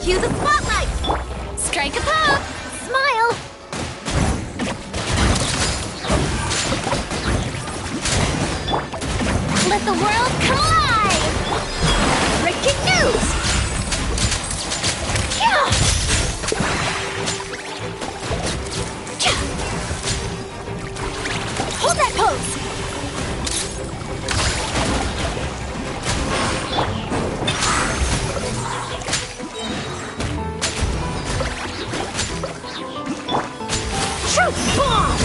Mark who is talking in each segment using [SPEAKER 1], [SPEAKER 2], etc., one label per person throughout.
[SPEAKER 1] Cue the spotlight! Strike a pose! Smile! Let the world come alive! Breaking news! Yeah! Hold that pose! Truth bomb!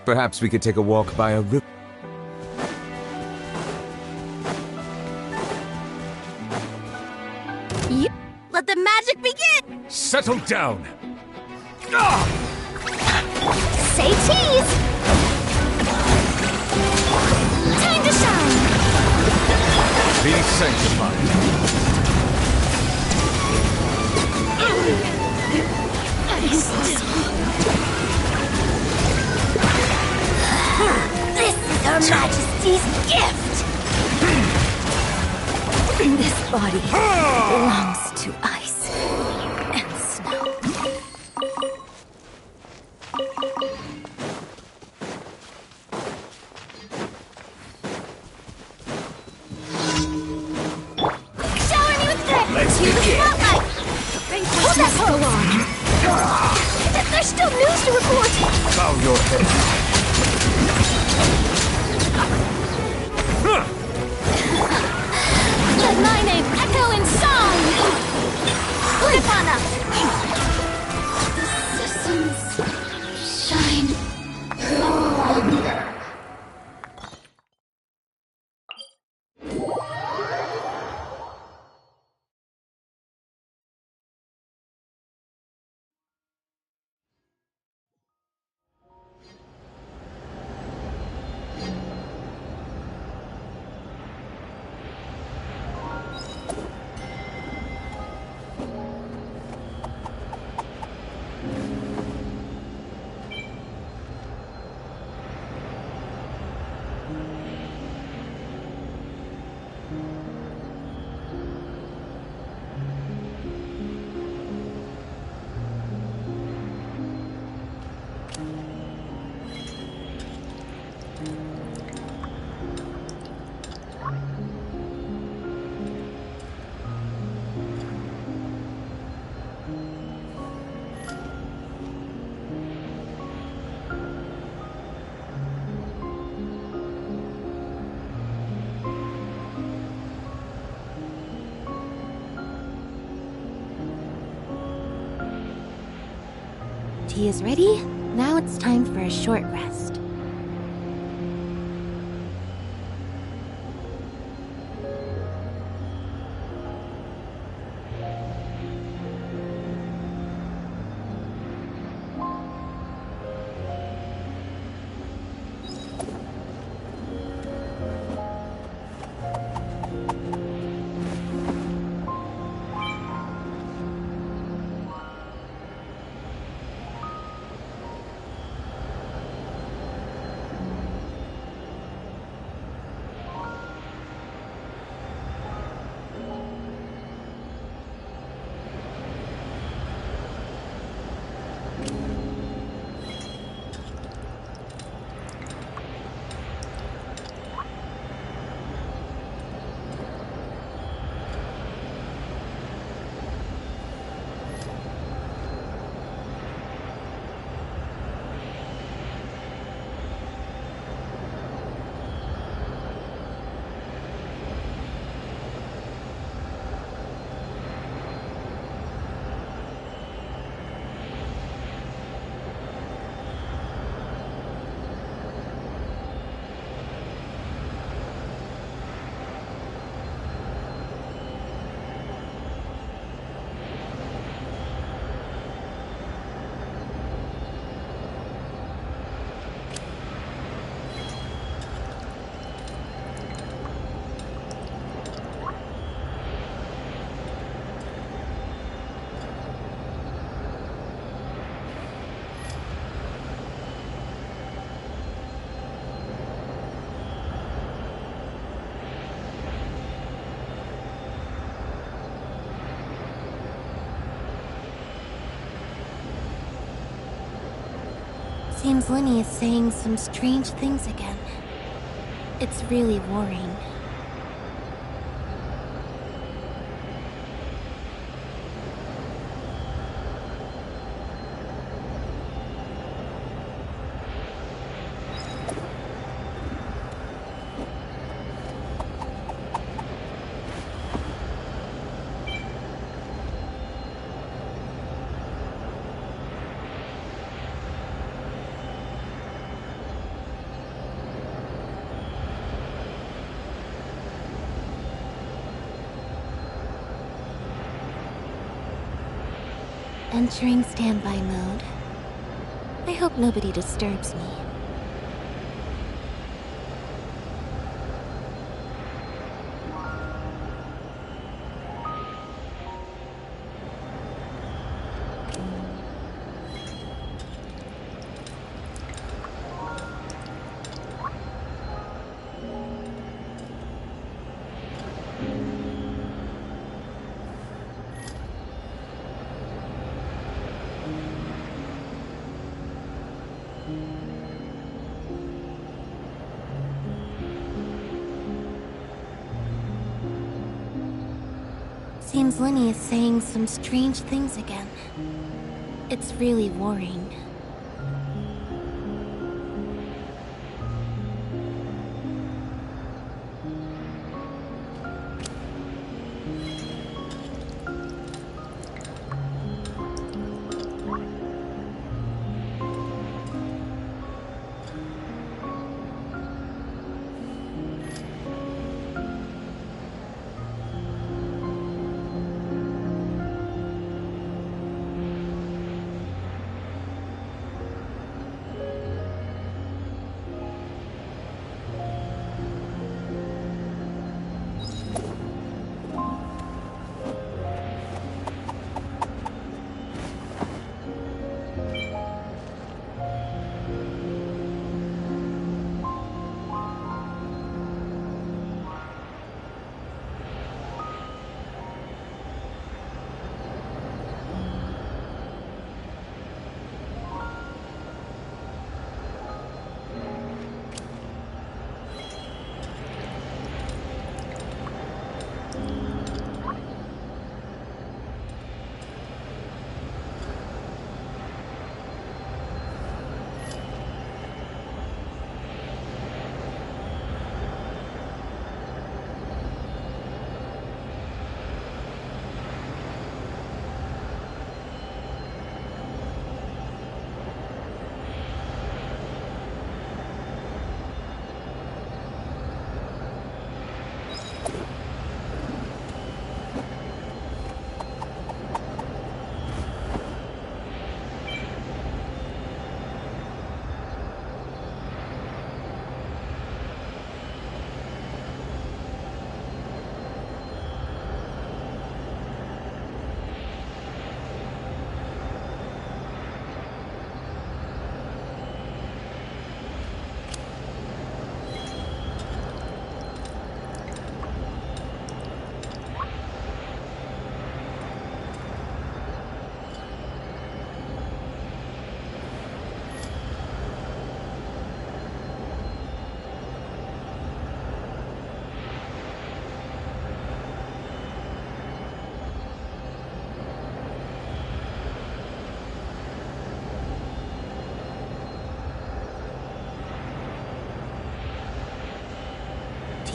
[SPEAKER 2] Perhaps we could take a walk by a river.
[SPEAKER 1] Let the magic begin!
[SPEAKER 2] Settle down!
[SPEAKER 1] Say cheese! Time to shine!
[SPEAKER 2] Be sanctified.
[SPEAKER 1] This is Her Majesty's gift! This body belongs to ice and snow. Shower me with drip!
[SPEAKER 2] Let's
[SPEAKER 1] To the
[SPEAKER 2] begin.
[SPEAKER 1] spotlight! Hold that pose! There's still news to report!
[SPEAKER 2] Bow your head.
[SPEAKER 1] Let my name echo in song! Uripana! Systems shine on. tea is ready. Now it's time for a short rest. Seems Linny is saying some strange things again. It's really worrying. Entering standby mode. I hope nobody disturbs me. Seems Linny is saying some strange things again. It's really worrying.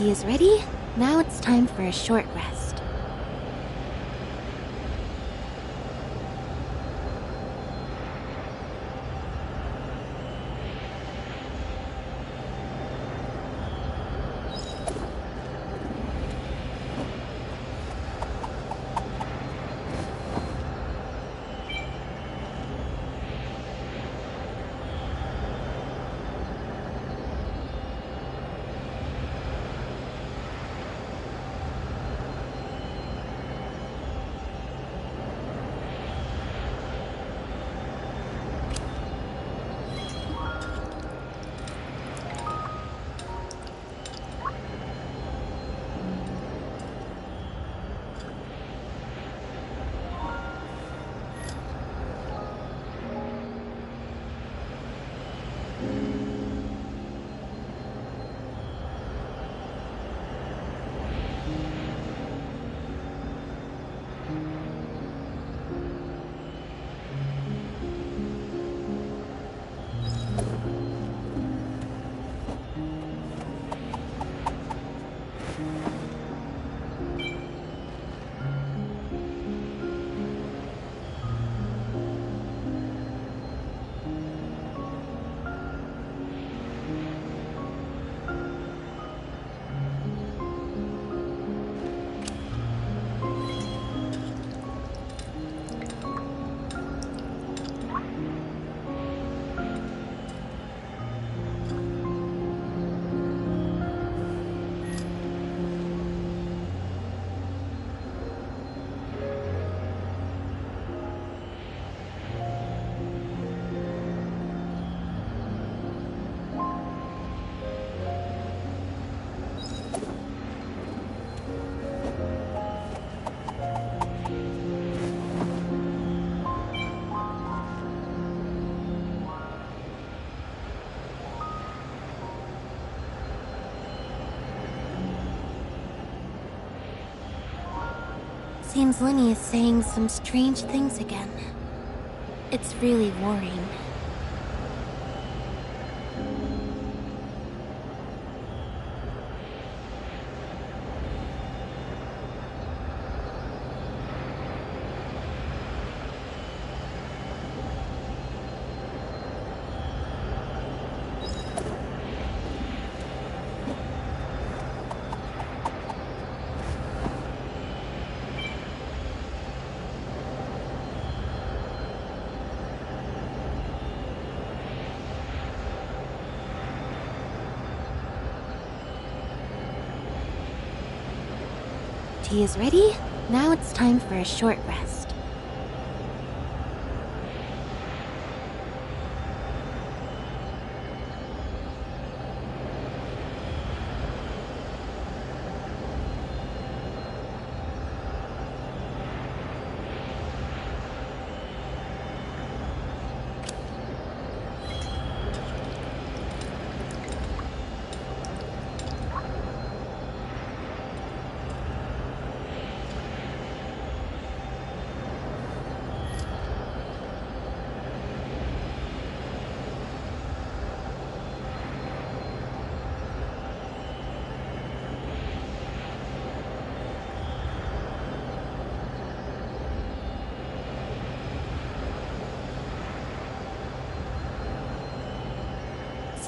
[SPEAKER 1] Tea is ready. Now it's time for a short rest. Seems Linny is saying some strange things again. It's really worrying. Tea is ready. Now it's time for a short rest.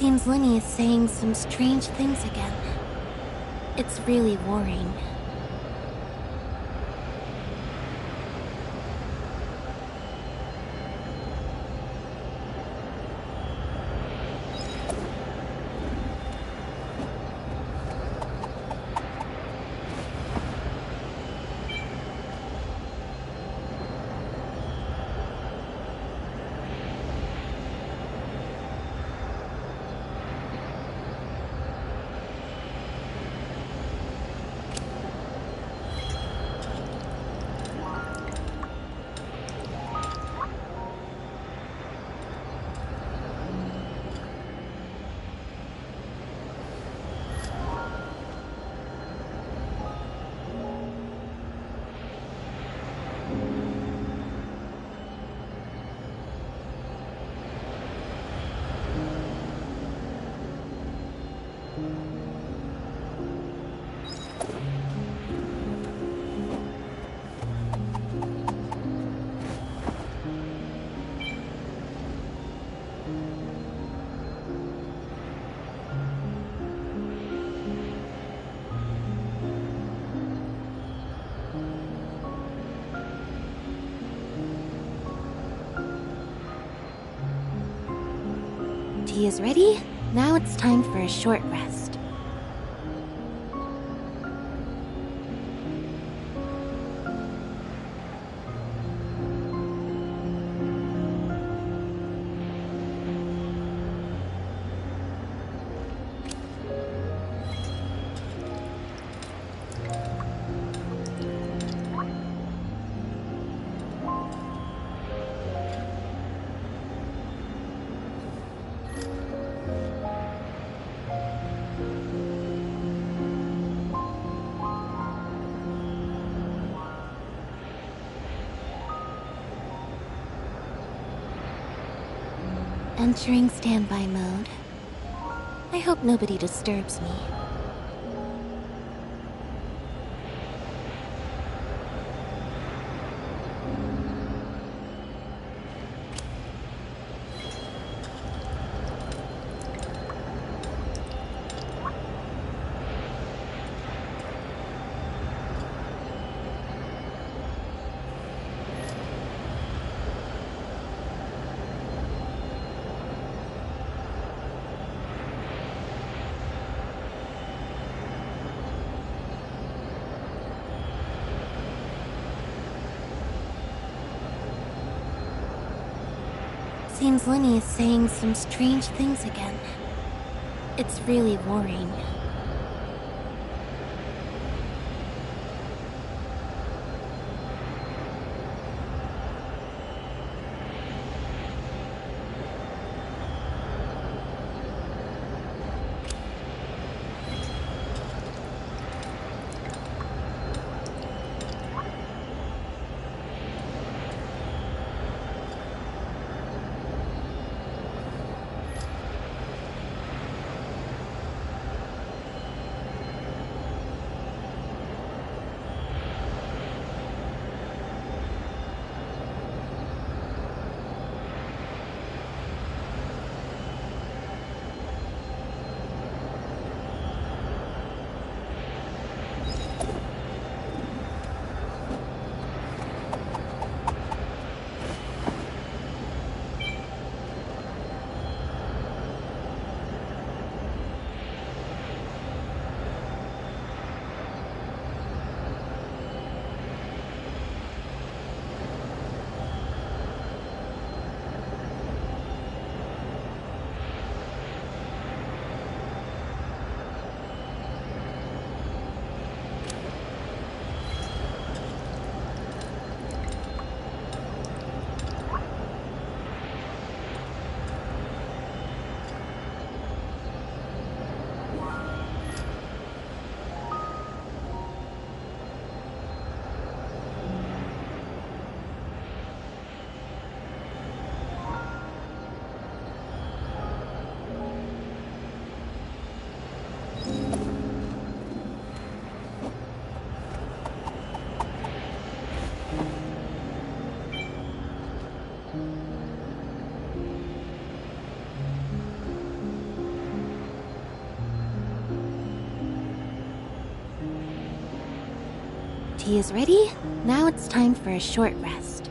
[SPEAKER 1] Seems Linny is saying some strange things again. It's really worrying. Tea is ready. Now it's time for a short rest. Entering standby mode. I hope nobody disturbs me. Seems Lenny is saying some strange things again. It's really worrying. Tea is ready. Now it's time for a short rest.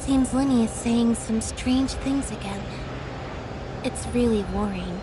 [SPEAKER 1] Seems Lenny is saying some strange things again. It's really worrying.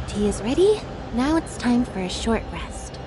[SPEAKER 1] Tea is ready. Now it's time for a short rest.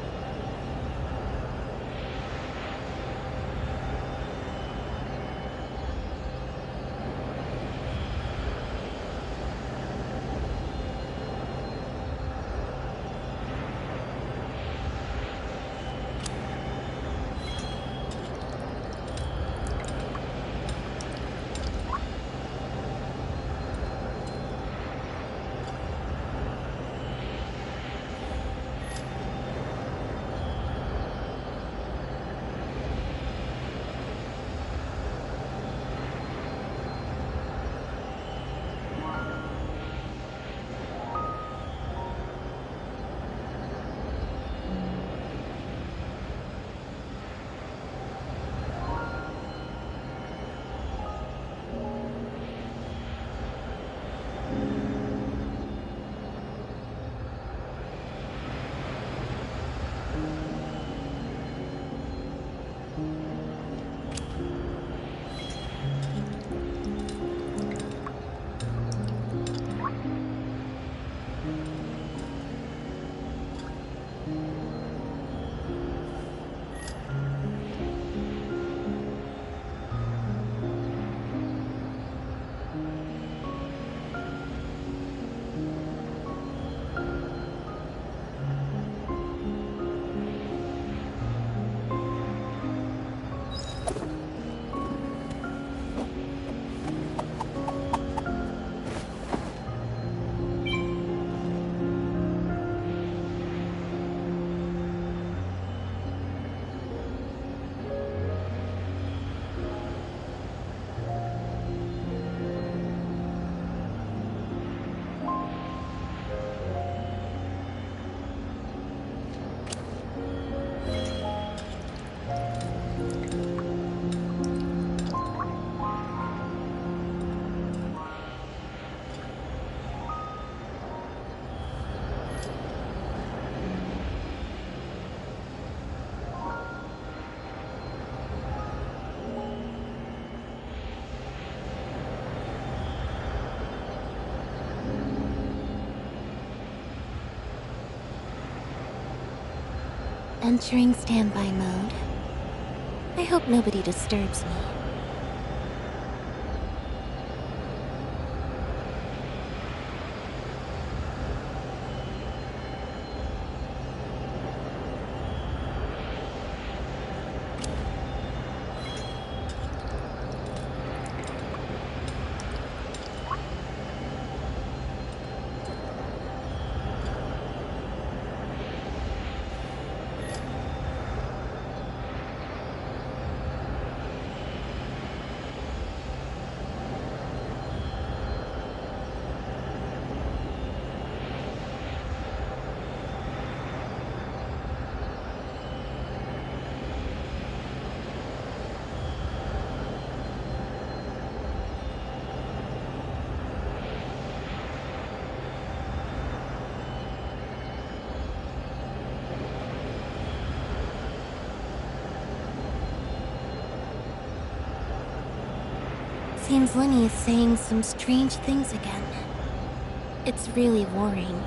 [SPEAKER 1] Entering standby mode. I hope nobody disturbs me. Seems Lenny is saying some strange things again. It's really worrying.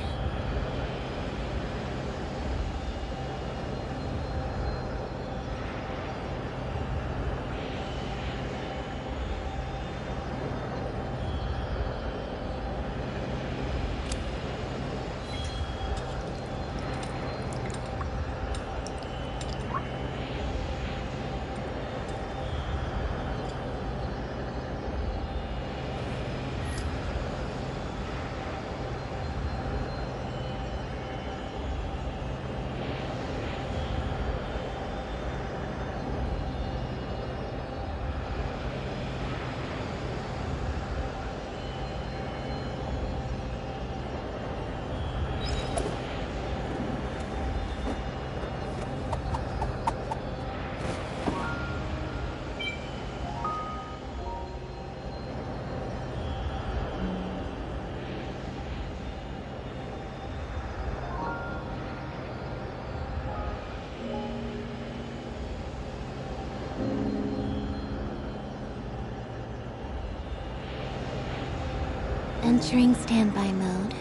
[SPEAKER 1] Entering standby mode.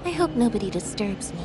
[SPEAKER 1] I hope nobody disturbs me.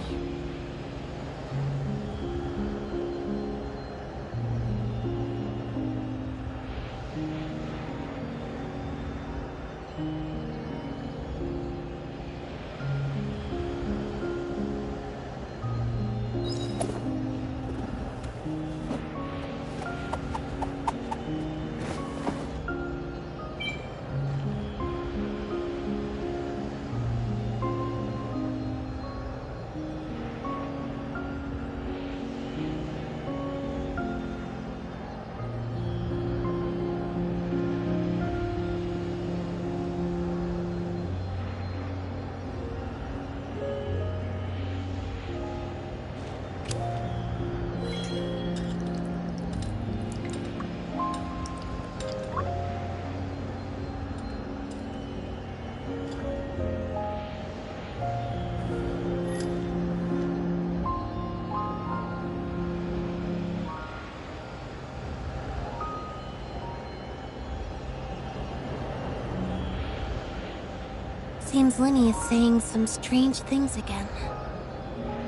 [SPEAKER 1] Seems Lenny is saying some strange things again.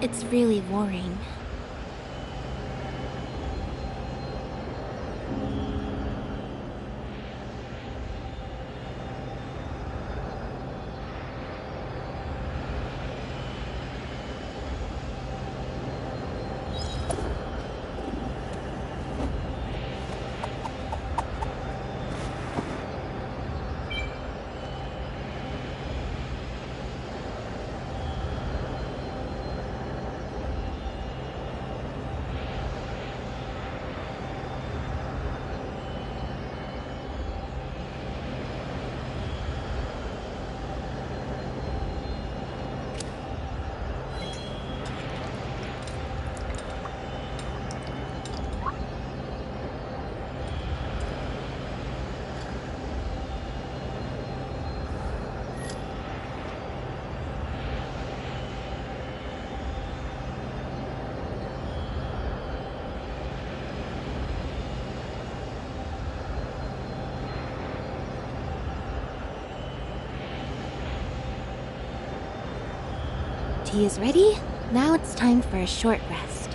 [SPEAKER 1] It's really worrying. Tea is ready. Now it's time for a short rest.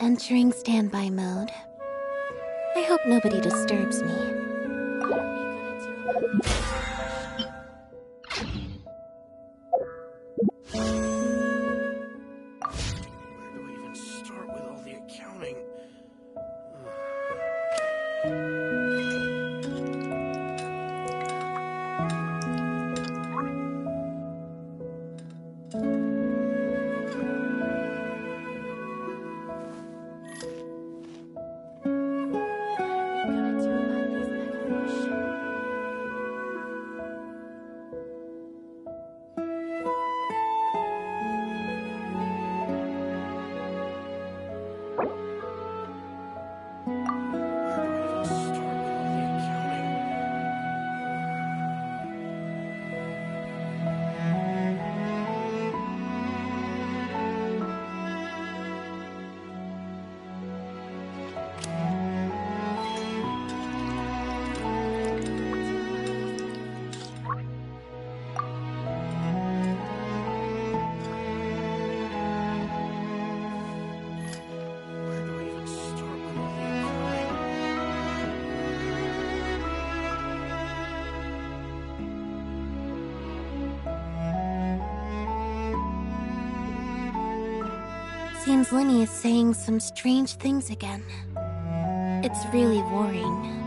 [SPEAKER 1] Entering standby mode. I hope nobody disturbs me. What are we gonna do about
[SPEAKER 3] Where do I even start with all the accounting?
[SPEAKER 1] Seems Lenny is saying some strange things again. It's really worrying.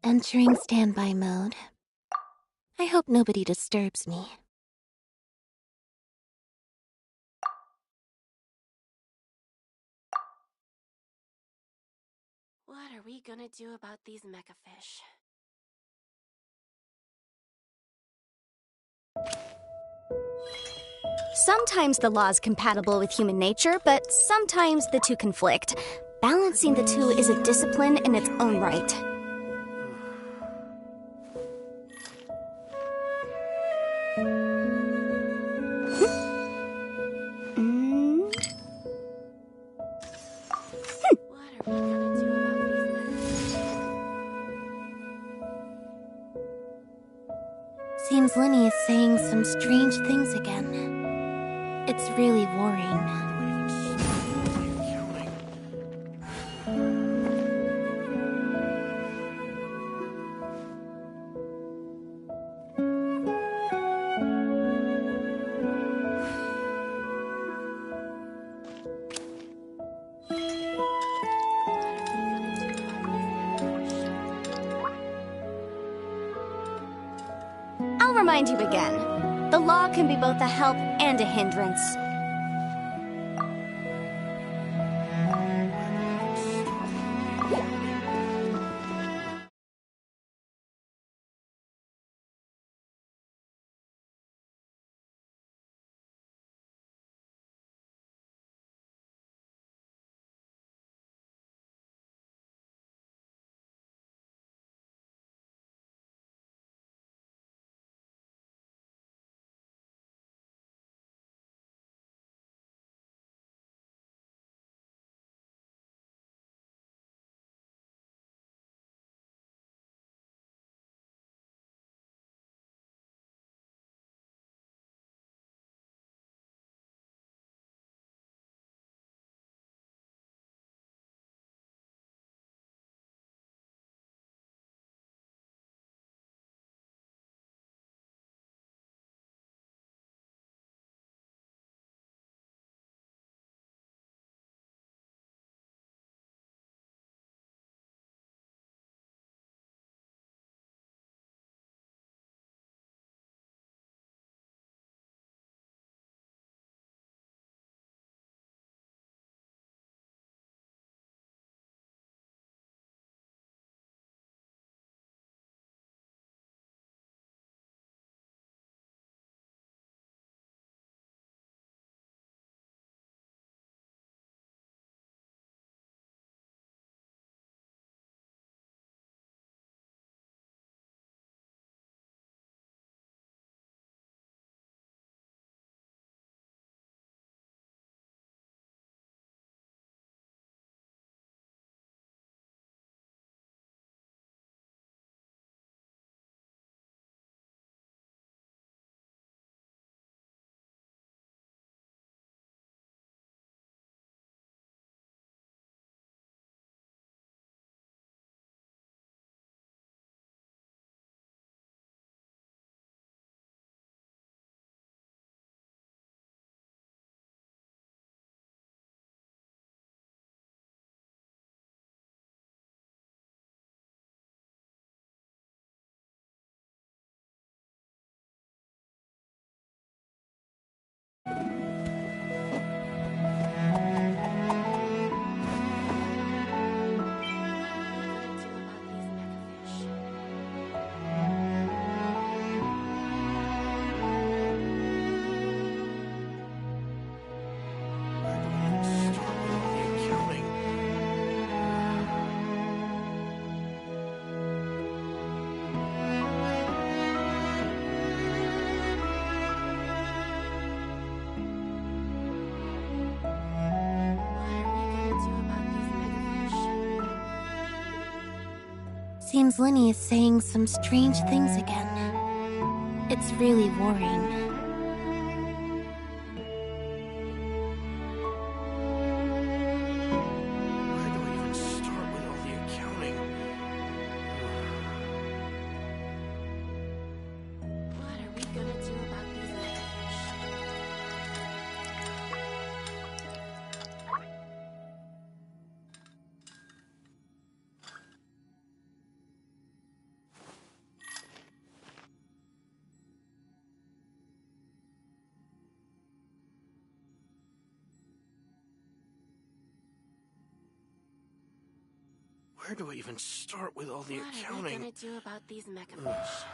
[SPEAKER 1] Entering standby mode. I hope nobody disturbs me. What are we gonna do about these mechafish?
[SPEAKER 4] Sometimes the law is compatible with human nature, but sometimes the two conflict. Balancing the two is a discipline in its own right.
[SPEAKER 1] Seems Lenny is saying some strange things again. It's really worrying.
[SPEAKER 4] I'll remind you again. The law can be both a help and a hindrance.
[SPEAKER 1] Seems Lenny is saying some strange things again. It's really worrying.
[SPEAKER 3] Where do I even start with all the accounting?
[SPEAKER 1] What are we gonna do about these megafish?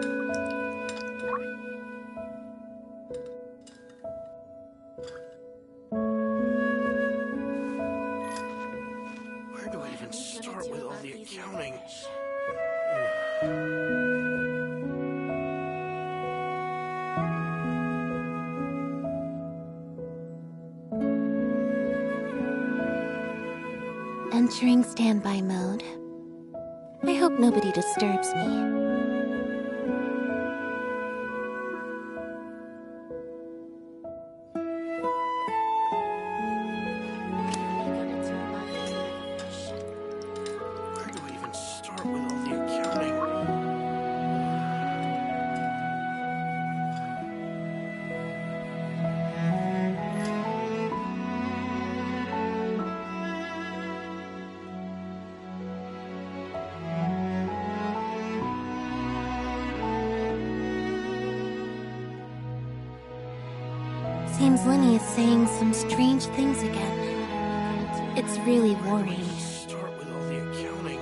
[SPEAKER 3] Where do I even start with all the accounting?
[SPEAKER 1] What are we gonna do about these megafish?
[SPEAKER 3] Where do I even start with all the accounting?
[SPEAKER 1] Entering standby mode. I hope nobody disturbs me.
[SPEAKER 3] Where do I even start with all the accounting?
[SPEAKER 1] Seems Lenny is saying some strange things again. It's really worrying.
[SPEAKER 3] Start with all the accounting.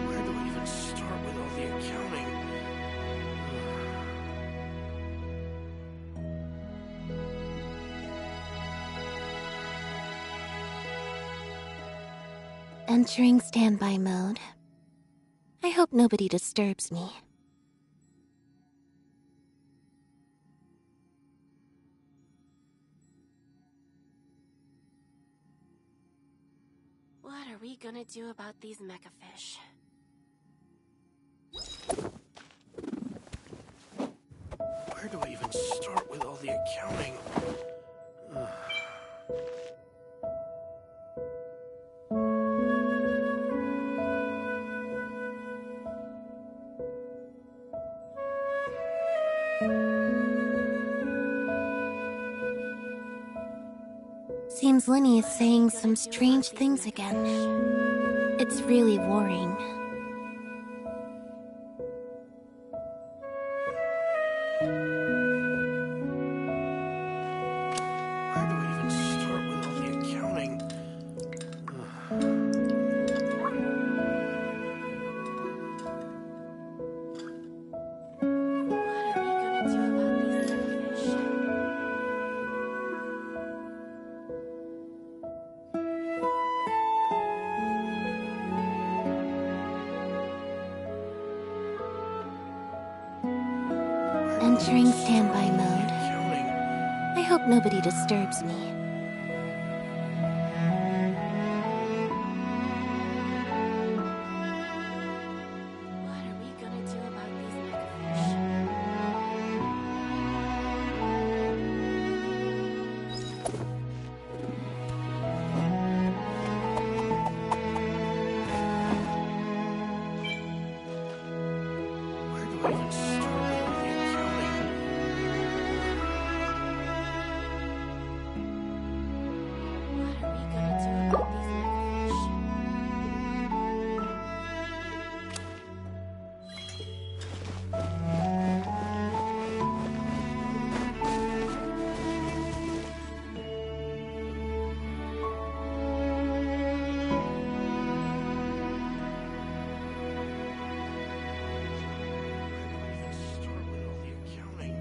[SPEAKER 3] Where do I even start with all the accounting?
[SPEAKER 1] Entering standby mode. I hope nobody disturbs me.
[SPEAKER 5] What are we gonna do about these mecha fish?
[SPEAKER 3] Where do I even start with all the accounting?
[SPEAKER 1] Seems Lenny is saying some strange things again. It's really worrying.
[SPEAKER 3] Where do I even start with all the accounting?
[SPEAKER 5] What are we gonna do about these mecha fish?
[SPEAKER 1] Entering standby mode.
[SPEAKER 3] Accounting.
[SPEAKER 1] I hope nobody disturbs me.
[SPEAKER 5] What are we gonna do about these mecha fish?
[SPEAKER 3] Where do I even start with all the accounting?
[SPEAKER 5] What are we gonna do about these mecha fish?
[SPEAKER 3] Start with all the accounting.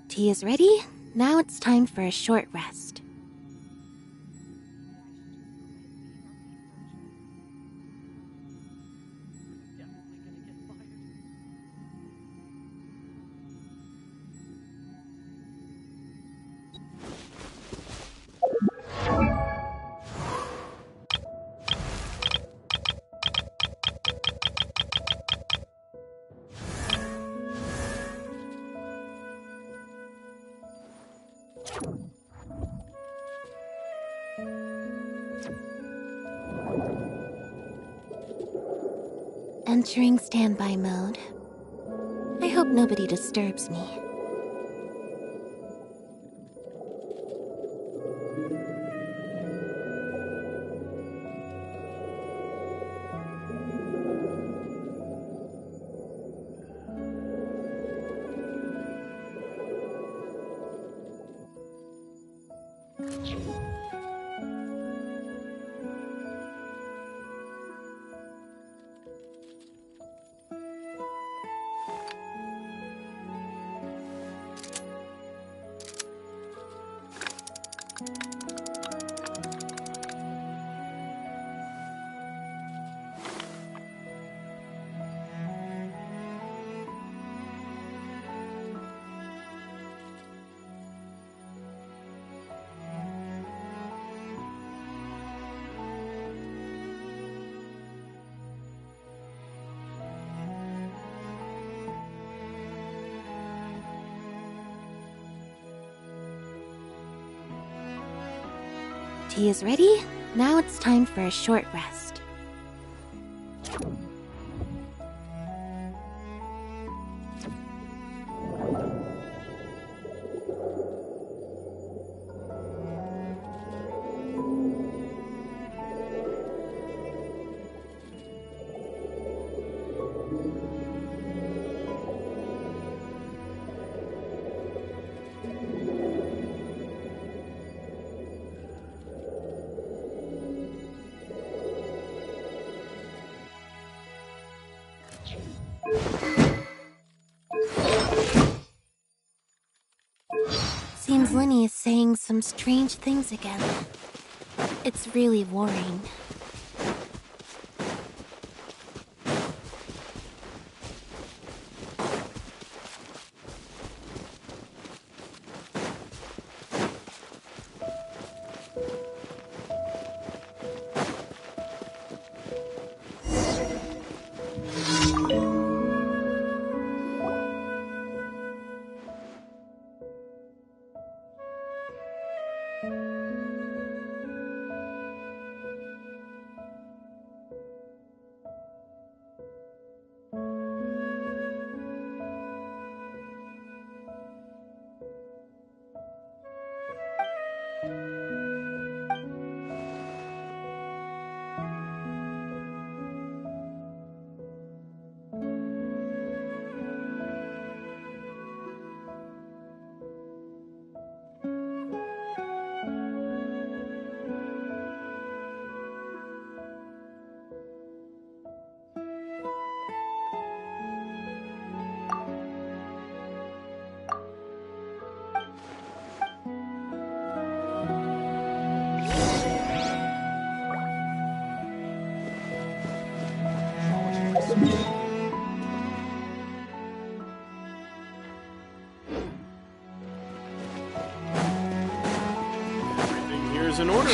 [SPEAKER 1] Tea is ready. Now it's time for a short rest. Entering standby mode. I hope nobody disturbs me. Tea is ready. Now it's time for a short rest. Seems Lenny is saying some strange things again. It's really worrying.
[SPEAKER 3] Everything here is in order.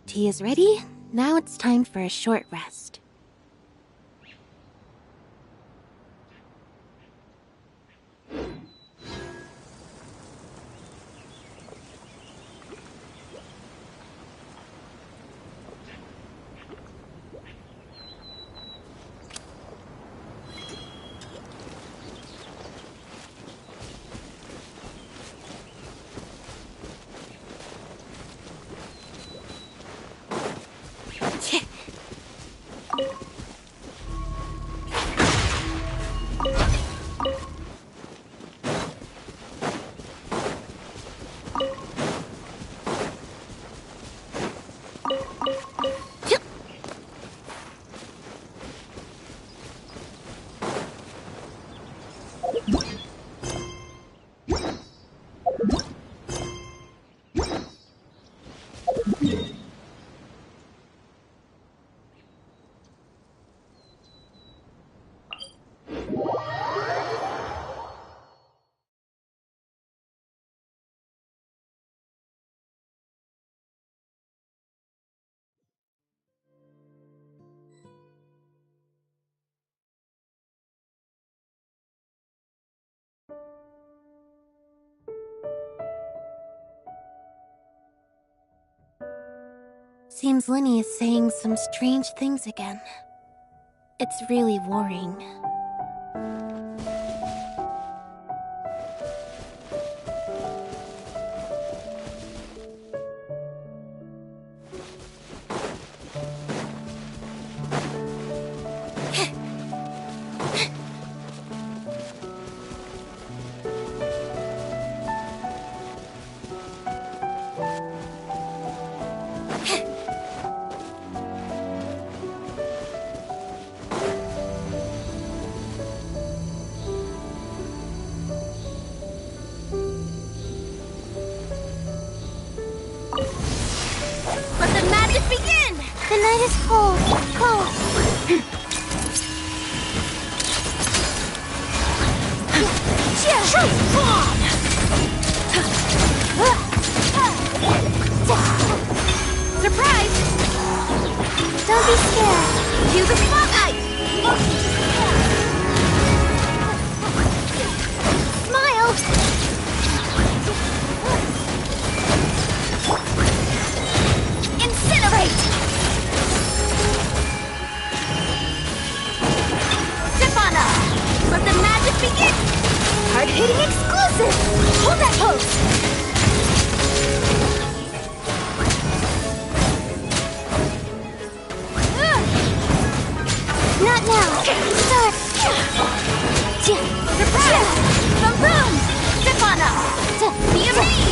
[SPEAKER 1] Tea is ready. Now it's time for a short rest. Seems Lenny is saying some strange things again. It's really worrying.
[SPEAKER 4] Let the magic begin!
[SPEAKER 1] The night is cold, cold.
[SPEAKER 4] Surprise!
[SPEAKER 1] Don't be scared.
[SPEAKER 4] Cue the spotlight!
[SPEAKER 1] Smile.
[SPEAKER 4] Incinerate! Stefana! Let the magic begin! Hard-hitting exclusive! Hold that pose!
[SPEAKER 1] Not now. Start.
[SPEAKER 4] Surprise! Boom boom! Stefana! Be amazed!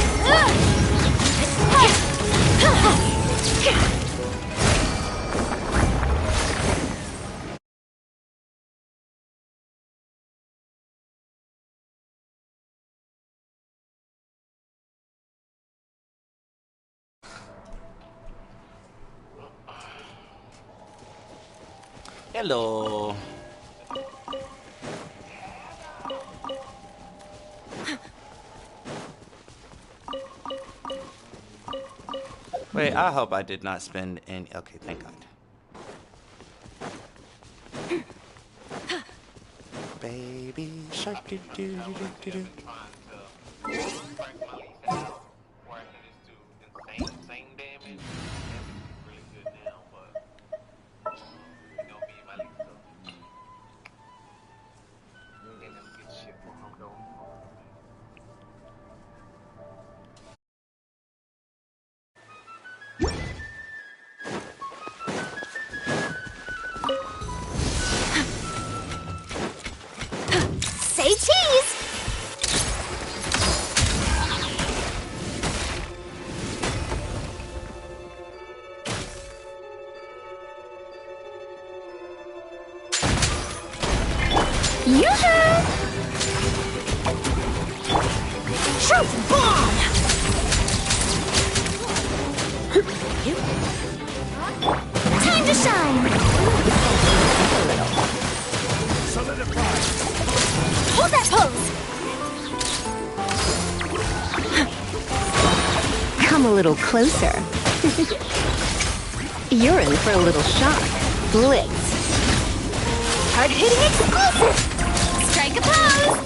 [SPEAKER 3] Hello. Wait, I hope I did not spend any. Okay, thank God. Baby shark doo doo doo doo doo.
[SPEAKER 4] Say cheese! Yoo-hoo! Truth bomb! Time to shine! Hold that pose!
[SPEAKER 6] Come a little closer. You're in for a little shock. Blitz.
[SPEAKER 4] Hard-hitting exclusive! Strike a pose!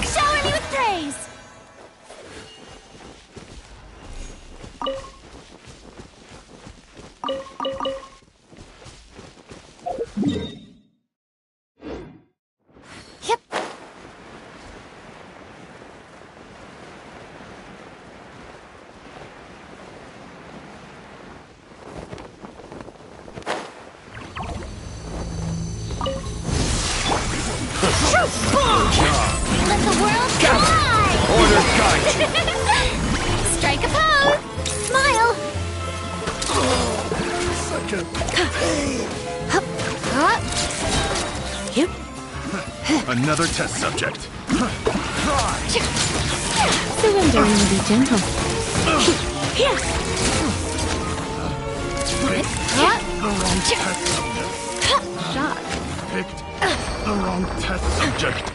[SPEAKER 4] Shower me with praise! Yep. Truth bomb! Let the world fly!
[SPEAKER 2] Order kite!
[SPEAKER 4] Strike a pose! Smile!
[SPEAKER 3] Such a
[SPEAKER 4] Hup, hup. Yep.
[SPEAKER 2] Another test subject.
[SPEAKER 6] Surrendering will be gentle.
[SPEAKER 4] Here. Hup.
[SPEAKER 6] Shock.
[SPEAKER 2] Picked the wrong test subject.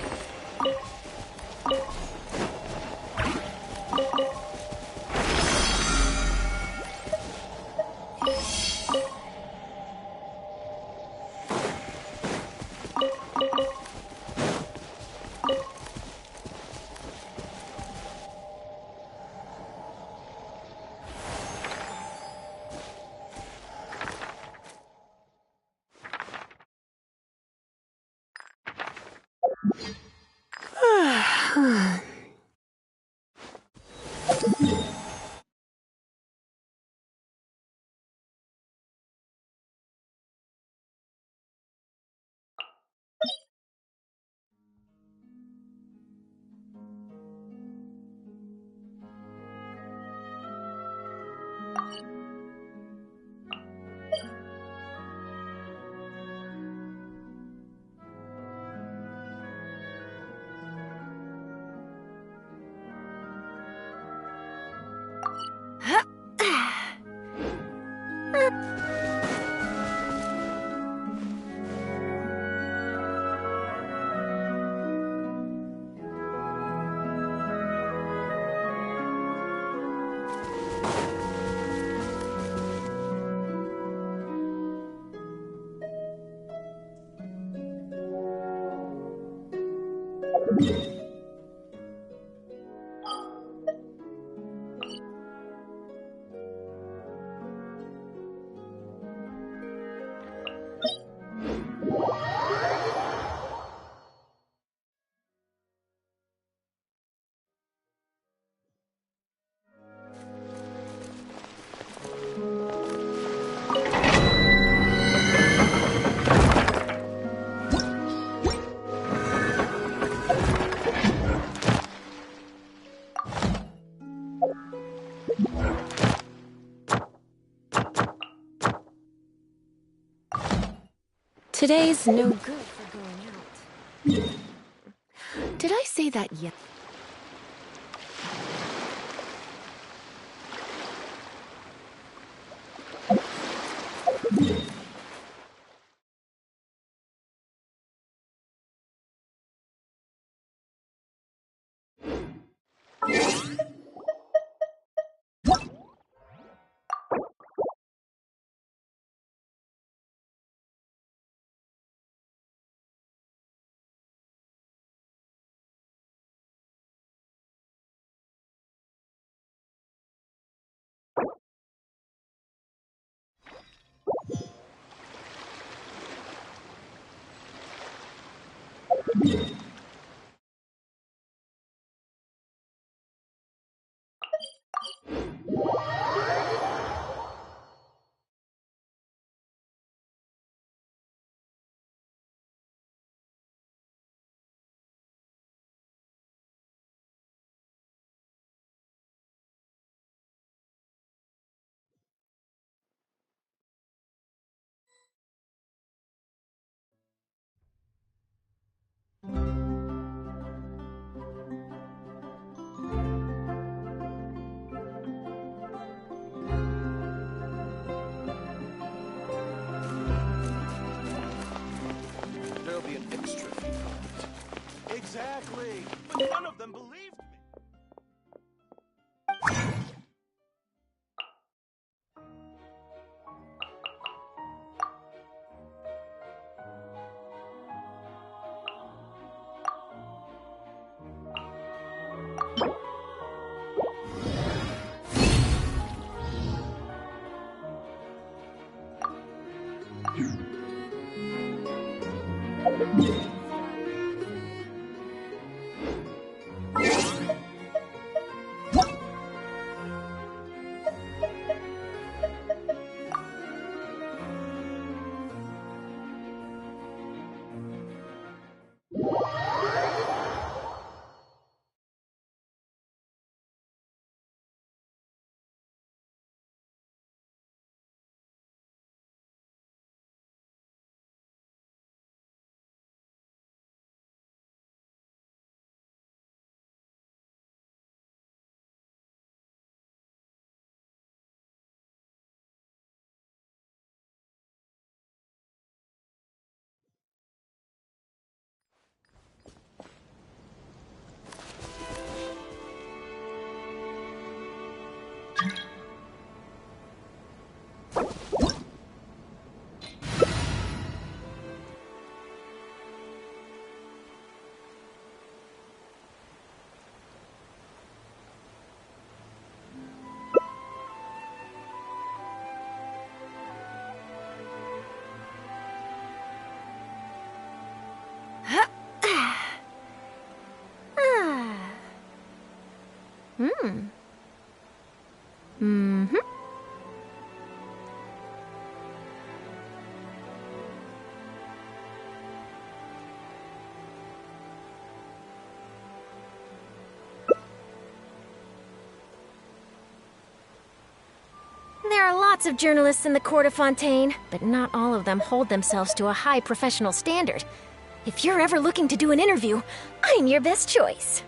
[SPEAKER 6] Today's no good for going out. Did I say that yet?
[SPEAKER 5] There are lots of journalists in the court of Fontaine, but not all of them hold themselves to a high professional standard. If you're ever looking to do an interview, I'm your best choice.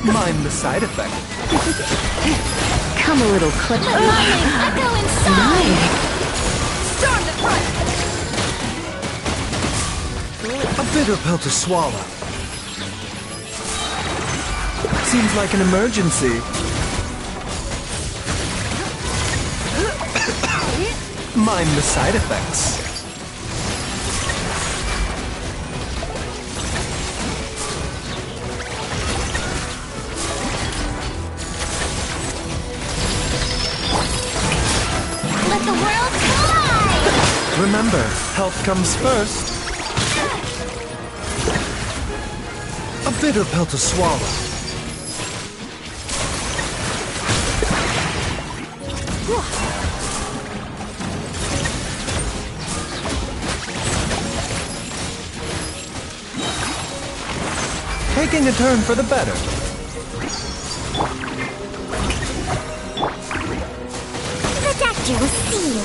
[SPEAKER 7] Mind the side effect.
[SPEAKER 6] Come a little closer.
[SPEAKER 5] I go inside! Storm the front!
[SPEAKER 7] A bitter pill to swallow. Seems like an emergency. Mind the side effects.
[SPEAKER 4] Let the world collide!
[SPEAKER 7] Remember, health comes first. A bitter pill to swallow. Taking a turn for the better.
[SPEAKER 4] The doctor will see you.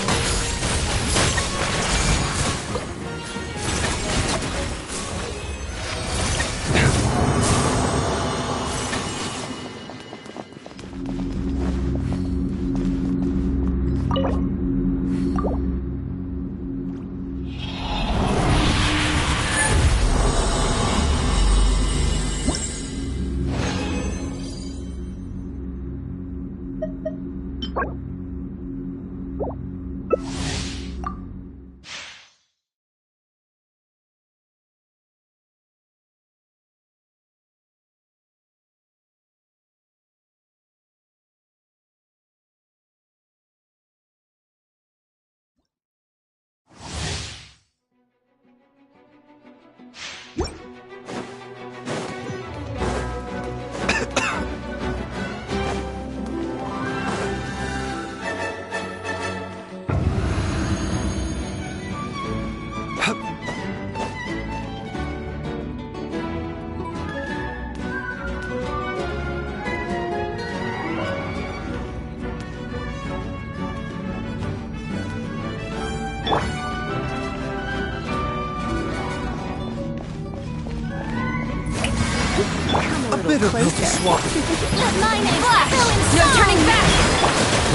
[SPEAKER 7] Bitter pill to swallow.
[SPEAKER 4] Let my name fill inside!
[SPEAKER 5] No turning back!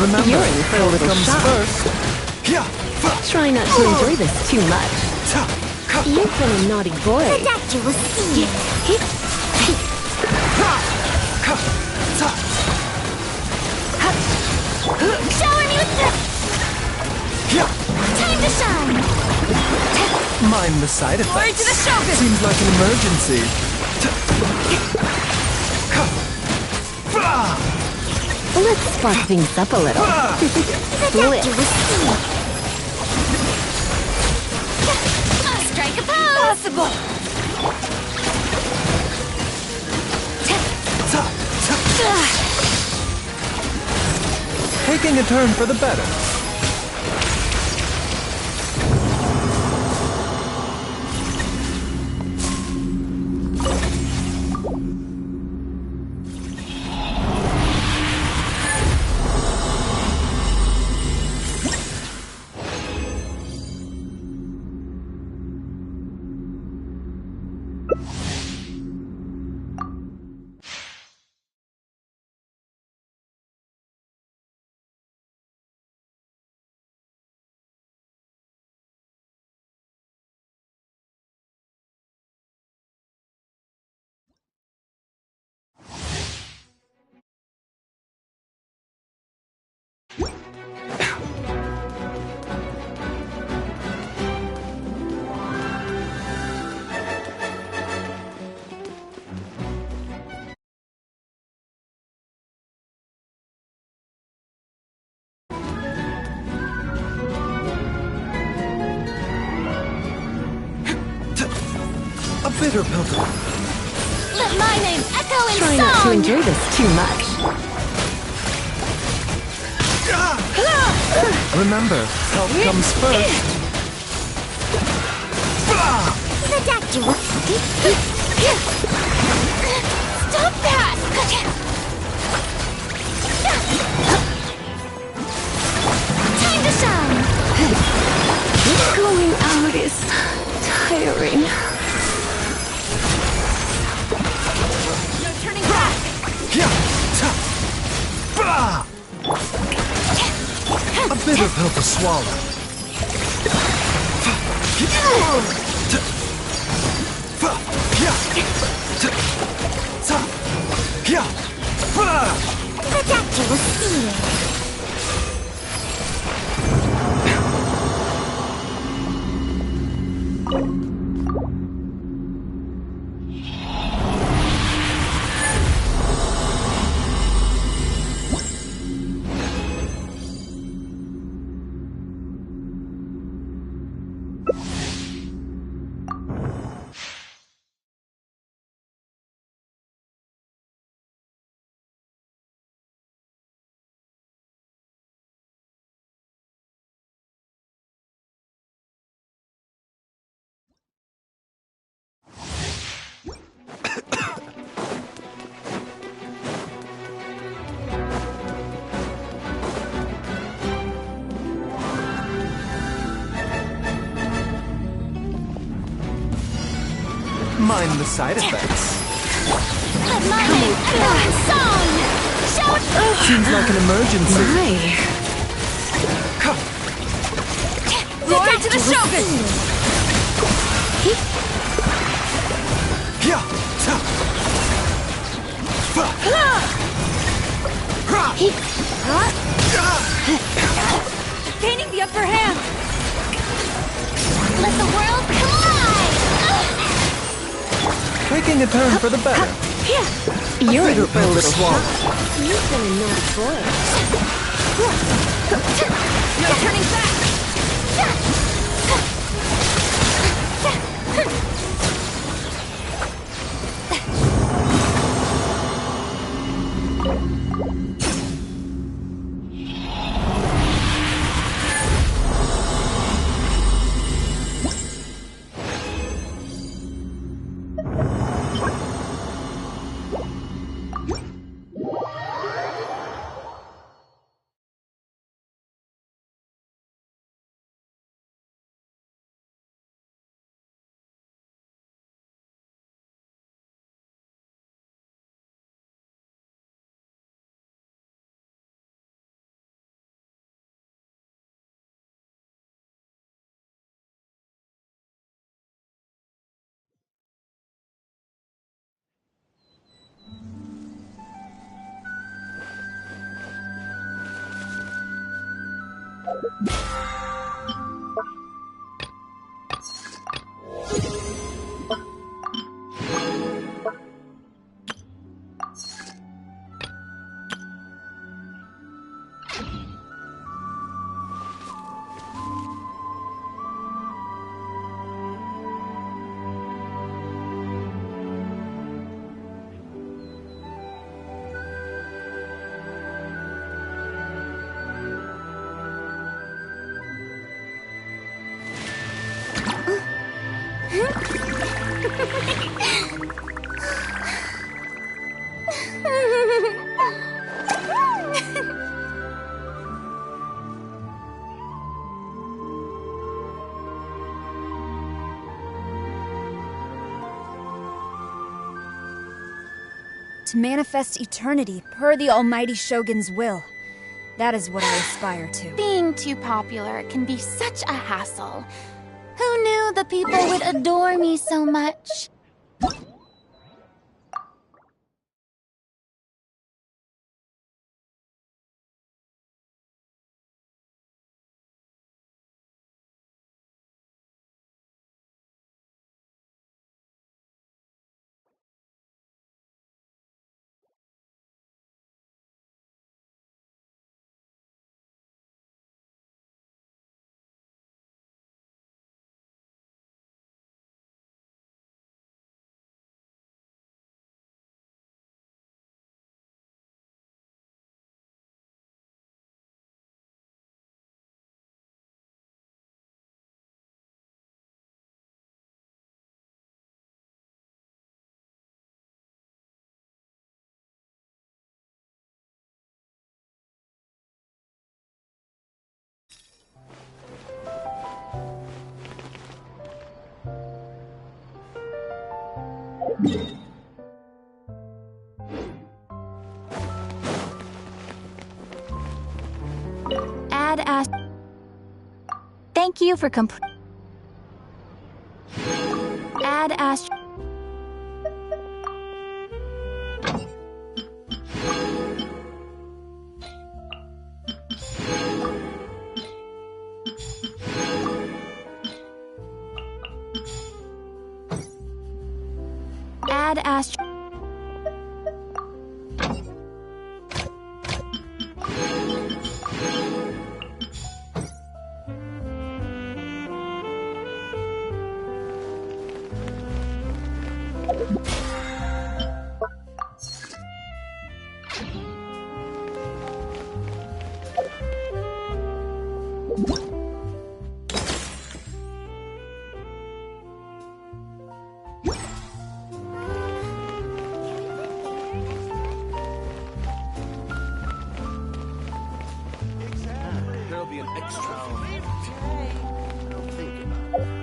[SPEAKER 7] Remember,
[SPEAKER 6] You're in for a
[SPEAKER 7] health
[SPEAKER 6] little
[SPEAKER 7] comes
[SPEAKER 6] shock.
[SPEAKER 7] first. Yeah.
[SPEAKER 6] Try not to enjoy this too much. You've been a naughty boy.
[SPEAKER 4] The doctor will see you. Shower me with the... Time to shine!
[SPEAKER 7] Mind the side effects.
[SPEAKER 5] Glory to the Shogun!
[SPEAKER 7] Seems like an emergency.
[SPEAKER 6] Let's spark things up a little.
[SPEAKER 4] The doctor will see you.
[SPEAKER 5] Strike a pose! Possible!
[SPEAKER 7] Taking a turn for the better. bitter pill to...
[SPEAKER 5] Let my name echo in
[SPEAKER 6] Try
[SPEAKER 5] song!
[SPEAKER 6] not to enjoy this too much.
[SPEAKER 7] Remember, help comes first.
[SPEAKER 5] Stop that! Time to shine!
[SPEAKER 6] Going out is tiring.
[SPEAKER 5] No turning back!
[SPEAKER 7] A bitter pill to swallow.
[SPEAKER 5] The doctor will see you.
[SPEAKER 7] Mind the side effects.
[SPEAKER 5] Let my name echo in song! Shout!
[SPEAKER 7] Seems like an emergency.
[SPEAKER 5] Glory to the Shogun! Gaining the upper hand! Let the world collide!
[SPEAKER 7] Taking a turn for the better.
[SPEAKER 6] You're in
[SPEAKER 7] Bitter
[SPEAKER 6] for a
[SPEAKER 7] pill to
[SPEAKER 6] little
[SPEAKER 7] swallow.
[SPEAKER 6] shock. You've been a naughty boy.
[SPEAKER 5] No turning back!
[SPEAKER 8] To manifest eternity per the Almighty Shogun's will. That is what I aspire to.
[SPEAKER 1] Being too popular can be such a hassle. Who knew the people would adore me so much?
[SPEAKER 4] Add Ash. Thank you for Add Ash. Add Ash.
[SPEAKER 2] There'll be an extra fee. Don't think about it.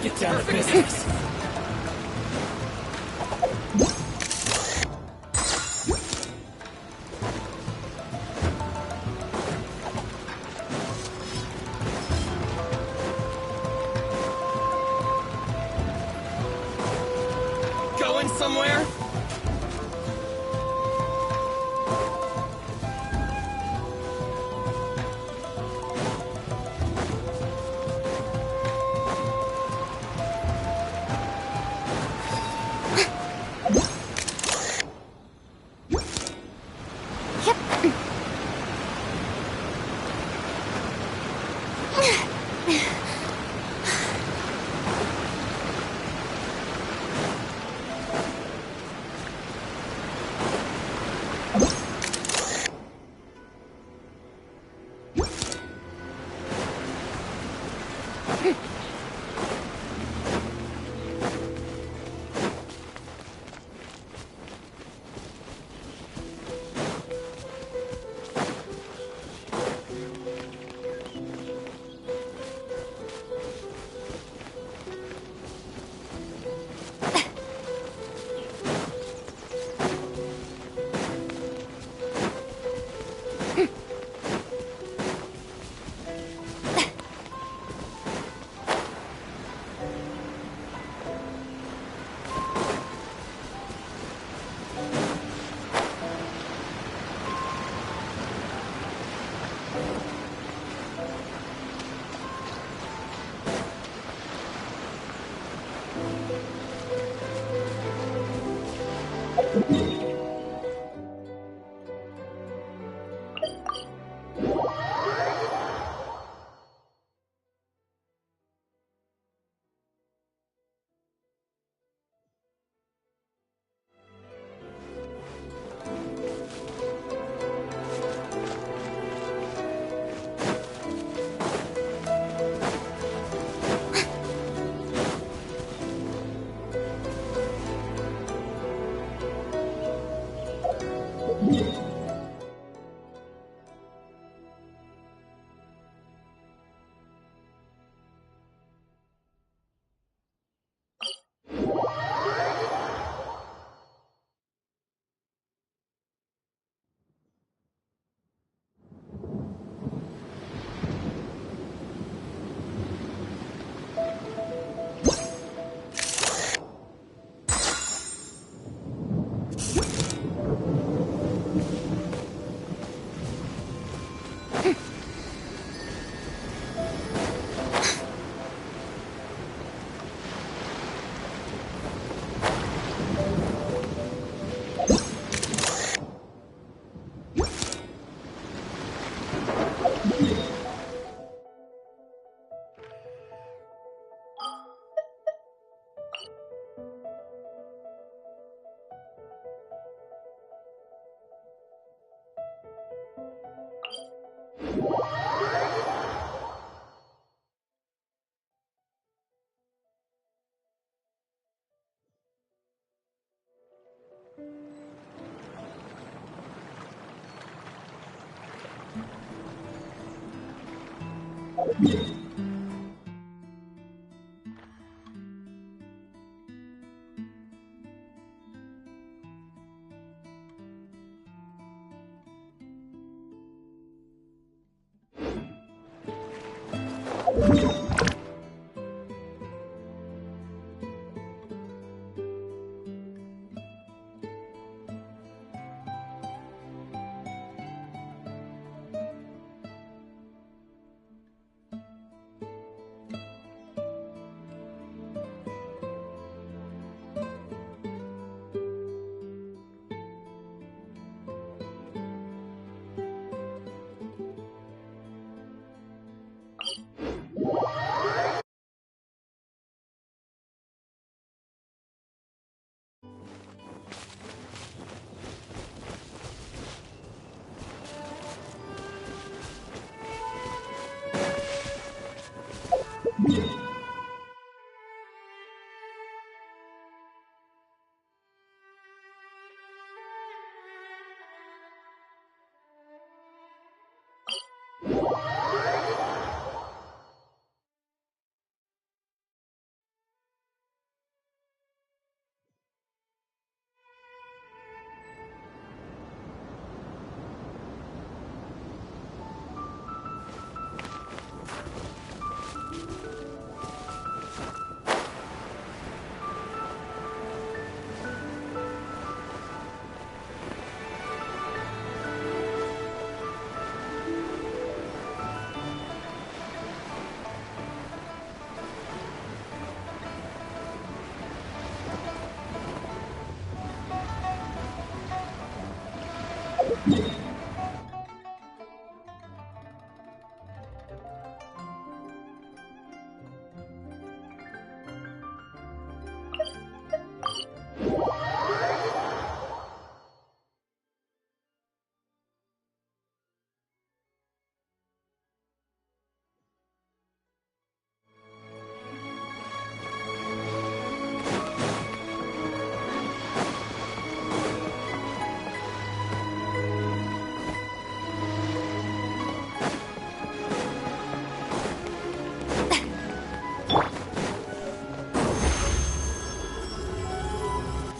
[SPEAKER 9] get down to business. Going somewhere?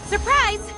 [SPEAKER 5] Surprise!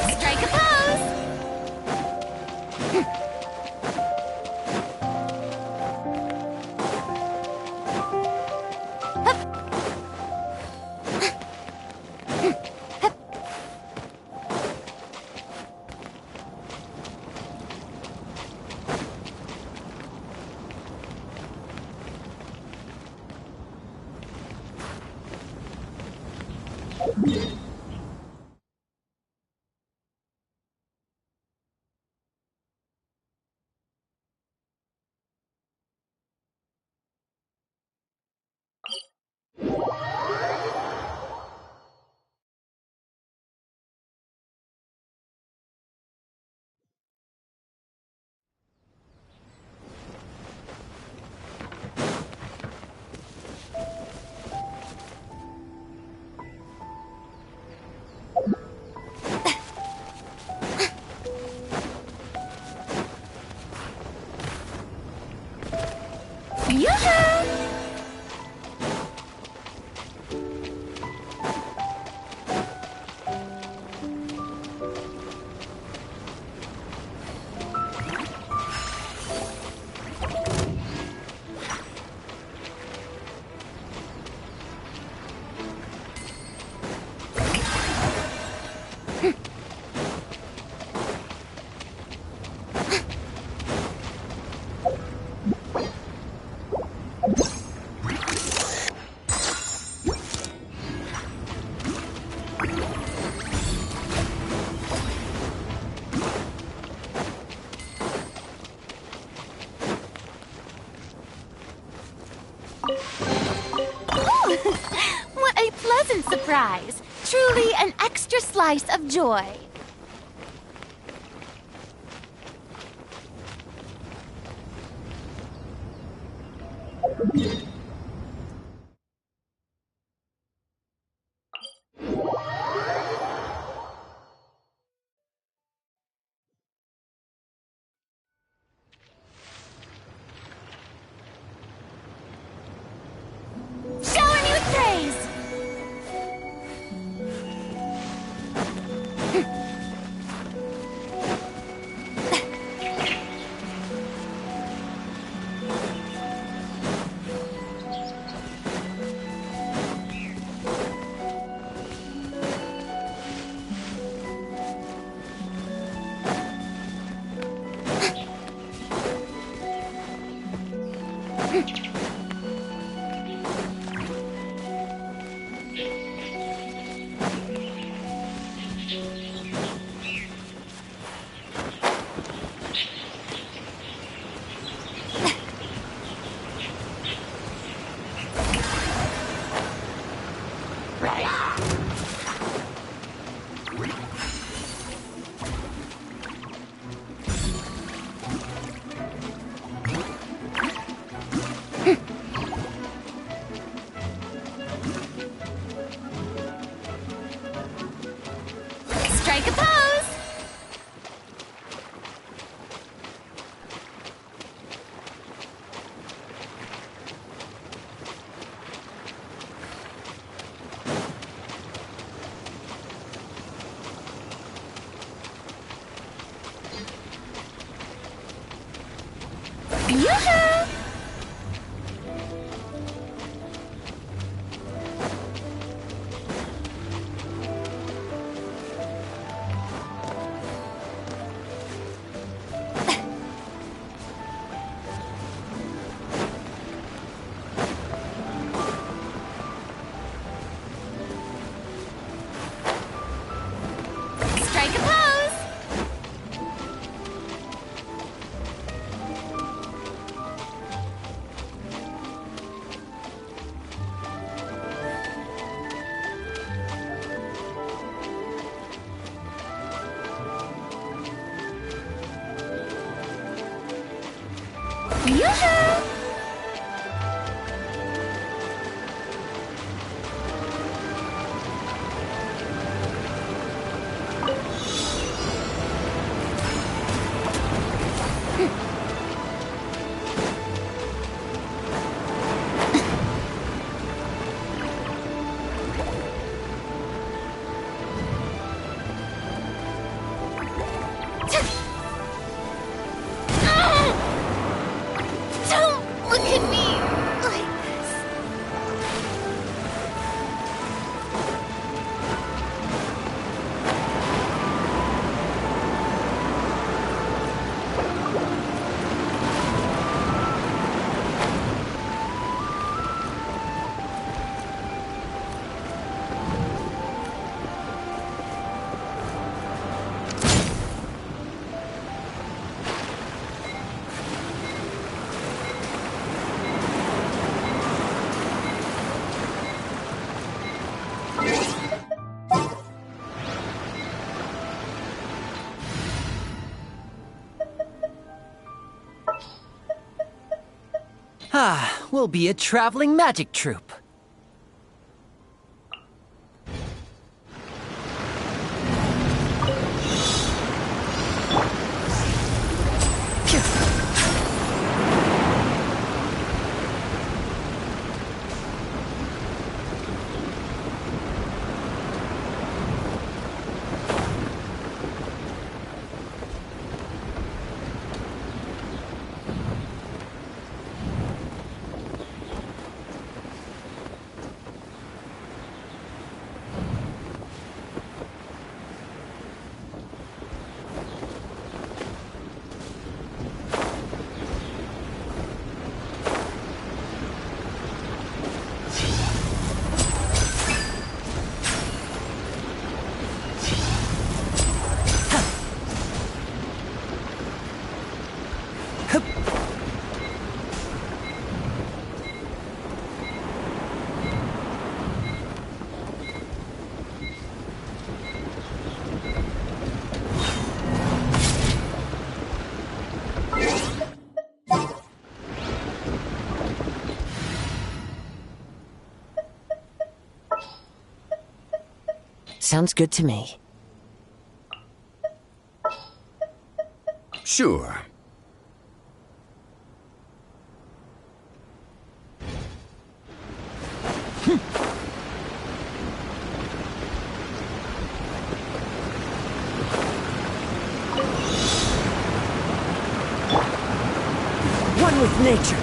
[SPEAKER 5] Strike a pose! Yoo-hoo! What a pleasant surprise! Truly an extra slice of joy. Strike a pose! Yoo-hoo! Strike a pose! Yoo-hoo! Don't look at me like this.
[SPEAKER 10] Ah, we'll be a traveling magic troupe. Sounds good to me.
[SPEAKER 2] Sure.
[SPEAKER 10] One with nature.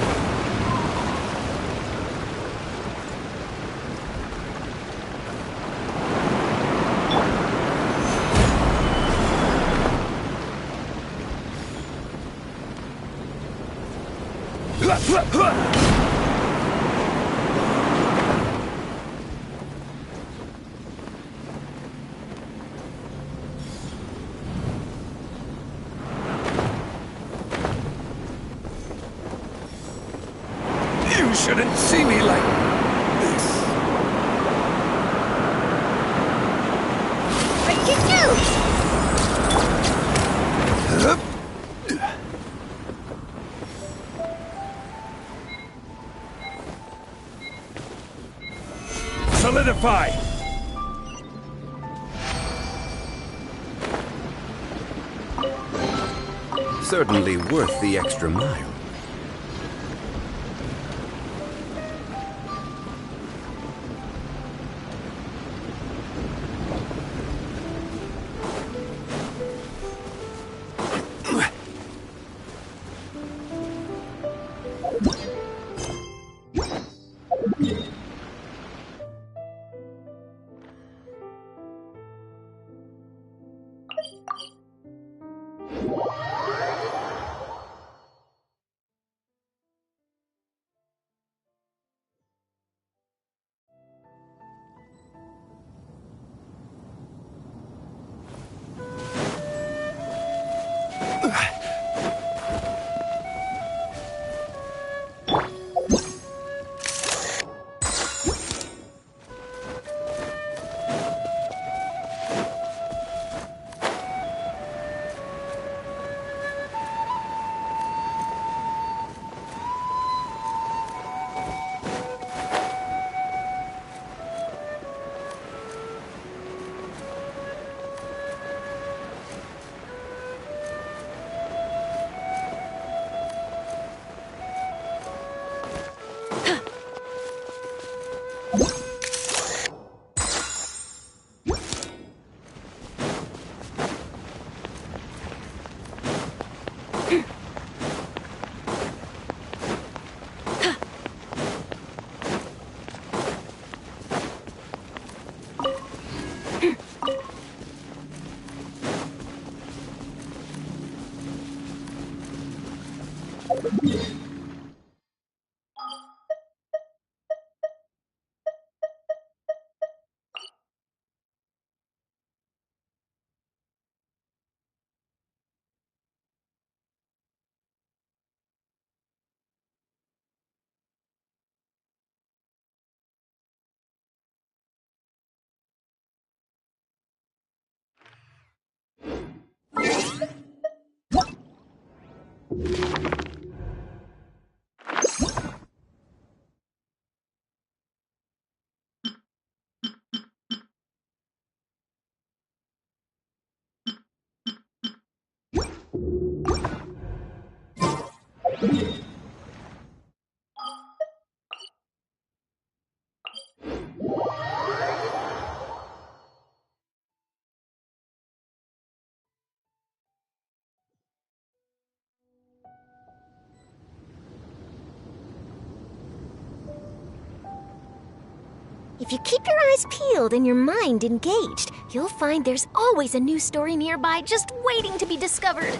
[SPEAKER 2] You shouldn't see me like this. Solidify! Certainly worth the extra mile.
[SPEAKER 5] If you keep your eyes peeled and your mind engaged, you'll find there's always a new story nearby just waiting to be discovered.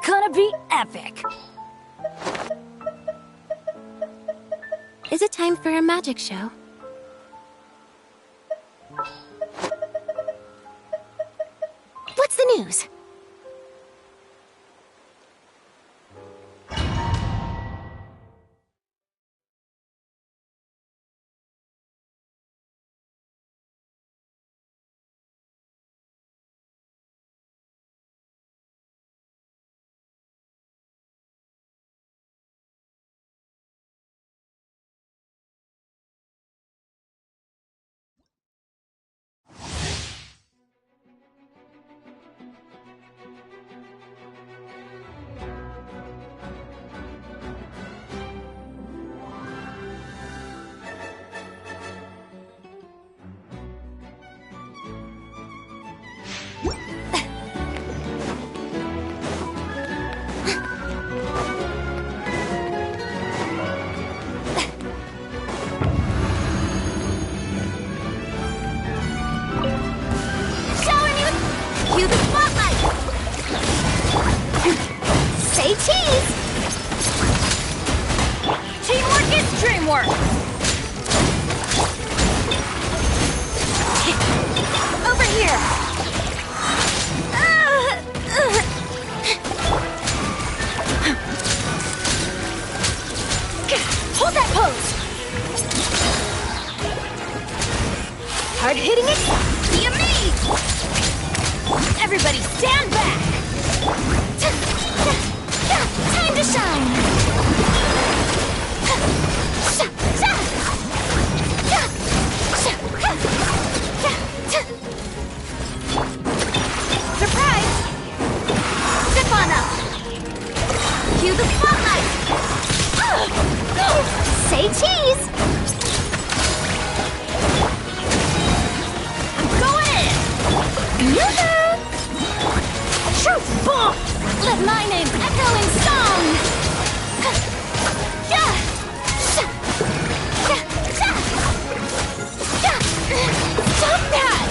[SPEAKER 8] Gonna be epic.
[SPEAKER 1] Is it time for a magic show?
[SPEAKER 5] What's the news?
[SPEAKER 4] Cue the spotlight! Say cheese!
[SPEAKER 8] Teamwork is dreamwork!
[SPEAKER 4] Over here!
[SPEAKER 8] Hold that pose! Hard hitting it? Be amazed! Everybody stand back!
[SPEAKER 4] Time to shine!
[SPEAKER 8] Surprise!
[SPEAKER 4] Step on up! Cue the spotlight! Say cheese!
[SPEAKER 8] I'm going in!
[SPEAKER 4] Yoo-hoo! Truth bomb! Let my name echo in song! Stop that!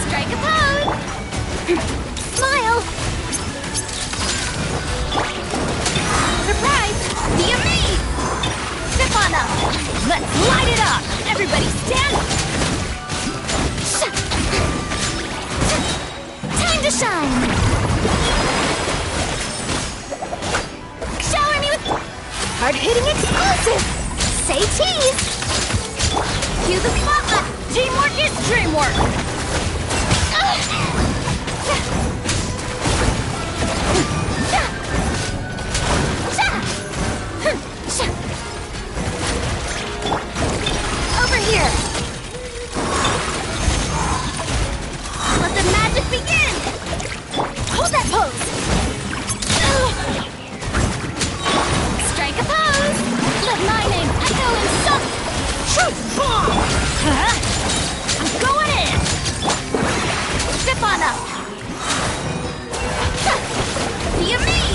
[SPEAKER 4] Strike a pose! Smile!
[SPEAKER 8] Surprise! Be amazed!
[SPEAKER 4] Step on up!
[SPEAKER 8] Let's light it up! Everybody stand!
[SPEAKER 4] Time to shine! Shower me with
[SPEAKER 8] Hard-hitting exclusive!
[SPEAKER 4] say cheese! Cue the spotlight!
[SPEAKER 8] Teamwork is dreamwork!
[SPEAKER 4] Strike a pose! Let my name echo in some... Shoot! Bomb! Huh? I'm going in! Zip on up! Be amazed!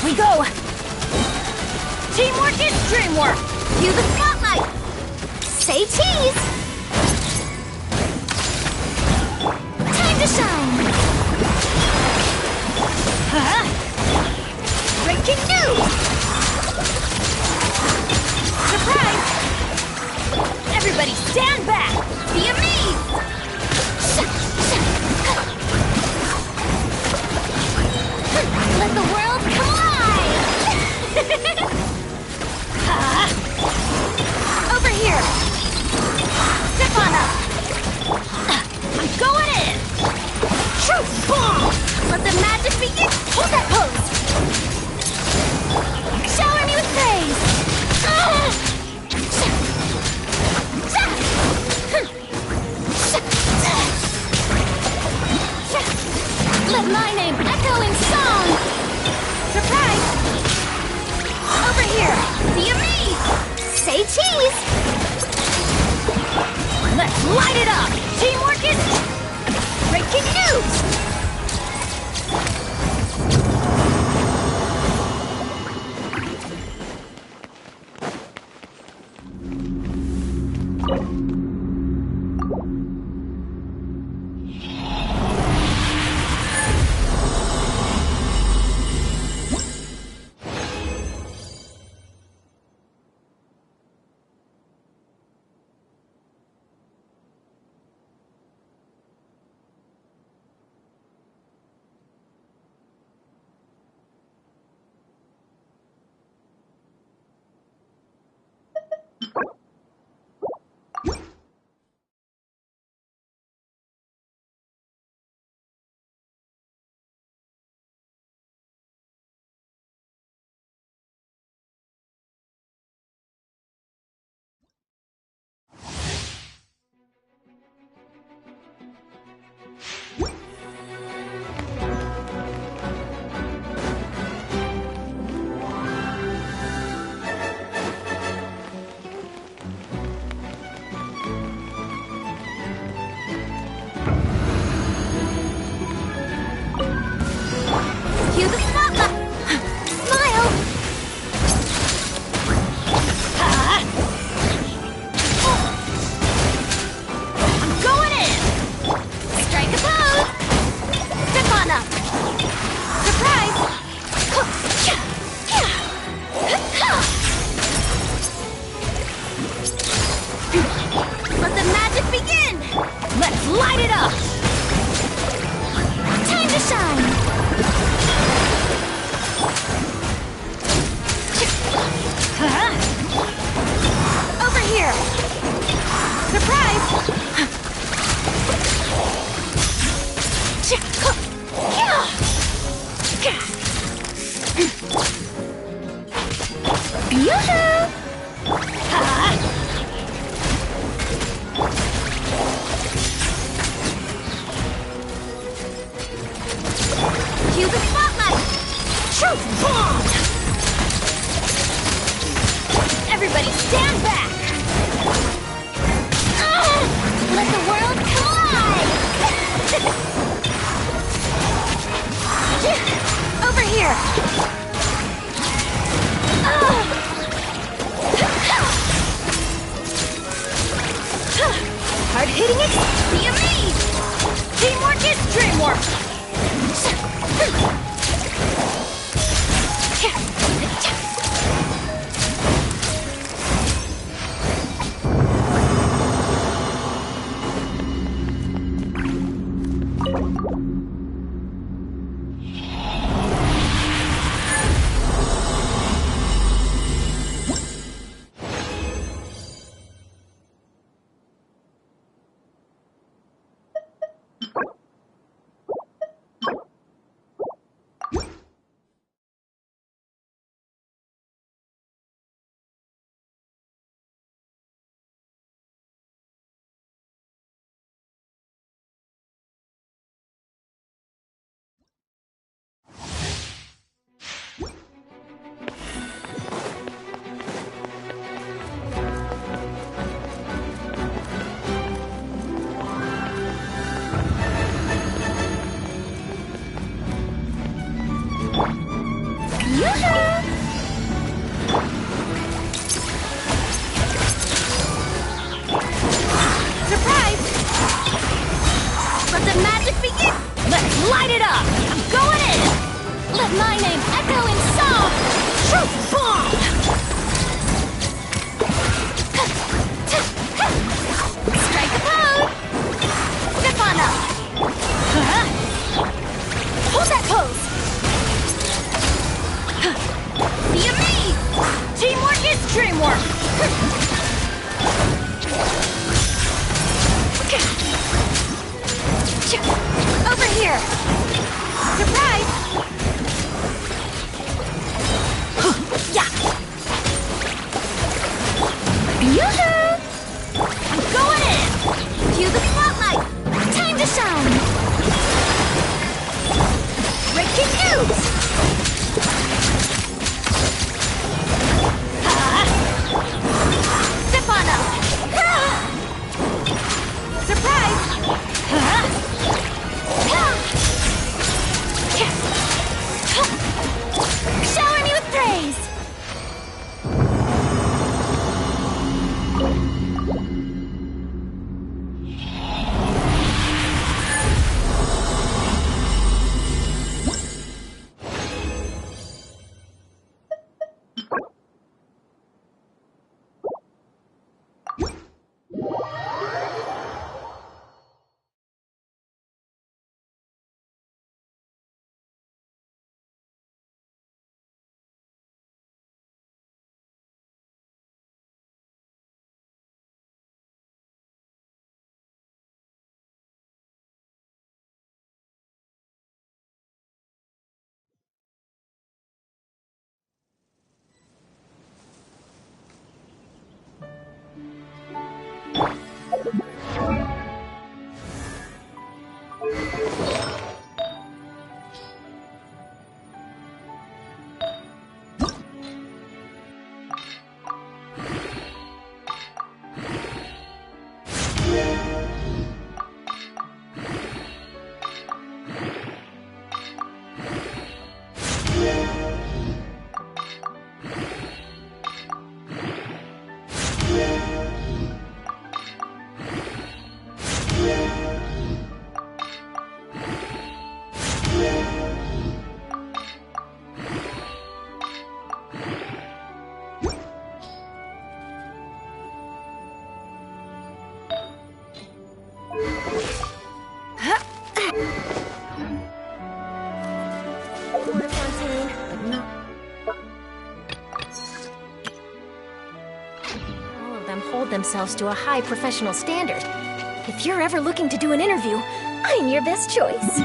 [SPEAKER 4] We go! Teamwork is dreamwork! Cue the spotlight! Say cheese! Time to shine! Huh? Breaking news! Surprise! Everybody stand back! Be amazed! Let the world collide! Over here! Step on up! I'm going in! Shoot! Bomb! Let the magic begin! Hold that pose! Shower me with praise! Let my name echo in song! Surprise! Over here! Be amazed! Say cheese! Let's light it up! Teamwork is... breaking news! Cue the spotlight! Truth bomb! Everybody stand back! Let the world collide! Over here! Hard hitting it? Be me! Teamwork is dreamwork! Surprise! Let the magic begin! Let's light it up! I'm going in! Let my name echo in song! Truth bomb! Strike a pose! Step on up! Hold that pose! Be a me! Teamwork is dreamwork! Over here! Surprise! Yeah! Yoo-hoo! I'm going in! Cue the spotlight! Time to shine! Breaking news! Step on up! Surprise! Shower me with praise! Hold themselves to a high professional standard. If you're ever looking to do an interview,
[SPEAKER 5] I'm your best choice.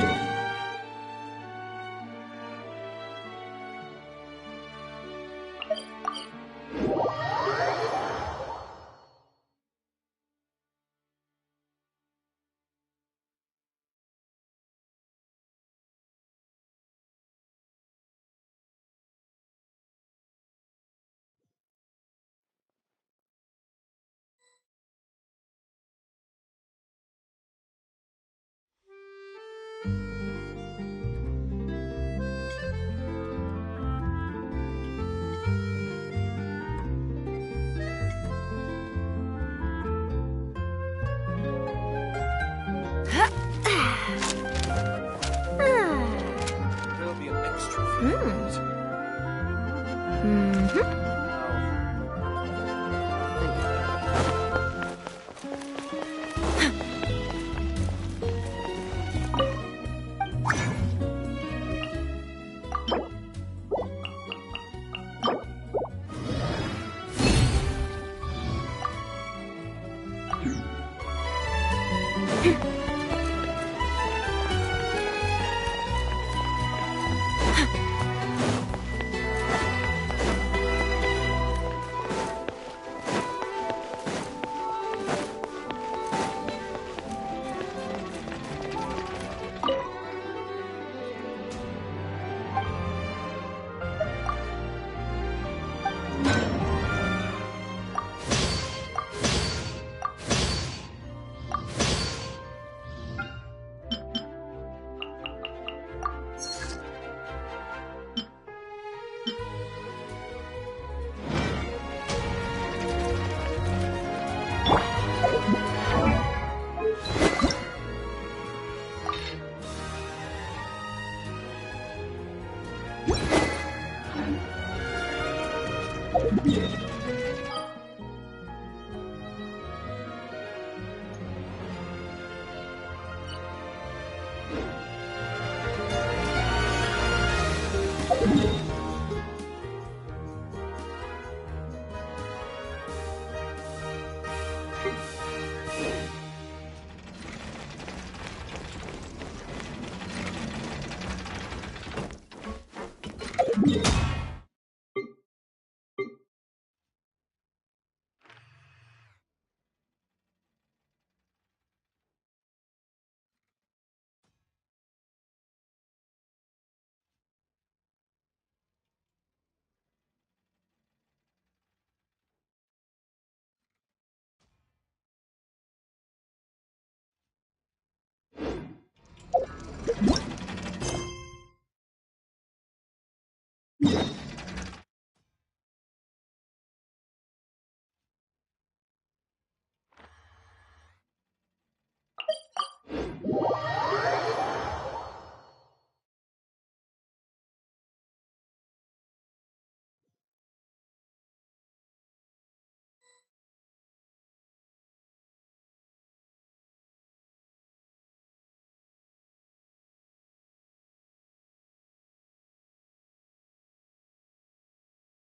[SPEAKER 2] There'll be an extra few minutes.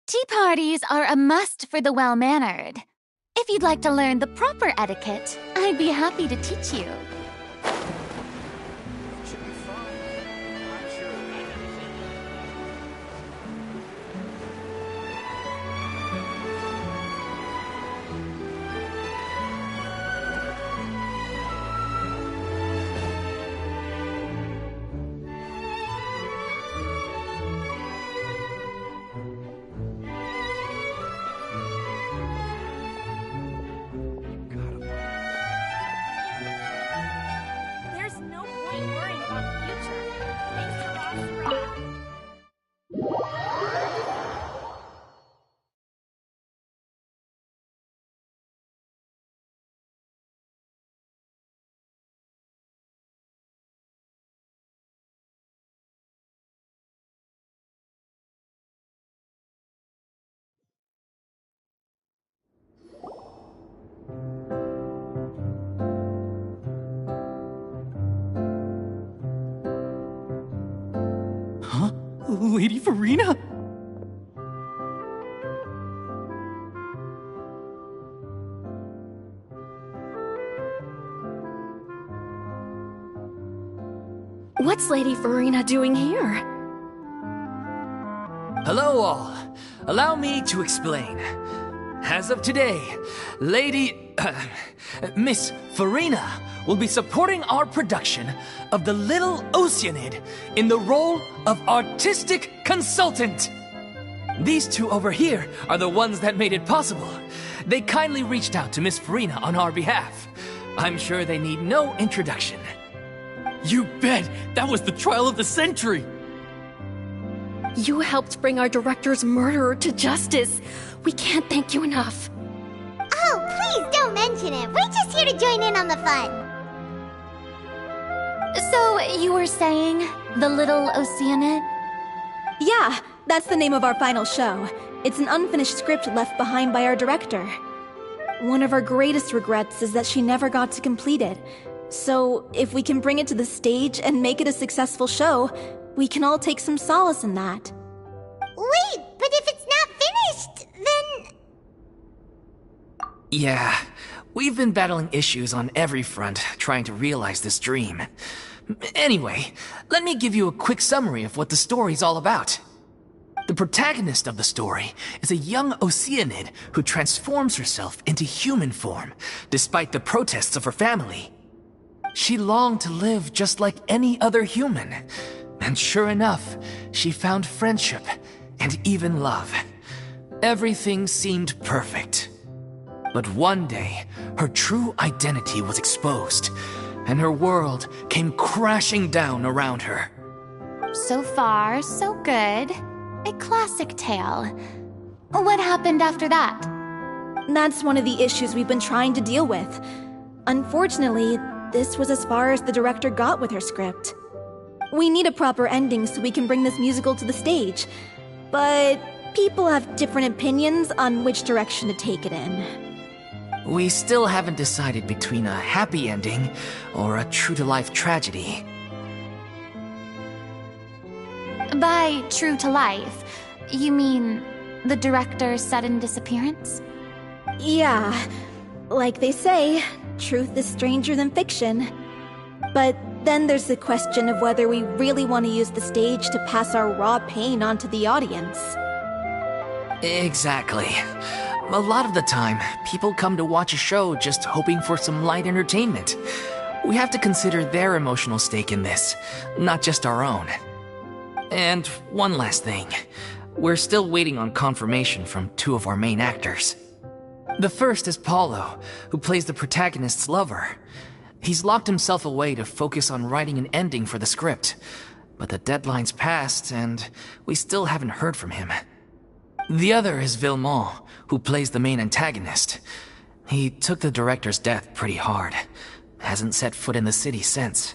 [SPEAKER 4] Tea parties are a must for the well-mannered. If you'd like to learn the proper etiquette, I'd be happy to teach you.
[SPEAKER 2] Should be fine. I'm sure it'll be anything.
[SPEAKER 5] There's no point worrying about the future. Thanks to Ross.
[SPEAKER 10] Huh? Lady Furina?
[SPEAKER 6] What's Lady Furina doing here?
[SPEAKER 10] Hello, all. Allow me to explain. As of today, Miss Furina will be supporting our production of The Little Oceanid in the role of artistic consultant. These two over here are the ones that made it possible. They kindly reached out to Miss Furina on our behalf. I'm sure they need no introduction.
[SPEAKER 9] You bet! That was the trial of the century!
[SPEAKER 6] You helped bring our director's murderer to justice. We can't thank you enough.
[SPEAKER 11] Oh, please don't mention it. We're just here to join in on the fun.
[SPEAKER 1] So, you were saying The Little Oceanid?
[SPEAKER 8] Yeah, that's the name of our final show. It's an unfinished script left behind by our director. One of our greatest regrets is that she never got to complete it. So, if we can bring it to the stage and make it a successful show, we can all take some solace in that.
[SPEAKER 11] Wait, but if it's not finished, then...
[SPEAKER 10] Yeah, we've been battling issues on every front trying to realize this dream. Anyway, let me give you a quick summary of what the story's all about. The protagonist of the story is a young Oceanid who transforms herself into human form, despite the protests of her family. She longed to live just like any other human, and sure enough, she found friendship and even love. Everything seemed perfect. But one day, her true identity was exposed, and her world came crashing down around her.
[SPEAKER 1] So far, so good. A classic tale. What happened after that?
[SPEAKER 8] That's one of the issues we've been trying to deal with. Unfortunately, this was as far as the director got with her script. We need a proper ending so we can bring this musical to the stage. But people have different opinions on which direction to take it in.
[SPEAKER 10] We still haven't decided between a happy ending or a true-to-life tragedy.
[SPEAKER 1] By true to life, you mean the director's sudden disappearance?
[SPEAKER 8] Yeah, like they say, truth is stranger than fiction. But then there's the question of whether we really want to use the stage to pass our raw pain onto the audience.
[SPEAKER 10] Exactly. A lot of the time, people come to watch a show just hoping for some light entertainment. We have to consider their emotional stake in this, not just our own. And one last thing. We're still waiting on confirmation from two of our main actors. The first is Paulo, who plays the protagonist's lover. He's locked himself away to focus on writing an ending for the script. But the deadline's passed, and we still haven't heard from him. The other is Villemont, who plays the main antagonist. He took the director's death pretty hard. Hasn't set foot in the city since.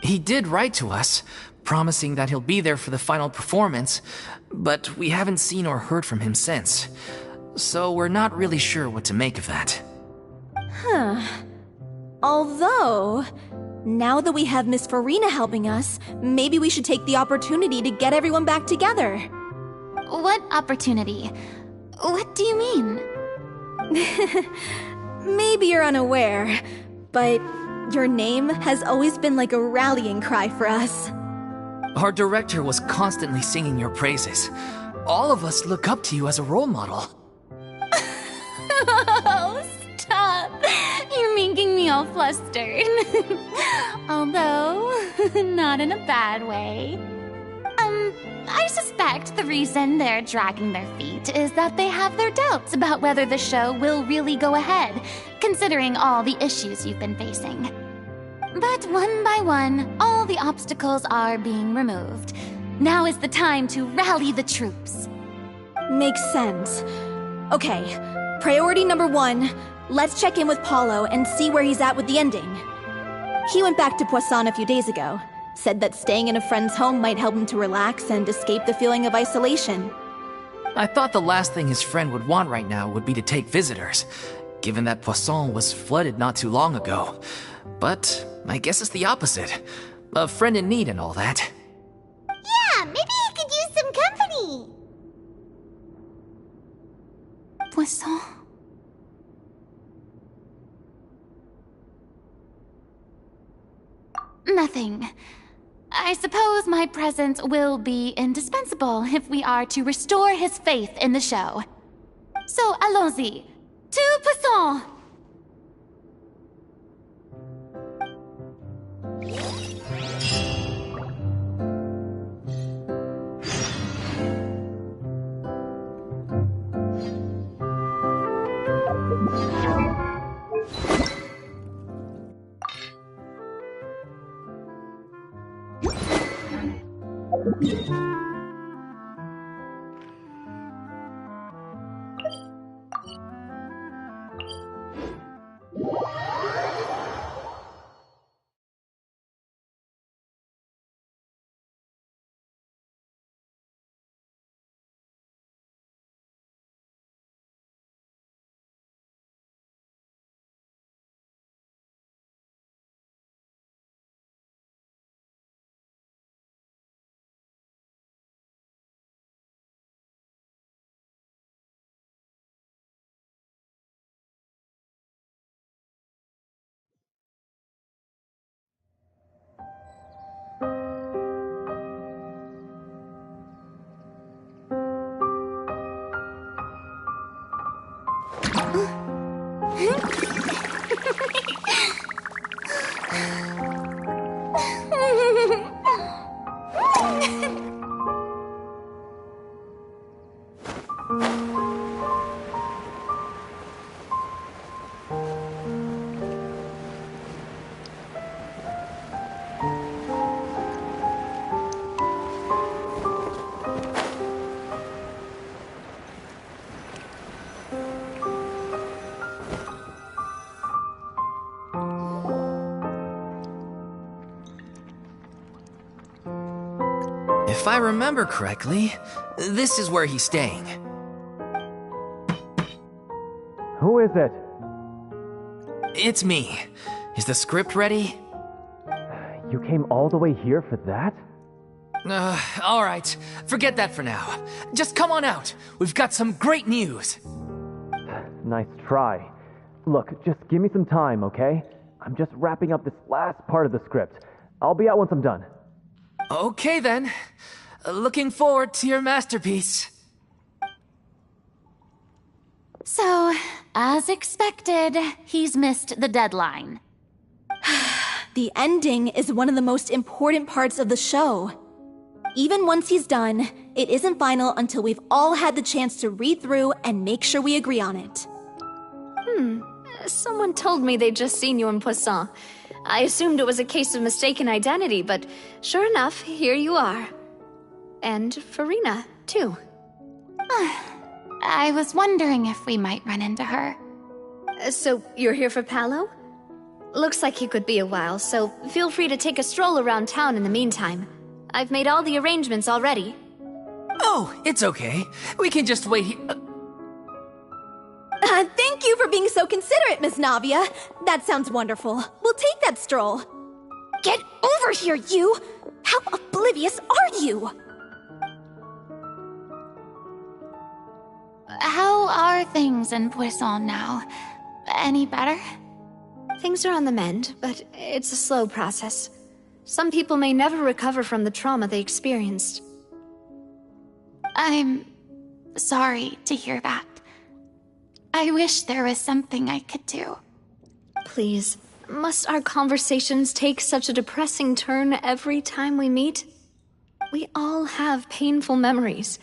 [SPEAKER 10] He did write to us, promising that he'll be there for the final performance, but we haven't seen or heard from him since. So we're not really sure what to make of that.
[SPEAKER 8] Huh. Although, now that we have Miss Furina helping us, maybe we should take the opportunity to get everyone back together.
[SPEAKER 1] What opportunity? What do you mean?
[SPEAKER 8] Maybe you're unaware, but your name has always been like a rallying cry for us.
[SPEAKER 10] Our director was constantly singing your praises. All of us look up to you as a role model.
[SPEAKER 1] Oh, stop! You're making me all flustered. Although, not in a bad way. I suspect the reason they're dragging their feet is that they have their doubts about whether the show will really go ahead, considering all the issues you've been facing. But one by one, all the obstacles are being removed. Now is the time to rally the troops.
[SPEAKER 8] Makes sense. Okay, priority number 1, let's check in with Paulo and see where he's at with the ending. He went back to Poisson a few days ago. Said that staying in a friend's home might help him to relax and escape the feeling of isolation.
[SPEAKER 10] I thought the last thing his friend would want right now would be to take visitors, given that Poisson was flooded not too long ago. But I guess it's the opposite. A friend in need and all that.
[SPEAKER 11] Yeah, maybe he could use some company.
[SPEAKER 1] Poisson? Nothing. I suppose my presence will be indispensable if we are to restore his faith in the show. So, allons-y. Tout passant!
[SPEAKER 10] If I remember correctly, this is where he's staying.
[SPEAKER 7] Who is it?
[SPEAKER 10] It's me. Is the script ready?
[SPEAKER 7] You came all the way here for that?
[SPEAKER 10] Alright. Forget that for now. Just come on out. We've got some great news.
[SPEAKER 7] Nice try. Look, just give me some time, okay? I'm just wrapping up this last part of the script. I'll be out once I'm done.
[SPEAKER 10] Okay then. Looking forward to your masterpiece.
[SPEAKER 1] So, as expected, he's missed the deadline.
[SPEAKER 8] The ending is one of the most important parts of the show. Even once he's done, it isn't final until we've all had the chance to read through and make sure we agree on it.
[SPEAKER 6] Someone told me they'd just seen you in Poisson. I assumed it was a case of mistaken identity, but sure enough, here you are. And Furina, too.
[SPEAKER 1] I was wondering if we might run into her.
[SPEAKER 6] So, you're here for Paolo? Looks like he could be a while, so feel free to take a stroll around town in the meantime. I've made all the arrangements already.
[SPEAKER 10] Oh, it's okay. We can just wait here.
[SPEAKER 8] Thank you for being so considerate, Miss Navia. That sounds wonderful. We'll take that stroll. Get over here, you! How oblivious are you?
[SPEAKER 1] How are things in Poisson now? Any better?
[SPEAKER 6] Things are on the mend, but it's a slow process. Some people may never recover from the trauma they experienced.
[SPEAKER 1] I'm sorry to hear that. I wish there was something I could do.
[SPEAKER 6] Please, must our conversations take such a depressing turn every time we meet? We all have painful memories,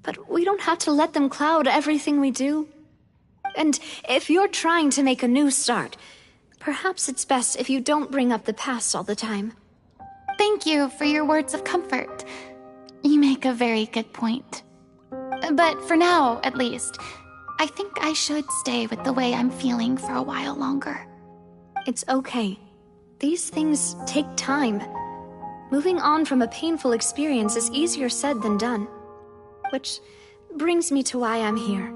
[SPEAKER 6] but we don't have to let them cloud everything we do. And if you're trying to make a new start, perhaps it's best if you don't bring up the past all the time.
[SPEAKER 1] Thank you for your words of comfort. You make a very good point. But for now, at least, I think I should stay with the way I'm feeling for a while longer.
[SPEAKER 6] It's okay. These things take time. Moving on from a painful experience is easier said than done. Which brings me to why I'm here.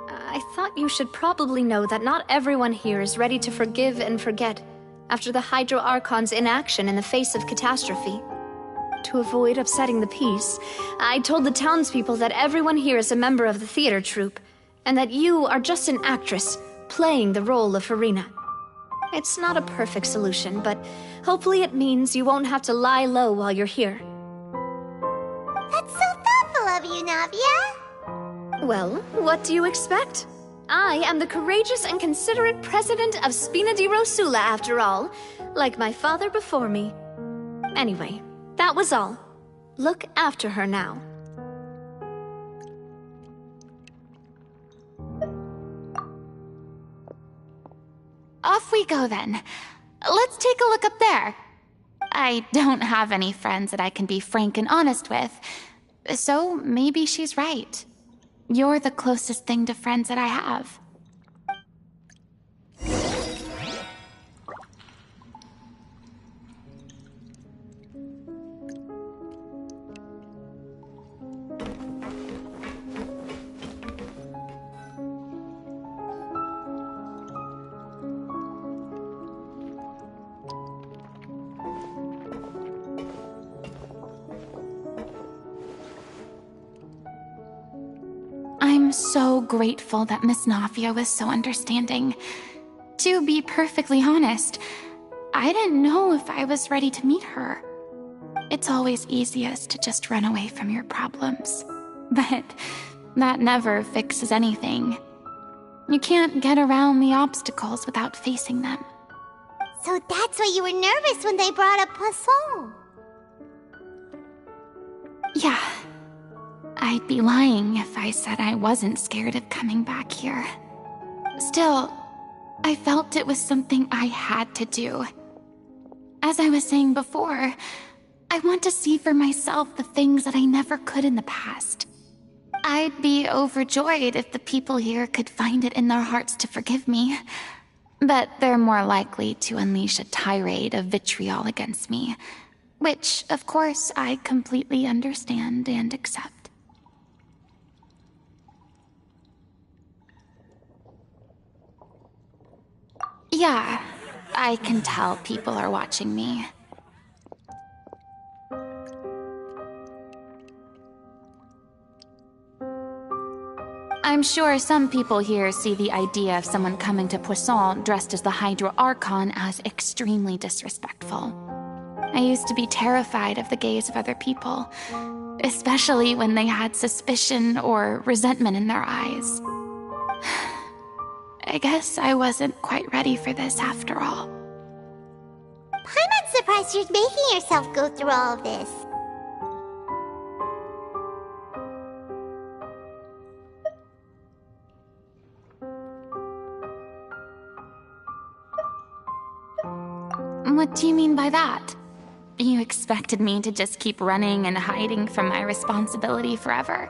[SPEAKER 6] I thought you should probably know that not everyone here is ready to forgive and forget after the Hydro Archon's inaction in the face of catastrophe. To avoid upsetting the peace, I told the townspeople that everyone here is a member of the theater troupe, and that you are just an actress playing the role of Furina. It's not a perfect solution, but hopefully it means you won't have to lie low while you're here.
[SPEAKER 11] That's so thoughtful of you, Navia.
[SPEAKER 6] Well, what do you expect? I am the courageous and considerate president of Spina di Rosula, after all, like my father before me. Anyway, that was all. Look after her now.
[SPEAKER 1] Off we go then. Let's take a look up there. I don't have any friends that I can be frank and honest with, so maybe she's right. You're the closest thing to friends that I have. I'm so grateful that Miss Navia was so understanding. To be perfectly honest, I didn't know if I was ready to meet her. It's always easiest to just run away from your problems. But that never fixes anything. You can't get around the obstacles without facing them.
[SPEAKER 11] So that's why you were nervous when they brought up Poisson.
[SPEAKER 1] Yeah. I'd be lying if I said I wasn't scared of coming back here. Still, I felt it was something I had to do. As I was saying before, I want to see for myself the things that I never could in the past. I'd be overjoyed if the people here could find it in their hearts to forgive me. But they're more likely to unleash a tirade of vitriol against me, which, of course, I completely understand and accept. Yeah, I can tell people are watching me. I'm sure some people here see the idea of someone coming to Poisson dressed as the Hydro Archon as extremely disrespectful. I used to be terrified of the gaze of other people, especially when they had suspicion or resentment in their eyes. I guess I wasn't quite ready for this after all.
[SPEAKER 11] I'm not surprised you're making yourself go through all of this.
[SPEAKER 1] What do you mean by that? You expected me to just keep running and hiding from my responsibility forever?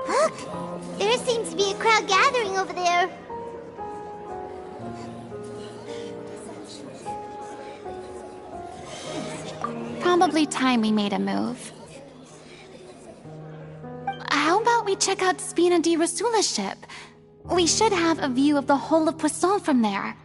[SPEAKER 11] Look! There seems to be a crowd gathering over there.
[SPEAKER 1] Probably time we made a move. How about we check out Spina di Rosula's ship? We should have a view of the whole of Poisson from there.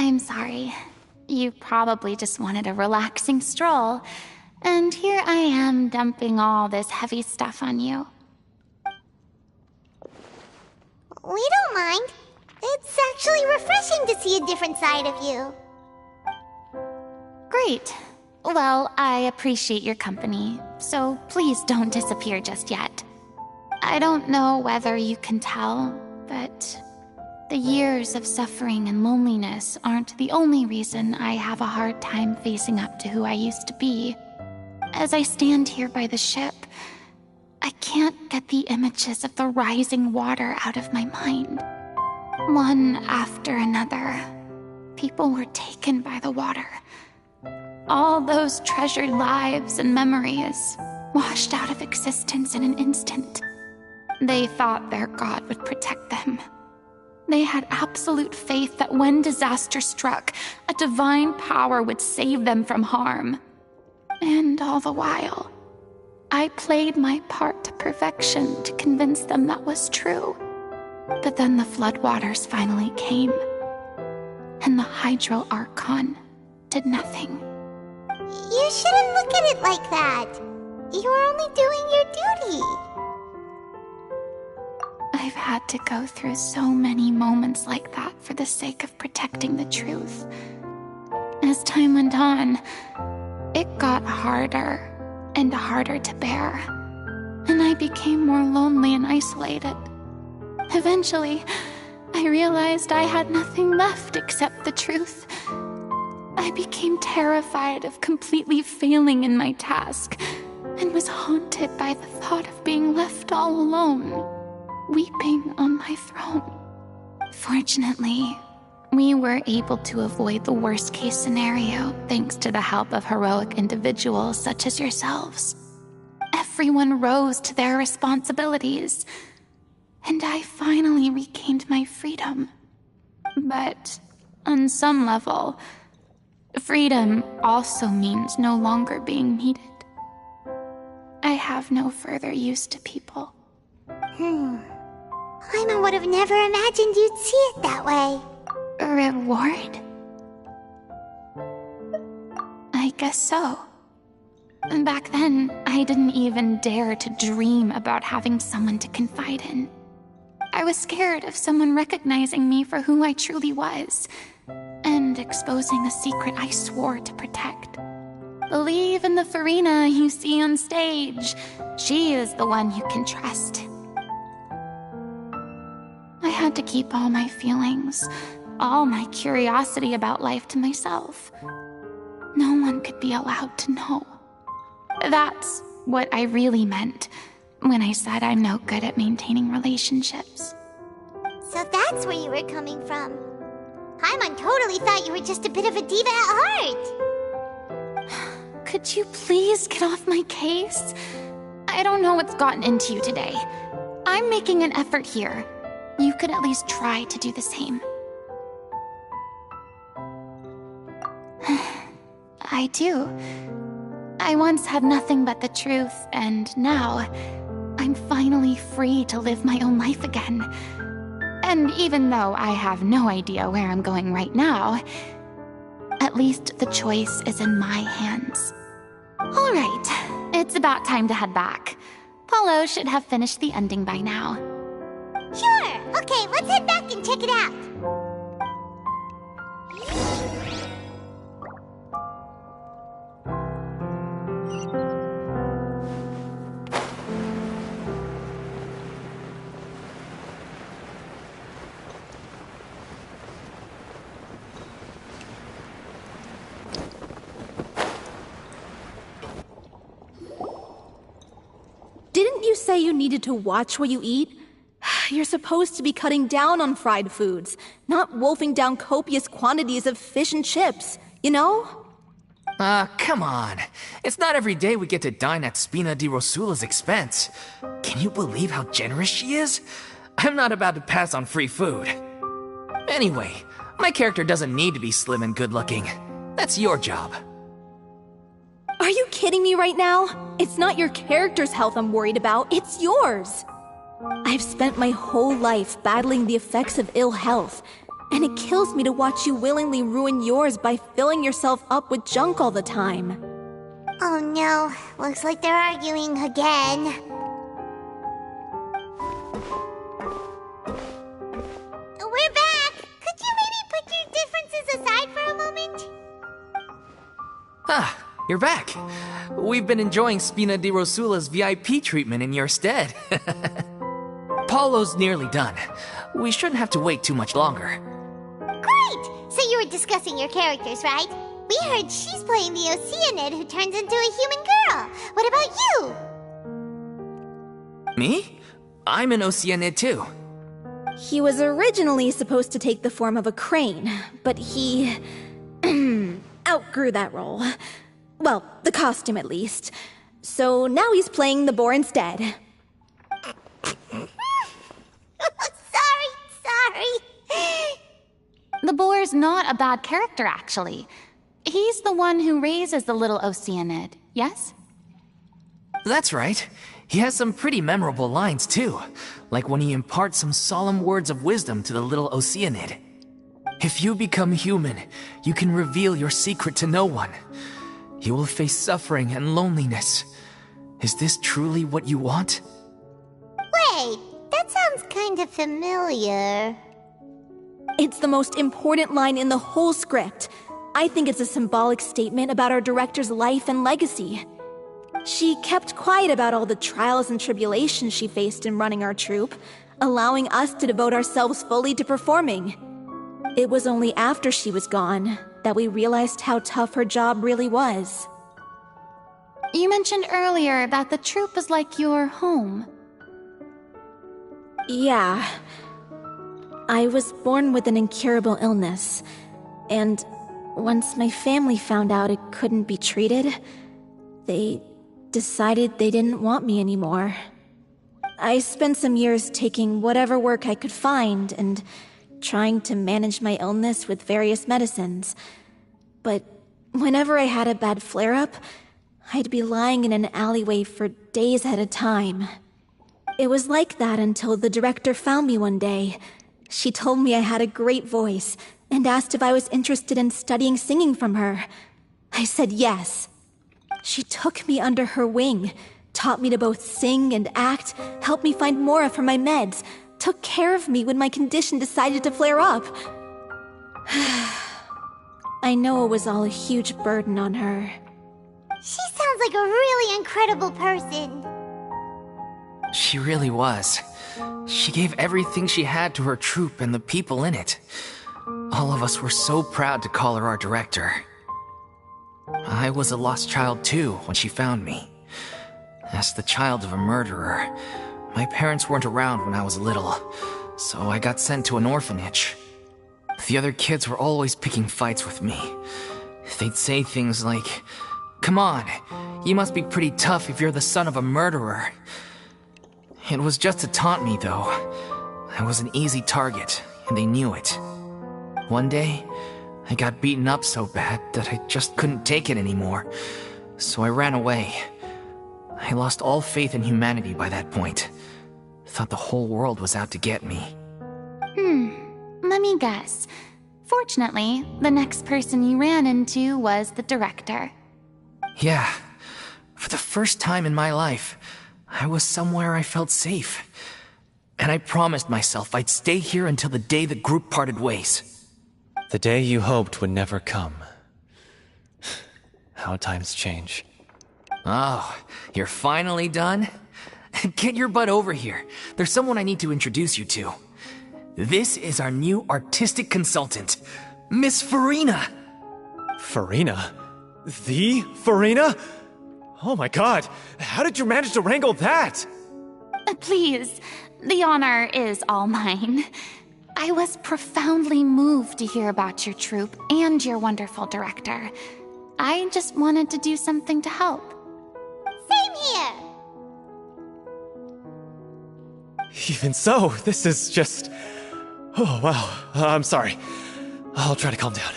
[SPEAKER 1] I'm sorry. You probably just wanted a relaxing stroll, and here I am dumping all this heavy stuff on you.
[SPEAKER 11] mind. It's actually refreshing to see a different side of you.
[SPEAKER 1] Great. Well, I appreciate your company, so please don't disappear just yet. I don't know whether you can tell, but the years of suffering and loneliness aren't the only reason I have a hard time facing up to who I used to be. As I stand here by the ship, I can't get the images of the rising water out of my mind. One after another, people were taken by the water. All those treasured lives and memories washed out of existence in an instant. They thought their god would protect them. They had absolute faith that when disaster struck, a divine power would save them from harm. And all the while, I played my part to perfection to convince them that was true. But then the floodwaters finally came, and the Hydro Archon did nothing.
[SPEAKER 11] You shouldn't look at it like that. You're only doing your duty.
[SPEAKER 1] I've had to go through so many moments like that for the sake of protecting the truth. As time went on, it got harder and harder to bear, and I became more lonely and isolated. Eventually, I realized I had nothing left except the truth. I became terrified of completely failing in my task, and was haunted by the thought of being left all alone, weeping on my throne. Fortunately, we were able to avoid the worst-case scenario thanks to the help of heroic individuals such as yourselves. Everyone rose to their responsibilities, and I finally regained my freedom. But on some level, freedom also means no longer being needed. I have no further use to people.
[SPEAKER 11] Paimon would have never imagined you'd see it that way.
[SPEAKER 1] A reward? I guess so. Back then, I didn't even dare to dream about having someone to confide in. I was scared of someone recognizing me for who I truly was, and exposing a secret I swore to protect. Believe in the Furina you see on stage. She is the one you can trust. I had to keep all my feelings, all my curiosity about life to myself. No one could be allowed to know. That's what I really meant when I said I'm no good at maintaining relationships.
[SPEAKER 11] So that's where you were coming from. Paimon totally thought you were just a bit of a diva at heart.
[SPEAKER 1] Could you please get off my case? I don't know what's gotten into you today. I'm making an effort here. You could at least try to do the same. I do. I once had nothing but the truth, and now I'm finally free to live my own life again. And even though I have no idea where I'm going right now, at least the choice is in my hands. All right, it's about time to head back. Paulo should have finished the ending by now.
[SPEAKER 11] Sure! Okay, let's head back and check it out.
[SPEAKER 8] Didn't you say you needed to watch what you eat? You're supposed to be cutting down on fried foods, not wolfing down copious quantities of fish and chips, you know?
[SPEAKER 10] Come on. It's not every day we get to dine at Spina di Rosula's expense. Can you believe how generous she is? I'm not about to pass on free food. Anyway, my character doesn't need to be slim and good-looking. That's your job.
[SPEAKER 8] Are you kidding me right now? It's not your character's health I'm worried about, it's yours. I've spent my whole life battling the effects of ill health, and it kills me to watch you willingly ruin yours by filling yourself up with junk all the time.
[SPEAKER 11] Oh no, looks like they're arguing again.
[SPEAKER 10] Ah, you're back. We've been enjoying Spina di Rosula's VIP treatment in your stead. Paulo's nearly done. We shouldn't have to wait too much longer.
[SPEAKER 11] Great! So you were discussing your characters, right? We heard she's playing the Oceanid who turns into a human girl. What about you?
[SPEAKER 10] Me? I'm an Oceanid too.
[SPEAKER 8] He was originally supposed to take the form of a crane, but he outgrew that role. Well, the costume at least. So now he's playing the boar instead.
[SPEAKER 11] Sorry.
[SPEAKER 1] The boar's not a bad character, actually. He's the one who raises the little Oceanid, yes?
[SPEAKER 10] That's right. He has some pretty memorable lines too, like when he imparts some solemn words of wisdom to the little Oceanid. If you become human, you can reveal your secret to no one. You will face suffering and loneliness. Is this truly what you want?
[SPEAKER 11] Wait, that sounds kind of familiar.
[SPEAKER 8] It's the most important line in the whole script. I think it's a symbolic statement about our director's life and legacy. She kept quiet about all the trials and tribulations she faced in running our troupe, allowing us to devote ourselves fully to performing. It was only after she was gone that we realized how tough her job really was.
[SPEAKER 1] You mentioned earlier that the troupe is like your home.
[SPEAKER 8] Yeah. I was born with an incurable illness, and once my family found out it couldn't be treated, they decided they didn't want me anymore. I spent some years taking whatever work I could find and trying to manage my illness with various medicines. But whenever I had a bad flare-up, I'd be lying in an alleyway for days at a time. It was like that until the director found me one day. She told me I had a great voice and asked if I was interested in studying singing from her. I said yes. She took me under her wing, taught me to both sing and act, helped me find Mora for my meds, took care of me when my condition decided to flare up. I know it was all a huge burden on her.
[SPEAKER 11] She sounds like a really incredible person.
[SPEAKER 10] She really was. She gave everything she had to her troupe and the people in it. All of us were so proud to call her our director. I was a lost child too when she found me. As the child of a murderer, my parents weren't around when I was little, so I got sent to an orphanage. The other kids were always picking fights with me. They'd say things like, "Come on, you must be pretty tough if you're the son of a murderer." It was just to taunt me, though. I was an easy target, and they knew it. One day, I got beaten up so bad that I just couldn't take it anymore, so I ran away. I lost all faith in humanity by that point. Thought the whole world was out to get me.
[SPEAKER 1] Let me guess. Fortunately, the next person you ran into was the director.
[SPEAKER 10] Yeah. For the first time in my life, I was somewhere I felt safe. And I promised myself I'd stay here until the day the group parted ways.
[SPEAKER 7] The day you hoped would never come. How times change.
[SPEAKER 10] Oh, you're finally done? Get your butt over here. There's someone I need to introduce you to. This is our new artistic consultant, Miss Furina.
[SPEAKER 7] Furina? The Furina? Oh my god, how did you manage to wrangle that?
[SPEAKER 1] Please, the honor is all mine. I was profoundly moved to hear about your troupe and your wonderful director. I just wanted to do something to help.
[SPEAKER 11] Same here.
[SPEAKER 7] Even so, this is just... Oh, wow. I'm sorry. I'll try to calm down.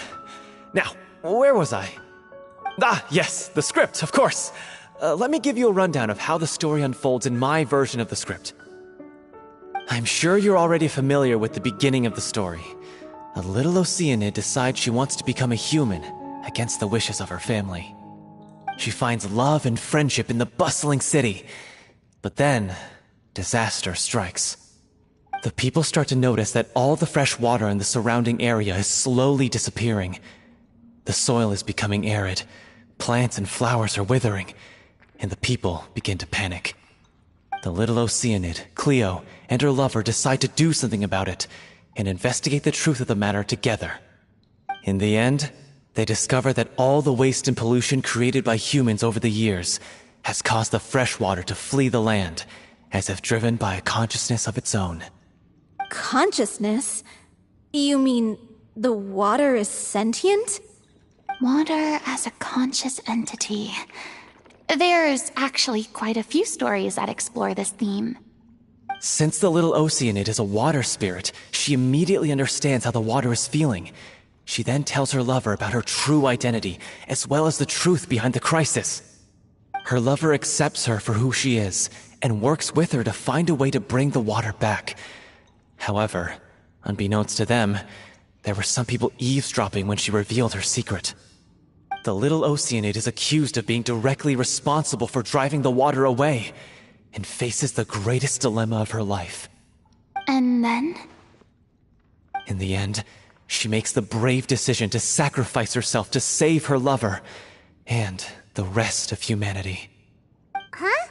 [SPEAKER 7] Now, where was I? Ah, yes, the script, of course. Let me give you a rundown of how the story unfolds in my version of the script. I'm sure you're already familiar with the beginning of the story. A little Oceanid decides she wants to become a human against the wishes of her family. She finds love and friendship in the bustling city. But then, disaster strikes. The people start to notice that all the fresh water in the surrounding area is slowly disappearing. The soil is becoming arid, Plants and flowers are withering, and the people begin to panic. The little Oceanid, Cleo, and her lover decide to do something about it and investigate the truth of the matter together. In the end, they discover that all the waste and pollution created by humans over the years has caused the freshwater to flee the land, as if driven by a consciousness of its own.
[SPEAKER 8] Consciousness? You mean the water is sentient?
[SPEAKER 1] Water as a conscious entity. There's actually quite a few stories that explore this theme.
[SPEAKER 7] Since the little Oceanid is a water spirit, she immediately understands how the water is feeling. She then tells her lover about her true identity, as well as the truth behind the crisis. Her lover accepts her for who she is, and works with her to find a way to bring the water back. However, unbeknownst to them, there were some people eavesdropping when she revealed her secret. The little Oceanid is accused of being directly responsible for driving the water away, and faces the greatest dilemma of her life.
[SPEAKER 1] And then?
[SPEAKER 7] In the end, she makes the brave decision to sacrifice herself to save her lover, and the rest of humanity.
[SPEAKER 11] Huh?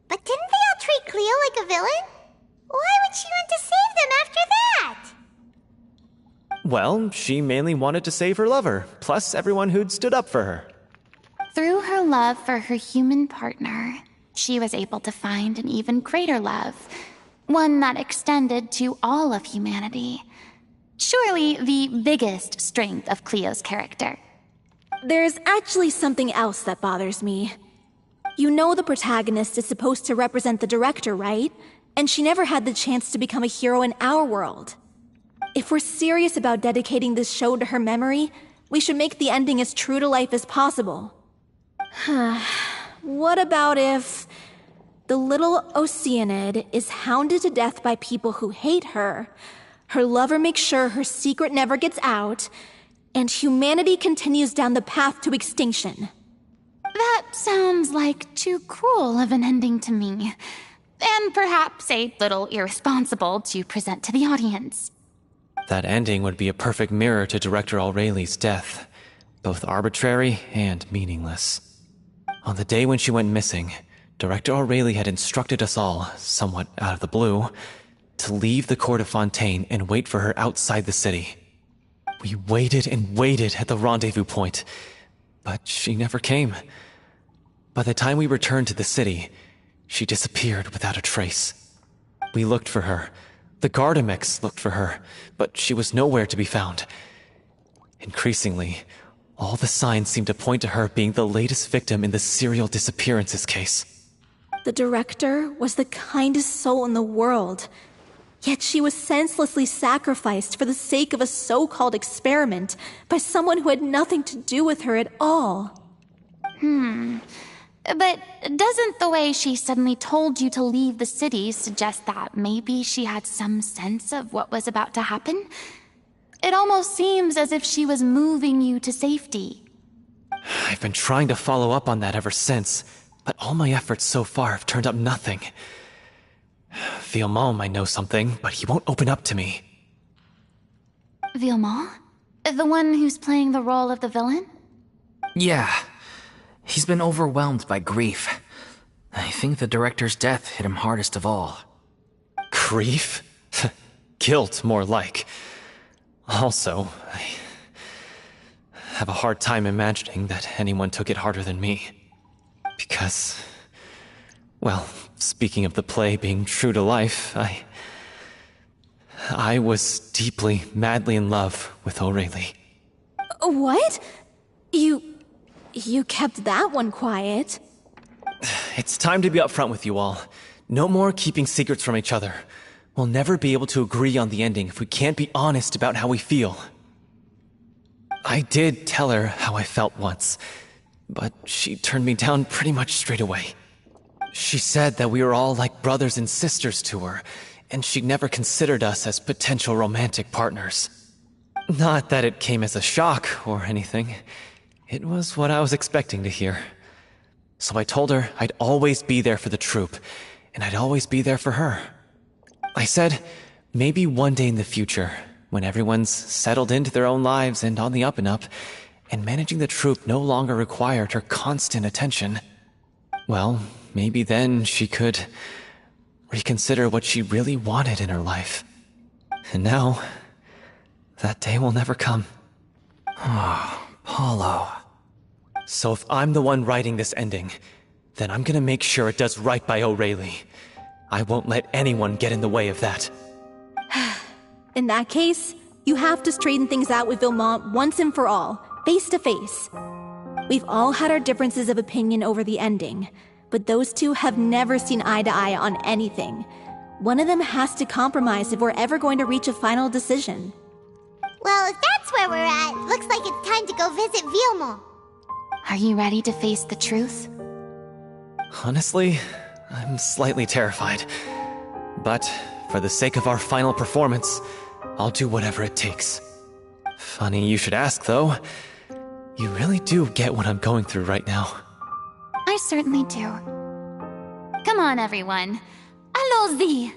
[SPEAKER 11] But didn't they all treat Cleo like a villain? Why would she want to save them after that?
[SPEAKER 7] Well, she mainly wanted to save her lover, plus everyone who'd stood up for her.
[SPEAKER 1] Through her love for her human partner, she was able to find an even greater love, one that extended to all of humanity. Surely the biggest strength of Cleo's character.
[SPEAKER 8] There's actually something else that bothers me. You know the protagonist is supposed to represent the director, right? And she never had the chance to become a hero in our world. If we're serious about dedicating this show to her memory, we should make the ending as true to life as possible. What about if the little Oceanid is hounded to death by people who hate her, her lover makes sure her secret never gets out, and humanity continues down the path to extinction?
[SPEAKER 1] That sounds like too cruel of an ending to me, and perhaps a little irresponsible to present to the audience.
[SPEAKER 7] That ending would be a perfect mirror to Director Aurelie's death, both arbitrary and meaningless. On the day when she went missing, Director Aurelie had instructed us all, somewhat out of the blue, to leave the court of Fontaine and wait for her outside the city. We waited and waited at the rendezvous point, but she never came. By the time we returned to the city, she disappeared without a trace. We looked for her. The Gardamex looked for her, but she was nowhere to be found. Increasingly, all the signs seemed to point to her being the latest victim in the serial disappearances case.
[SPEAKER 8] The director was the kindest soul in the world, yet she was senselessly sacrificed for the sake of a so-called experiment by someone who had nothing to do with her at all.
[SPEAKER 1] But doesn't the way she suddenly told you to leave the city suggest that maybe she had some sense of what was about to happen? It almost seems as if she was moving you to safety.
[SPEAKER 7] I've been trying to follow up on that ever since, but all my efforts so far have turned up nothing. Villemont might know something, but he won't open up to me.
[SPEAKER 1] Villemont? The one who's playing the role of the villain?
[SPEAKER 10] Yeah. He's been overwhelmed by grief. I think the director's death hit him hardest of all.
[SPEAKER 7] Grief? Guilt, more like. Also, I have a hard time imagining that anyone took it harder than me. Because, well, speaking of the play being true to life, I was deeply, madly in love with Aurelie.
[SPEAKER 8] What? You kept that one quiet.
[SPEAKER 7] It's time to be upfront with you all. No more keeping secrets from each other. We'll never be able to agree on the ending if we can't be honest about how we feel. I did tell her how I felt once, but she turned me down pretty much straight away. She said that we were all like brothers and sisters to her, and she'd never considered us as potential romantic partners. Not that it came as a shock or anything. It was what I was expecting to hear. So I told her I'd always be there for the troupe, and I'd always be there for her. I said, maybe one day in the future, when everyone's settled into their own lives and on the up and up, and managing the troupe no longer required her constant attention, well, maybe then she could reconsider what she really wanted in her life. And now, that day will never come.
[SPEAKER 10] Oh, Paulo.
[SPEAKER 7] So if I'm the one writing this ending, then I'm gonna make sure it does right by O'Reilly. I won't let anyone get in the way of that.
[SPEAKER 8] In that case, you have to straighten things out with Vilmont once and for all, face to face. We've all had our differences of opinion over the ending, but those two have never seen eye to eye on anything. One of them has to compromise if we're ever going to reach a final decision.
[SPEAKER 11] Well, if that's where we're at, looks like it's time to go visit Vilmont.
[SPEAKER 1] Are you ready to face the truth?
[SPEAKER 7] Honestly, I'm slightly terrified. But for the sake of our final performance, I'll do whatever it takes. Funny you should ask, though. You really do get what I'm going through right now.
[SPEAKER 1] I certainly do. Come on, everyone. Allons-y!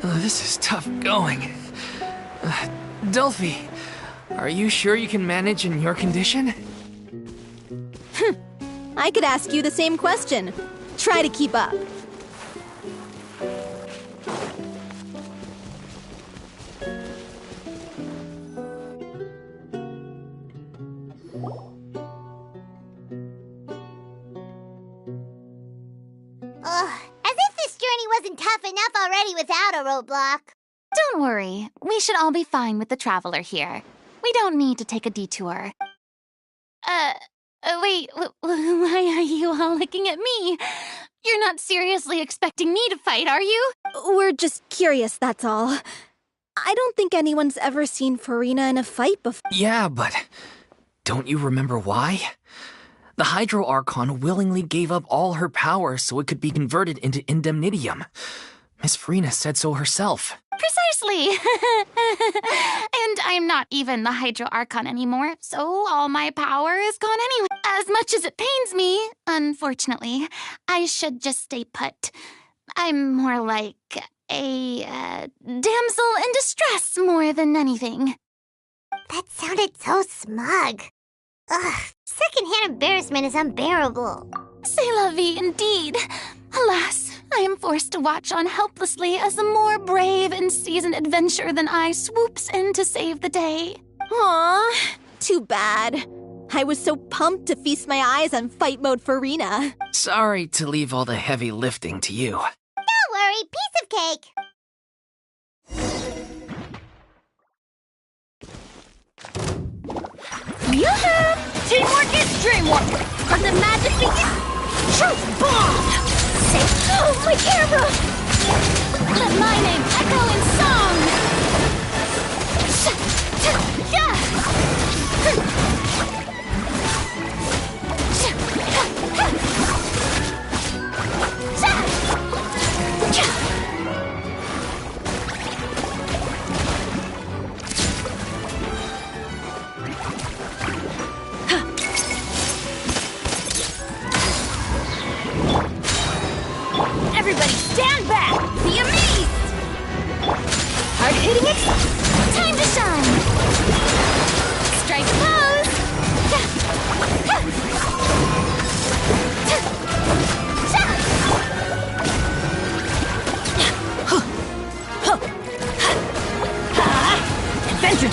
[SPEAKER 10] This is tough going. Delphi, are you sure you can manage in your condition?
[SPEAKER 8] I could ask you the same question. Try to keep up.
[SPEAKER 11] Ugh, as if this journey wasn't tough enough already without a roadblock.
[SPEAKER 1] Don't worry. We should all be fine with the traveler here. We don't need to take a detour. Wait, why are you all looking at me? You're not seriously expecting me to fight, are you?
[SPEAKER 8] We're just curious, that's all. I don't think anyone's ever seen Furina in a fight before.
[SPEAKER 10] Yeah, but don't you remember why? The Hydro Archon willingly gave up all her power so it could be converted into indemnitium. Miss Furina said so herself.
[SPEAKER 1] Precisely! And I'm not even the Hydro Archon anymore, so all my power is gone anyway. As much as it pains me, unfortunately, I should just stay put. I'm more like damsel in distress more than anything.
[SPEAKER 11] That sounded so smug. Ugh, secondhand embarrassment is unbearable.
[SPEAKER 1] C'est la vie indeed. Alas, I am forced to watch on helplessly as a more brave and seasoned adventurer than I swoops in to save the day.
[SPEAKER 8] Aw, too bad. I was so pumped to feast my eyes on fight mode Furina.
[SPEAKER 10] Sorry to leave all the heavy lifting to you.
[SPEAKER 11] Don't worry, piece of cake.
[SPEAKER 4] Yoo-hoo! Teamwork is dreamwork! Let the magic begin! Truth bomb! Say, oh, my camera!
[SPEAKER 1] Let my name echo in song!
[SPEAKER 4] Everybody stand back! Be amazed! Hard hitting it!
[SPEAKER 1] Time to shine! Strike pose!
[SPEAKER 4] Adventure!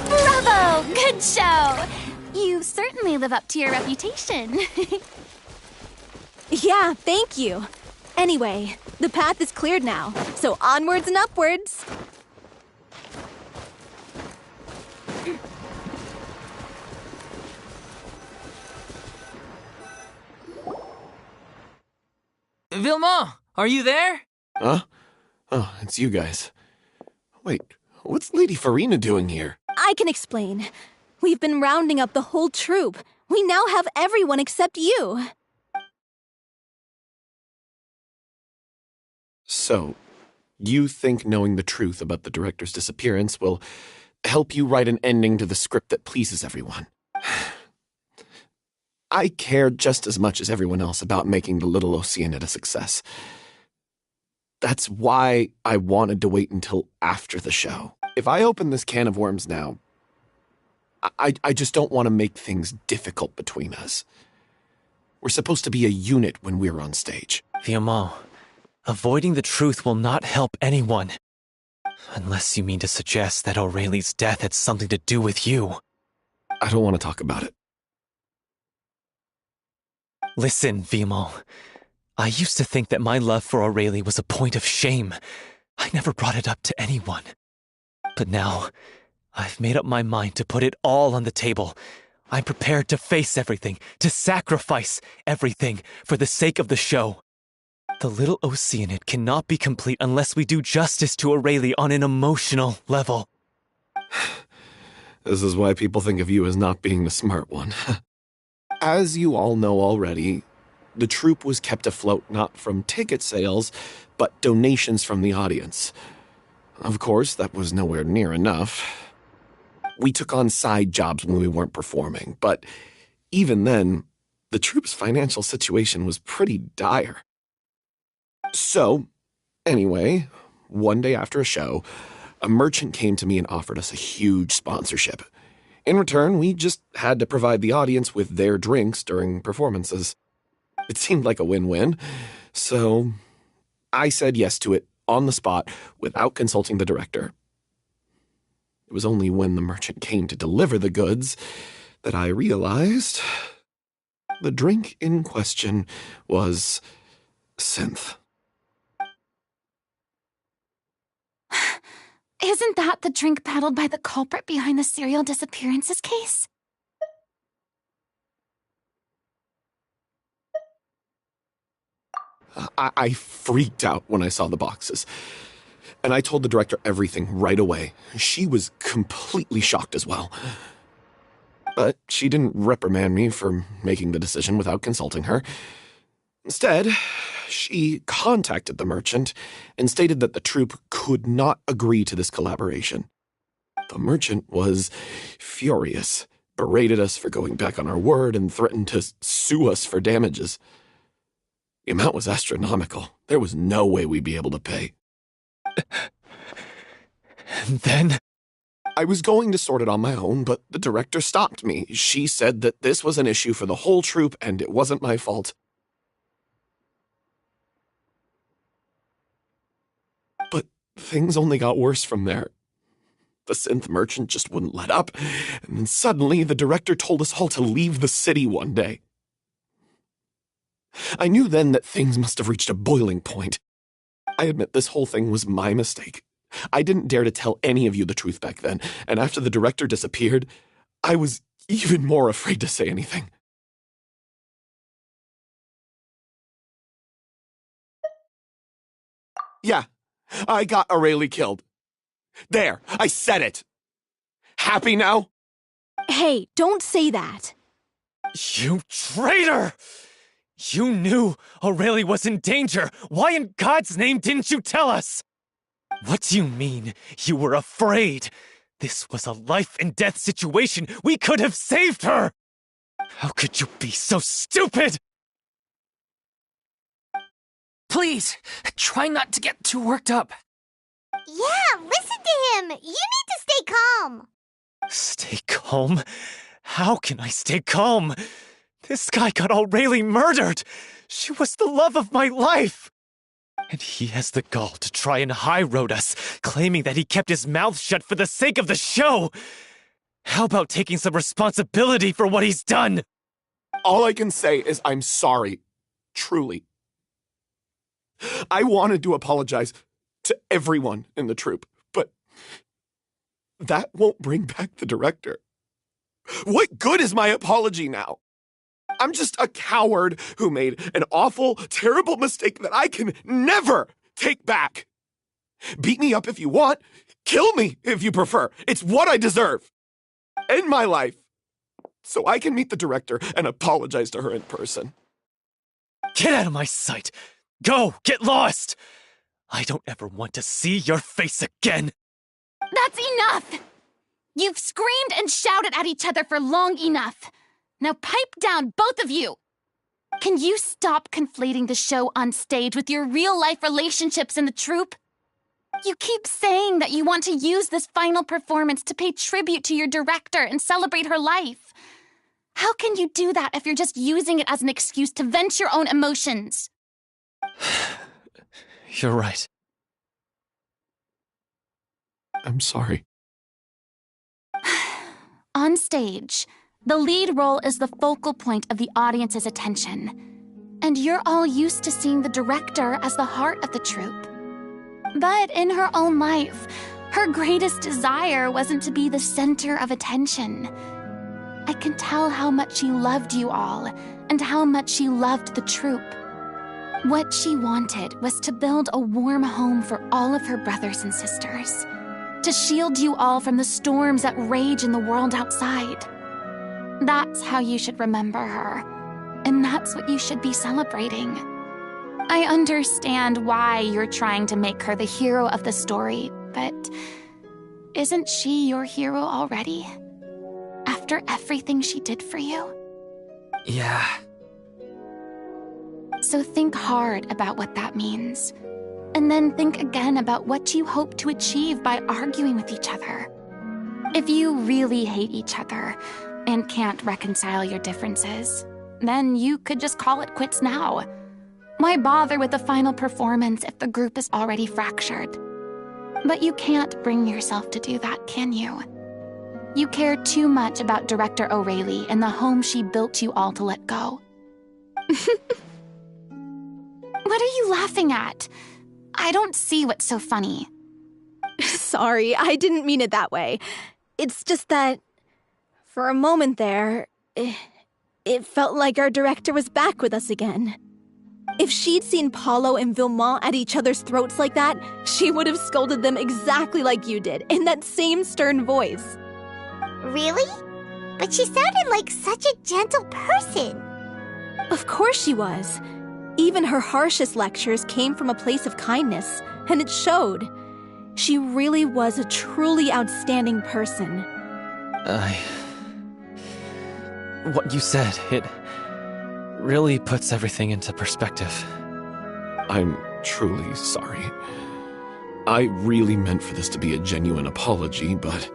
[SPEAKER 1] Bravo! Good show! You certainly live up to your reputation.
[SPEAKER 8] Yeah, thank you. Anyway, the path is cleared now, so onwards and upwards.
[SPEAKER 10] Vilma, are you there?
[SPEAKER 12] Huh? Oh, it's you guys. Wait, what's Lady Furina doing here?
[SPEAKER 8] I can explain. We've been rounding up the whole troupe. We now have everyone except you.
[SPEAKER 12] So, you think knowing the truth about the director's disappearance will help you write an ending to the script that pleases everyone? I care just as much as everyone else about making the Little Oceanid a success. That's why I wanted to wait until after the show. If I open this can of worms now, I just don't want to make things difficult between us. We're supposed to be a unit when we're on stage.
[SPEAKER 7] Vilma, avoiding the truth will not help anyone. Unless you mean to suggest that Aurelie's death had something to do with you.
[SPEAKER 12] I don't want to talk about it.
[SPEAKER 7] Listen, Vilma. I used to think that my love for Aurelie was a point of shame. I never brought it up to anyone. But now, I've made up my mind to put it all on the table. I'm prepared to face everything, to sacrifice everything for the sake of the show. The Little Oceanid cannot be complete unless we do justice to Aurelie on an emotional level.
[SPEAKER 12] This is why people think of you as not being the smart one. As you all know already, the troupe was kept afloat not from ticket sales, but donations from the audience. Of course, that was nowhere near enough. We took on side jobs when we weren't performing, but even then, the troupe's financial situation was pretty dire. So, anyway, one day after a show, a merchant came to me and offered us a huge sponsorship. In return, we just had to provide the audience with their drinks during performances. It seemed like a win-win, so I said yes to it on the spot without consulting the director. It was only when the merchant came to deliver the goods that I realized the drink in question was synth.
[SPEAKER 1] Isn't that the drink peddled by the culprit behind the serial disappearances case?
[SPEAKER 12] I freaked out when I saw the boxes, and I told the director everything right away. She was completely shocked as well. But she didn't reprimand me for making the decision without consulting her. Instead, She contacted the merchant and stated that the troupe could not agree to this collaboration. The merchant was furious, berated us for going back on our word, and threatened to sue us for damages. The amount was astronomical. There was no way we'd be able to pay.
[SPEAKER 7] And then?
[SPEAKER 12] I was going to sort it on my own, but the director stopped me. She said that this was an issue for the whole troupe and it wasn't my fault. But things only got worse from there. The synth merchant just wouldn't let up, and then suddenly the director told us all to leave the city one day. I knew then that things must have reached a boiling point. I admit this whole thing was my mistake. I didn't dare to tell any of you the truth back then, and after the director disappeared, I was even more afraid to say anything. Yeah, I got Aurelie killed. There, I said it. Happy now?
[SPEAKER 8] Hey, don't say that.
[SPEAKER 7] You traitor! You knew Aurelie was in danger. Why in God's name didn't you tell us? What do you mean, you were afraid? This was a life-and-death situation. We could have saved her! How could you be so stupid?
[SPEAKER 10] Please, try not to get too worked up.
[SPEAKER 11] Yeah, listen to him! You need to stay calm!
[SPEAKER 7] Stay calm? How can I stay calm? This guy got Aurelie murdered! She was the love of my life! And he has the gall to try and high-road us, claiming that he kept his mouth shut for the sake of the show! How about taking some responsibility for what he's done?
[SPEAKER 12] All I can say is I'm sorry. Truly. I wanted to apologize to everyone in the troupe, but that won't bring back the director. What good is my apology now? I'm just a coward who made an awful, terrible mistake that I can never take back. Beat me up if you want. Kill me if you prefer. It's what I deserve. End my life so I can meet the director and apologize to her in person.
[SPEAKER 7] Get out of my sight! Go! Get lost! I don't ever want to see your face again!
[SPEAKER 1] That's enough! You've screamed and shouted at each other for long enough. Now pipe down, both of you! Can you stop conflating the show on stage with your real-life relationships in the troupe? You keep saying that you want to use this final performance to pay tribute to your director and celebrate her life. How can you do that if you're just using it as an excuse to vent your own emotions?
[SPEAKER 7] You're right.
[SPEAKER 12] I'm sorry.
[SPEAKER 1] On stage, the lead role is the focal point of the audience's attention. And you're all used to seeing the director as the heart of the troupe. But in her own life, her greatest desire wasn't to be the center of attention. I can tell how much she loved you all, and how much she loved the troupe. What she wanted was to build a warm home for all of her brothers and sisters. To shield you all from the storms that rage in the world outside. That's how you should remember her. And that's what you should be celebrating. I understand why you're trying to make her the hero of the story, but isn't she your hero already? After everything she did for you?
[SPEAKER 10] Yeah.
[SPEAKER 1] So think hard about what that means. And then think again about what you hope to achieve by arguing with each other. If you really hate each other and can't reconcile your differences, then you could just call it quits now. Why bother with the final performance if the group is already fractured? But you can't bring yourself to do that, can you? You care too much about Director Aurelie and the home she built you all to let go. What are you laughing at? I don't see what's so funny.
[SPEAKER 8] Sorry, I didn't mean it that way. It's just that, for a moment there, it felt like our director was back with us again. If she'd seen Paulo and Villemont at each other's throats like that, she would have scolded them exactly like you did, in that same stern voice.
[SPEAKER 11] Really? But she sounded like such a gentle person.
[SPEAKER 8] Of course she was. Even her harshest lectures came from a place of kindness, and it showed. She really was a truly outstanding person.
[SPEAKER 7] What you said, it really puts everything into perspective.
[SPEAKER 12] I'm truly sorry. I really meant for this to be a genuine apology, but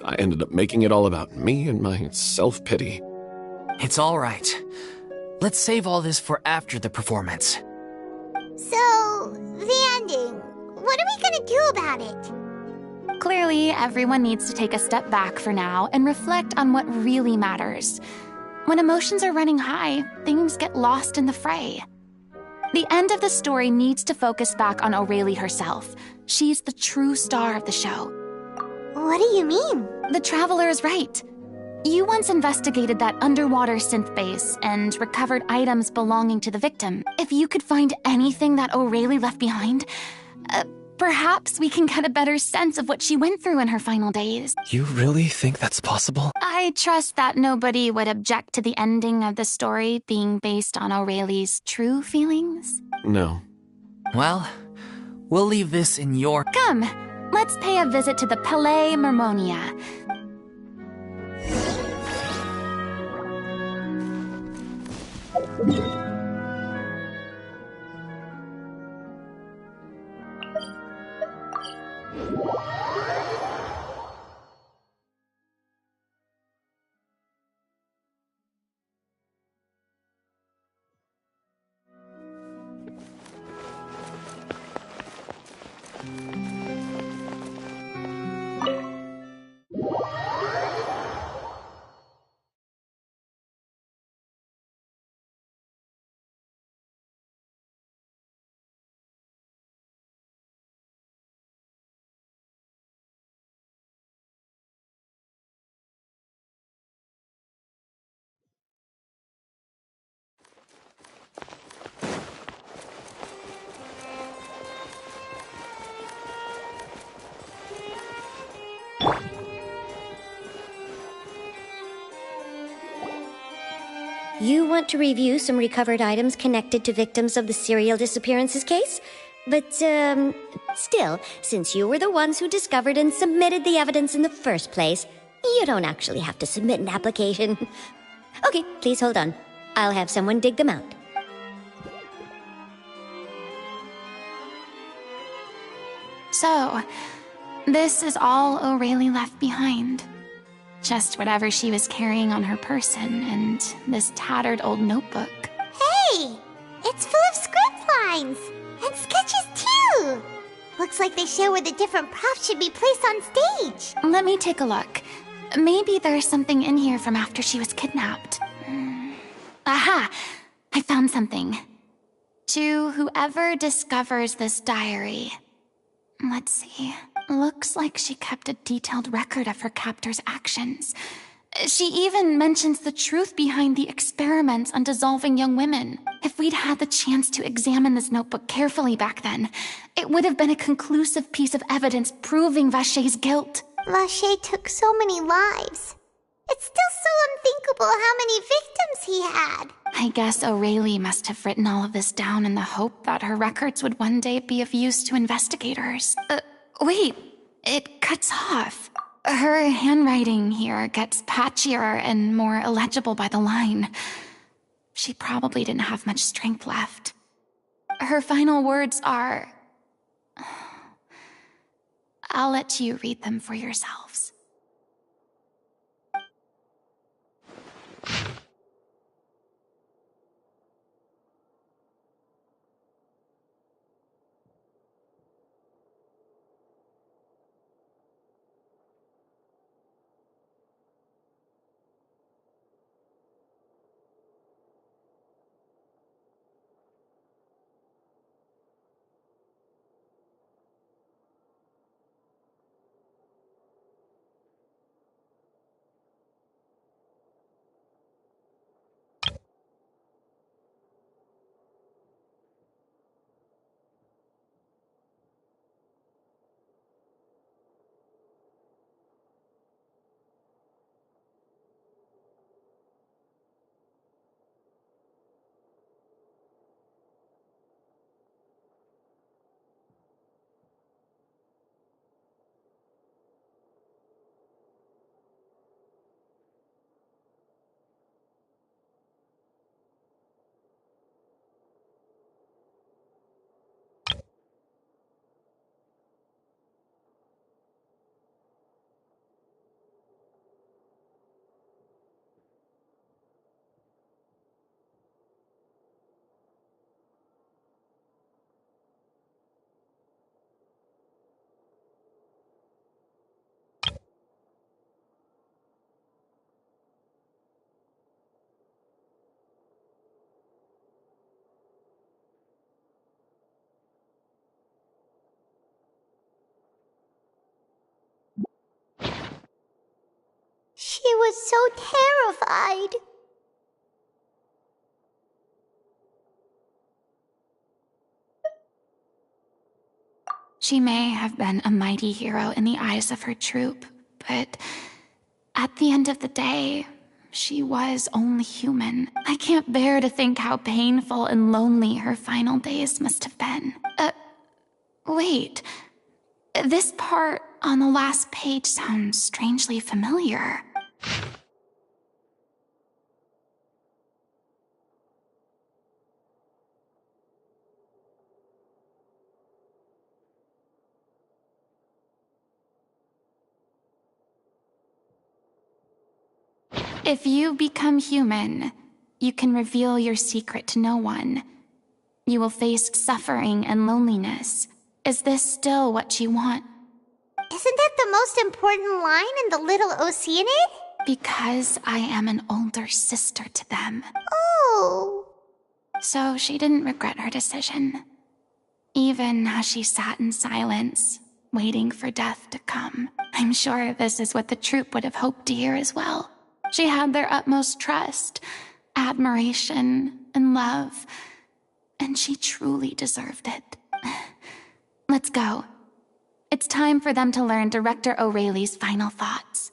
[SPEAKER 12] I ended up making it all about me and my self-pity.
[SPEAKER 10] It's all right. Let's save all this for after the performance.
[SPEAKER 11] So, the ending. What are we gonna do about it?
[SPEAKER 1] Clearly, everyone needs to take a step back for now and reflect on what really matters. When emotions are running high, things get lost in the fray. The end of the story needs to focus back on O'Reilly herself. She's the true star of the show.
[SPEAKER 11] What do you mean?
[SPEAKER 1] The Traveler is right. You once investigated that underwater synth base and recovered items belonging to the victim. If you could find anything that O'Reilly left behind, perhaps we can get a better sense of what she went through in her final days.
[SPEAKER 7] You really think that's possible?
[SPEAKER 1] I trust that nobody would object to the ending of the story being based on O'Reilly's true feelings.
[SPEAKER 12] No.
[SPEAKER 10] Well, we'll leave this in your...
[SPEAKER 1] Come, let's pay a visit to the Palais Mermonia.
[SPEAKER 13] You want to review some recovered items connected to victims of the serial disappearances case? But, still, since you were the ones who discovered and submitted the evidence in the first place, you don't actually have to submit an application. Okay, please hold on. I'll have someone dig them out.
[SPEAKER 1] So, this is all O'Reilly left behind. Just whatever she was carrying on her person and this tattered old notebook.
[SPEAKER 11] Hey! It's full of script lines! And sketches too! Looks like they show where the different props should be placed on stage.
[SPEAKER 1] Let me take a look. Maybe there's something in here from after she was kidnapped. Aha! I found something. To whoever discovers this diary. Let's see. Looks like she kept a detailed record of her captor's actions. She even mentions the truth behind the experiments on dissolving young women. If we'd had the chance to examine this notebook carefully back then, it would have been a conclusive piece of evidence proving Vacher's guilt.
[SPEAKER 11] Vacher took so many lives. It's still so unthinkable how many victims he had.
[SPEAKER 1] I guess O'Reilly must have written all of this down in the hope that her records would one day be of use to investigators. Wait, it cuts off. Her handwriting here gets patchier and more illegible by the line. She probably didn't have much strength left. Her final words are... I'll let you read them for yourselves.
[SPEAKER 11] was so terrified.
[SPEAKER 1] She may have been a mighty hero in the eyes of her troop, but at the end of the day, she was only human. I can't bear to think how painful and lonely her final days must have been. Wait. This part on the last page sounds strangely familiar. If you become human, you can reveal your secret to no one. You will face suffering and loneliness. Is this still what you want?
[SPEAKER 11] Isn't that the most important line in the Little Oceanid?
[SPEAKER 1] Because I am an older sister to them.
[SPEAKER 11] Oh.
[SPEAKER 1] So she didn't regret her decision. Even as she sat in silence, waiting for death to come. I'm sure this is what the troupe would have hoped to hear as well. She had their utmost trust, admiration, and love, and she truly deserved it. Let's go. It's time for them to learn Director O'Reilly's final thoughts.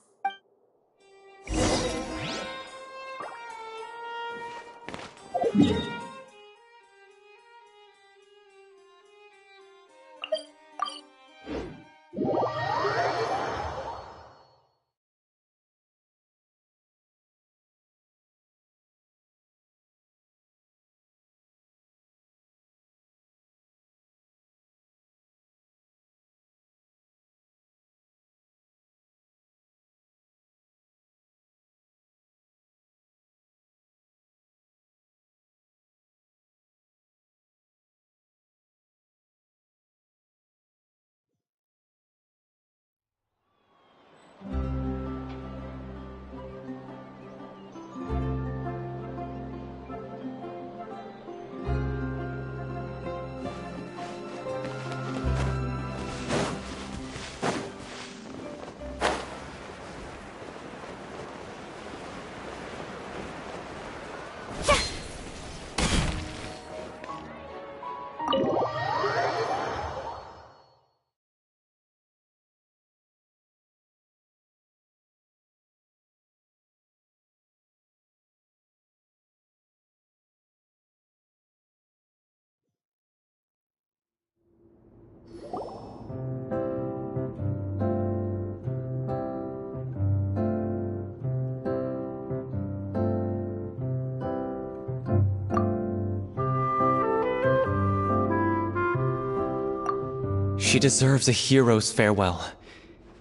[SPEAKER 7] She deserves a hero's farewell.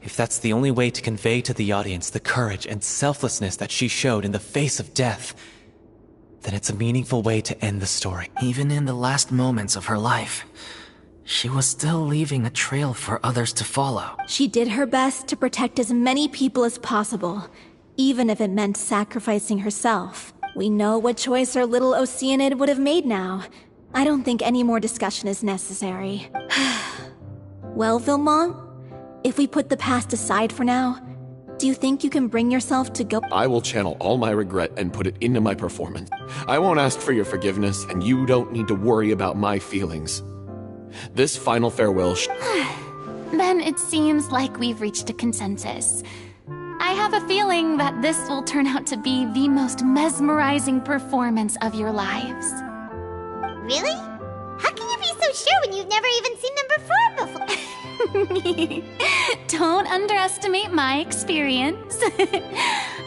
[SPEAKER 7] If that's the only way to convey to the audience the courage and selflessness that she showed in the face of death, then it's a meaningful way to end the story.
[SPEAKER 10] Even in the last moments of her life, she was still leaving a trail for others to follow.
[SPEAKER 8] She did her best to protect as many people as possible, even if it meant sacrificing herself. We know what choice our little Oceanid would have made now. I don't think any more discussion is necessary. Well, Vilmont, if we put the past aside for now, do you think you can bring yourself to go—
[SPEAKER 12] I will channel all my regret and put it into my performance. I won't ask for your forgiveness, and you don't need to worry about my feelings. This final farewell
[SPEAKER 1] Then it seems like we've reached a consensus. I have a feeling that this will turn out to be the most mesmerizing performance of your lives.
[SPEAKER 11] Really? How can you be so sure when you've never even seen them perform before?
[SPEAKER 1] Don't underestimate my experience.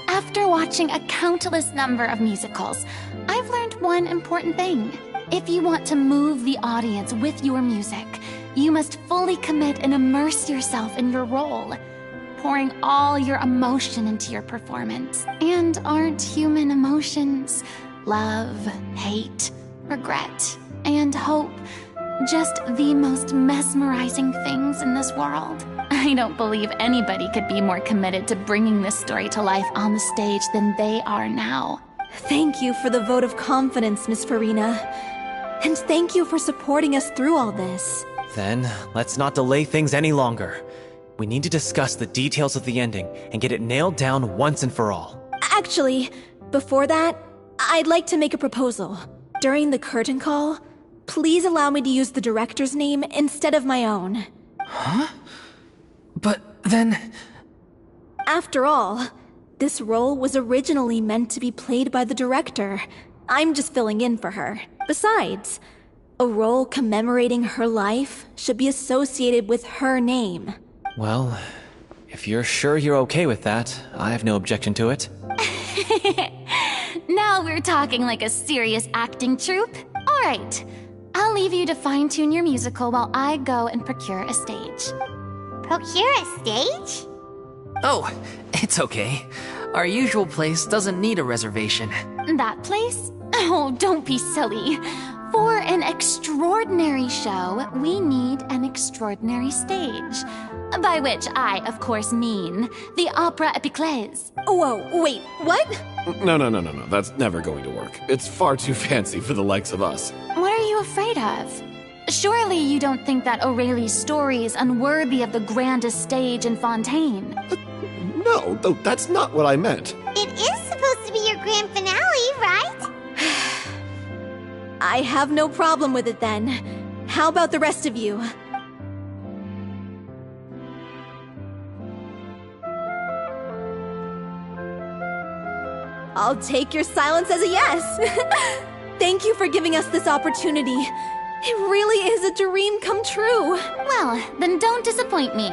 [SPEAKER 1] After watching a countless number of musicals, I've learned one important thing. If you want to move the audience with your music, you must fully commit and immerse yourself in your role, pouring all your emotion into your performance. And aren't human emotions love, hate, regret, and hope just the most mesmerizing things in this world? I don't believe anybody could be more committed to bringing this story to life on the stage than they are now.
[SPEAKER 8] Thank you for the vote of confidence, Miss Furina. And thank you for supporting us through all this.
[SPEAKER 7] Then, let's not delay things any longer. We need to discuss the details of the ending and get it nailed down once and for all.
[SPEAKER 8] Actually, before that, I'd like to make a proposal. During the curtain call, please allow me to use the director's name instead of my own.
[SPEAKER 10] Huh? But then...
[SPEAKER 8] After all, this role was originally meant to be played by the director. I'm just filling in for her. Besides, a role commemorating her life should be associated with her name.
[SPEAKER 7] Well, if you're sure you're okay with that, I have no objection to it.
[SPEAKER 1] Now we're talking like a serious acting troupe. All right, I'll leave you to fine-tune your musical while I go and procure a stage.
[SPEAKER 11] Procure a stage?
[SPEAKER 10] Oh, it's okay. Our usual place doesn't need a reservation.
[SPEAKER 1] That place? Oh, don't be silly. For an extraordinary show, we need an extraordinary stage. By which I, of course, mean the Opera Epiclese.
[SPEAKER 8] Whoa, wait, what?
[SPEAKER 12] No. That's never going to work. It's far too fancy for the likes of us.
[SPEAKER 1] What are you afraid of? Surely you don't think that Aurelie's story is unworthy of the grandest stage in Fontaine?
[SPEAKER 12] No, that's not what I meant.
[SPEAKER 11] It is supposed to be your grand finale, right?
[SPEAKER 8] I have no problem with it then. How about the rest of you? I'll take your silence as a yes. Thank you for giving us this opportunity. It really is a dream come true.
[SPEAKER 1] Well, then don't disappoint me.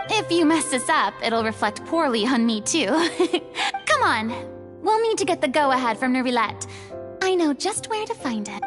[SPEAKER 1] If you mess this up, it'll reflect poorly on me too. Come on, we'll need to get the go-ahead from Nervilette. I know just where to find it.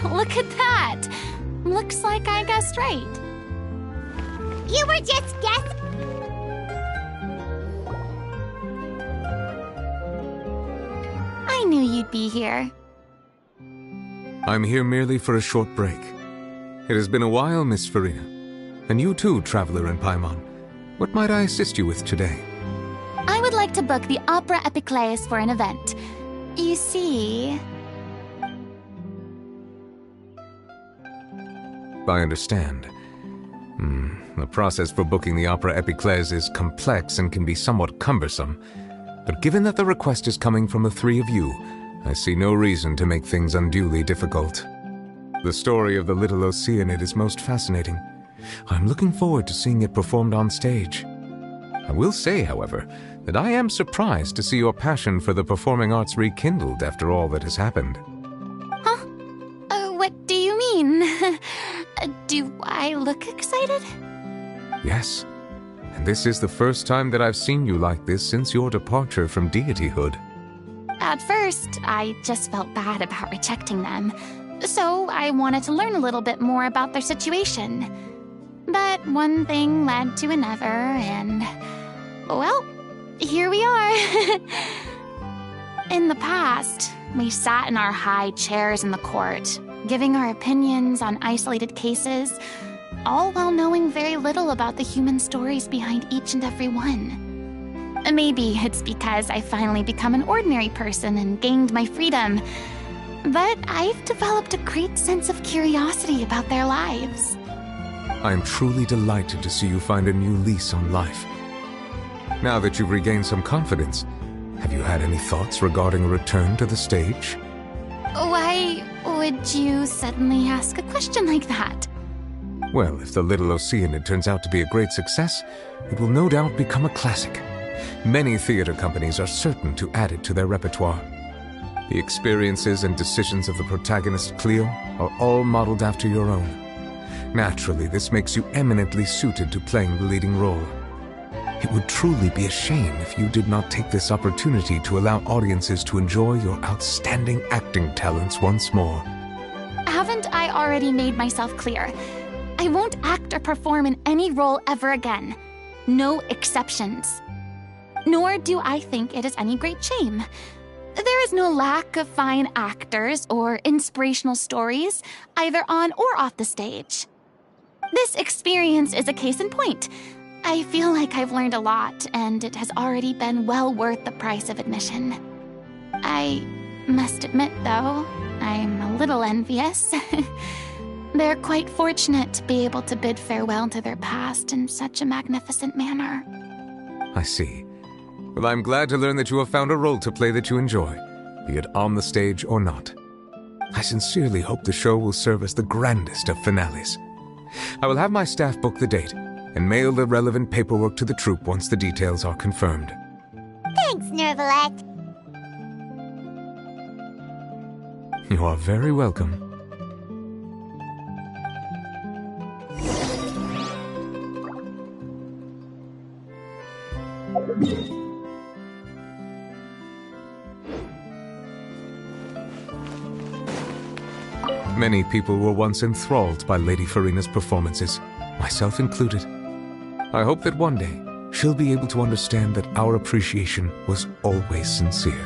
[SPEAKER 1] Look at that! Looks like I guessed right.
[SPEAKER 11] You were just guessing.
[SPEAKER 1] I knew you'd be here.
[SPEAKER 14] I'm here merely for a short break. It has been a while, Miss Furina. And you too, traveler in Paimon. What might I assist you with today?
[SPEAKER 1] I would like to book the Opera Epiclese for an event. You see...
[SPEAKER 14] I understand. The process for booking the Opera Epiclese is complex and can be somewhat cumbersome. But given that the request is coming from the three of you, I see no reason to make things unduly difficult. The story of the little Oceanid is most fascinating. I'm looking forward to seeing it performed on stage. I will say, however, that I am surprised to see your passion for the performing arts rekindled after all that has happened.
[SPEAKER 1] Huh? What do you mean? Do I look excited?
[SPEAKER 14] Yes. And this is the first time that I've seen you like this since your departure from deityhood.
[SPEAKER 1] At first, I just felt bad about rejecting them. So I wanted to learn a little bit more about their situation. But one thing led to another, and... well, here we are. In the past, we sat in our high chairs in the court, giving our opinions on isolated cases, all while knowing very little about the human stories behind each and every one. Maybe it's because I finally become an ordinary person and gained my freedom, but I've developed a great sense of curiosity about their lives.
[SPEAKER 14] I am truly delighted to see you find a new lease on life. Now that you've regained some confidence, have you had any thoughts regarding a return to the stage?
[SPEAKER 1] Why would you suddenly ask a question like that?
[SPEAKER 14] Well, if the Little Oceanid turns out to be a great success, it will no doubt become a classic. Many theater companies are certain to add it to their repertoire. The experiences and decisions of the protagonist Cleo are all modeled after your own. Naturally, this makes you eminently suited to playing the leading role. It would truly be a shame if you did not take this opportunity to allow audiences to enjoy your outstanding acting talents once more.
[SPEAKER 1] Haven't I already made myself clear? I won't act or perform in any role ever again. No exceptions. Nor do I think it is any great shame. There is no lack of fine actors or inspirational stories, either on or off the stage. This experience is a case in point. I feel like I've learned a lot, and it has already been well worth the price of admission. I must admit, though, I'm a little envious. They're quite fortunate to be able to bid farewell to their past in such a magnificent manner.
[SPEAKER 14] I see. Well, I'm glad to learn that you have found a role to play that you enjoy, be it on the stage or not. I sincerely hope the show will serve as the grandest of finales. I will have my staff book the date and mail the relevant paperwork to the troupe once the details are confirmed.
[SPEAKER 11] Thanks, Nervalette.
[SPEAKER 14] You are very welcome. Many people were once enthralled by Lady Furina's performances, myself included. I hope that one day she'll be able to understand that our appreciation was always sincere.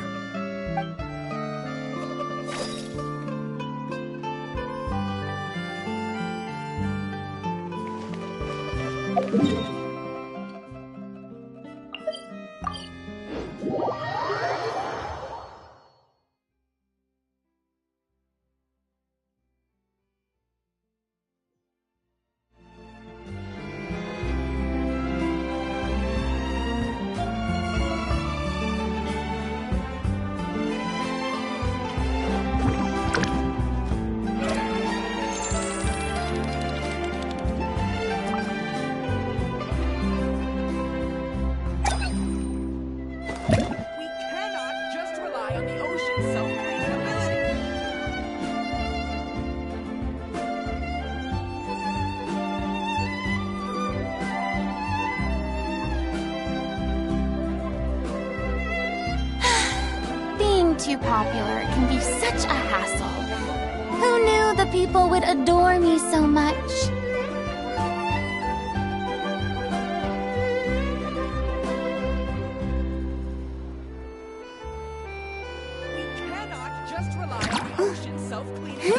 [SPEAKER 1] Too popular can be such a hassle. Who knew the people would adore me so much?
[SPEAKER 2] We cannot just rely on the ocean's self-cleaning.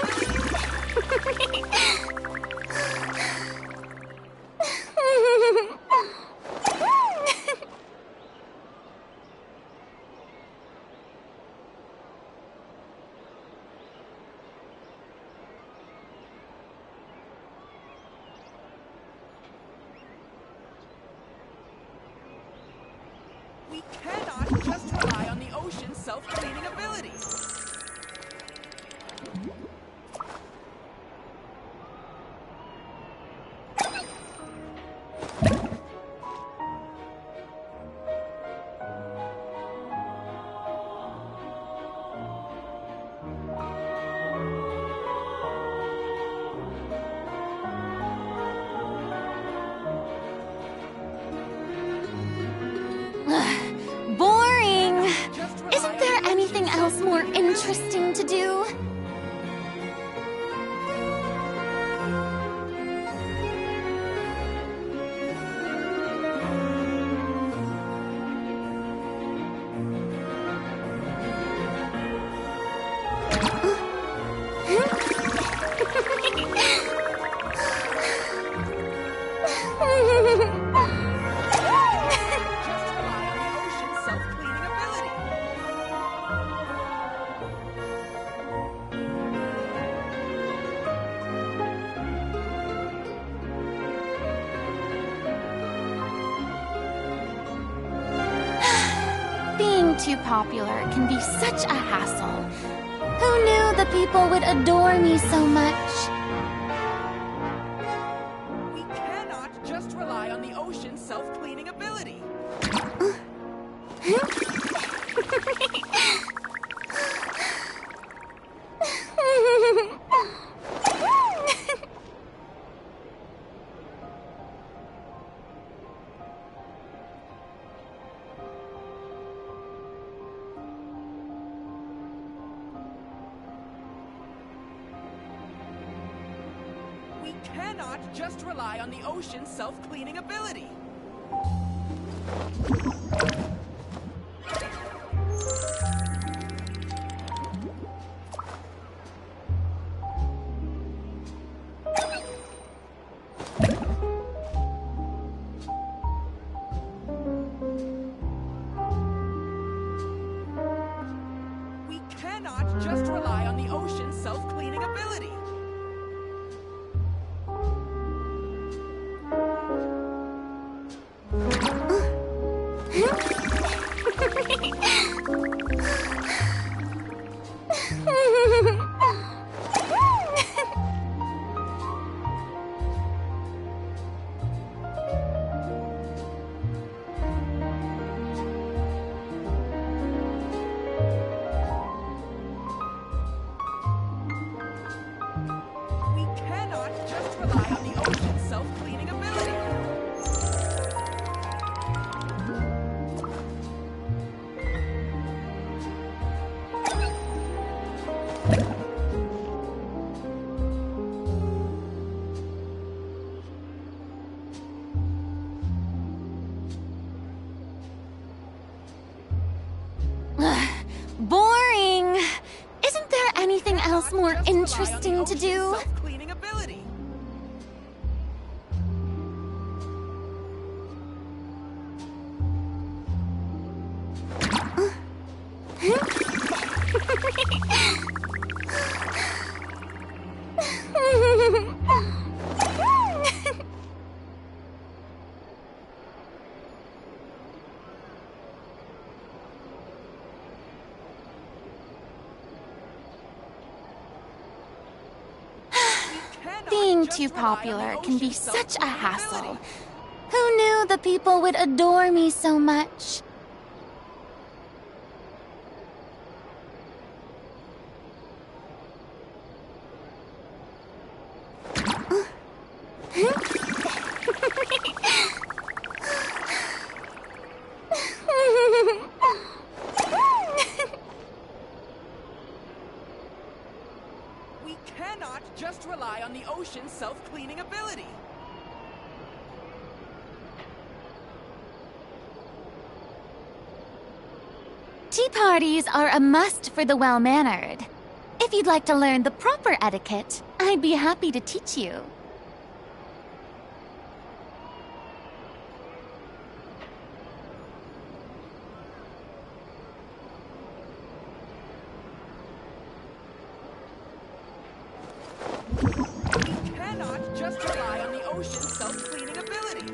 [SPEAKER 2] We cannot just rely on the ocean's self-cleaning ability.
[SPEAKER 1] Boring! Isn't there anything else more interesting to do? Being too popular can be such a hassle. Who knew the people would adore me so much?
[SPEAKER 2] We cannot just rely on the ocean's self-cleaning ability.
[SPEAKER 15] cannot just rely on the ocean's self-cleaning ability. We cannot just rely on the ocean's self-cleaning ability. We cannot just rely on the ocean's self-cleaning ability.
[SPEAKER 1] Boring! Isn't there anything else more interesting to do?
[SPEAKER 15] Self-cleaning ability.
[SPEAKER 1] Being too popular can be such a hassle. Who knew the people would adore me so much?
[SPEAKER 15] We cannot just rely on the ocean's self-cleaning ability.
[SPEAKER 1] Tea parties are a must for the well-mannered. If you'd like to learn the proper etiquette, I'd be happy to teach you.
[SPEAKER 15] We cannot just rely on the ocean's self-cleaning ability.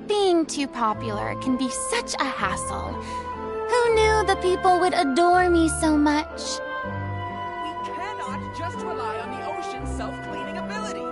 [SPEAKER 1] Being too popular can be such a hassle. Who knew the people would adore me so much?
[SPEAKER 15] We cannot just rely on the ocean's self-cleaning ability.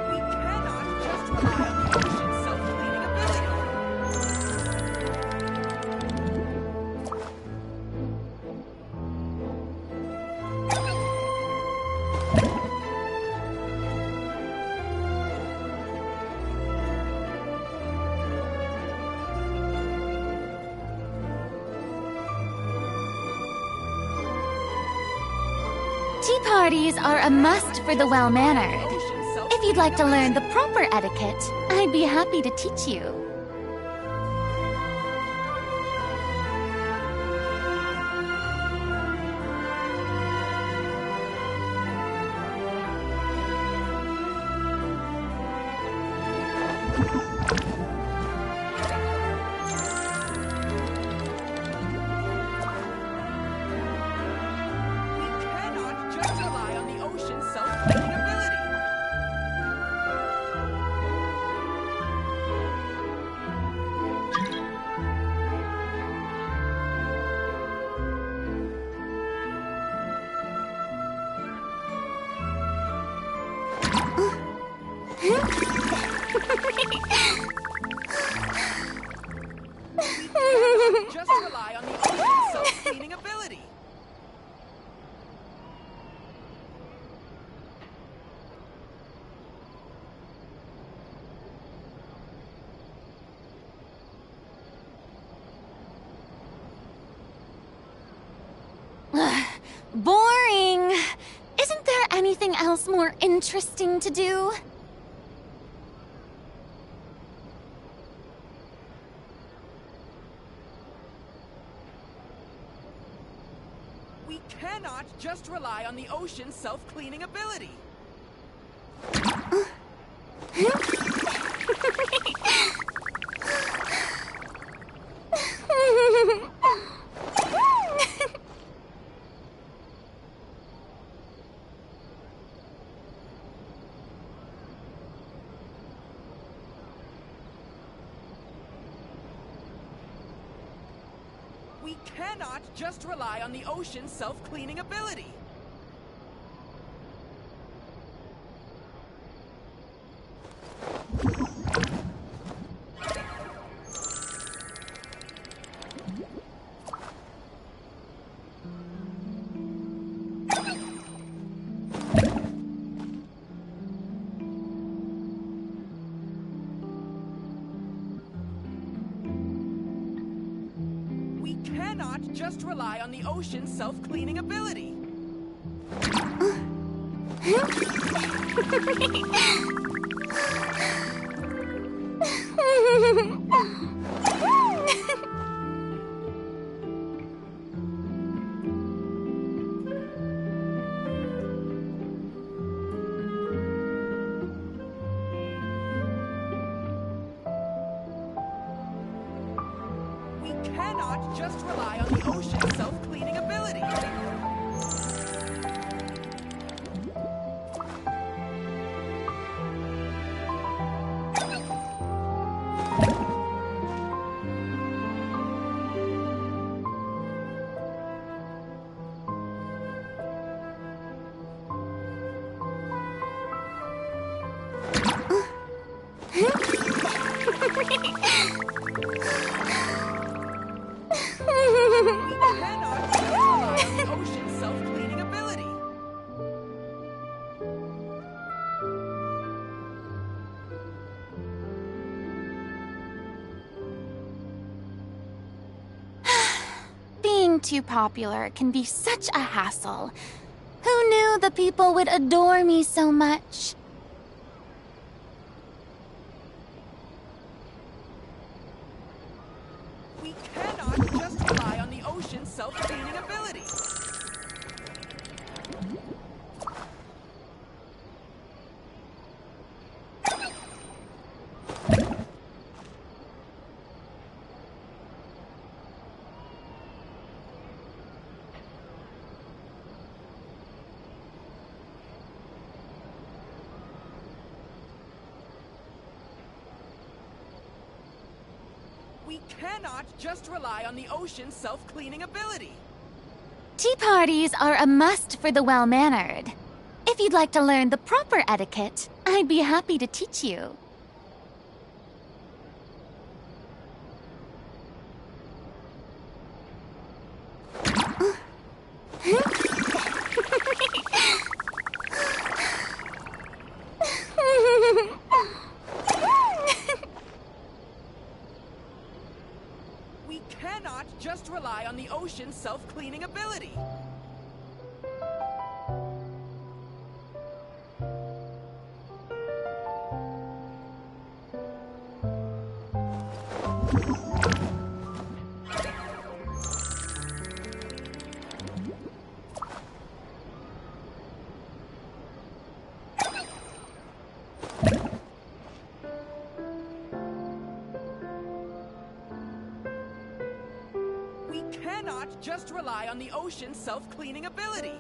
[SPEAKER 15] We cannot just rely on the ocean's self-cleaning ability.
[SPEAKER 1] Tea parties are a must for the well-mannered. If you'd like to learn the proper etiquette, I'd be happy to teach you.
[SPEAKER 15] We cannot just rely on the ocean's self-cleaning ability.
[SPEAKER 1] Boring! Isn't there anything else more interesting to do?
[SPEAKER 15] We cannot just rely on the ocean's self-cleaning ability. We cannot just rely on the ocean's self-cleaning ability. We cannot just rely on the ocean's self-cleaning ability. We cannot just rely on the ocean's self-cleaning ability. Cannot just rely on the ocean's self-cleaning ability.
[SPEAKER 1] Being too popular can be such a hassle. Who knew the people would adore me so much?
[SPEAKER 15] We cannot just rely on the ocean's self-cleaning ability. We cannot just rely on the ocean's self-cleaning ability.
[SPEAKER 1] Tea parties are a must for the well-mannered. If you'd like to learn the proper etiquette, I'd be happy to teach you.
[SPEAKER 15] We cannot just rely on the ocean's self-cleaning ability. We cannot just rely on the ocean's self-cleaning ability.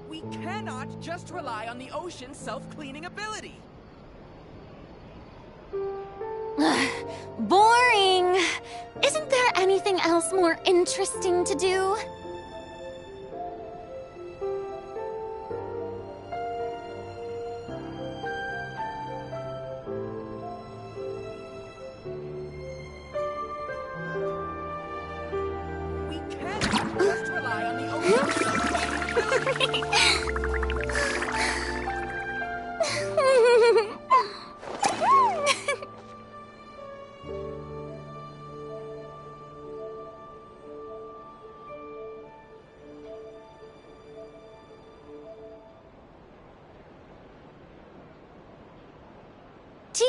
[SPEAKER 15] We cannot just rely on the ocean's self-cleaning ability.
[SPEAKER 1] Boring! Isn't there anything else more interesting to do? Tea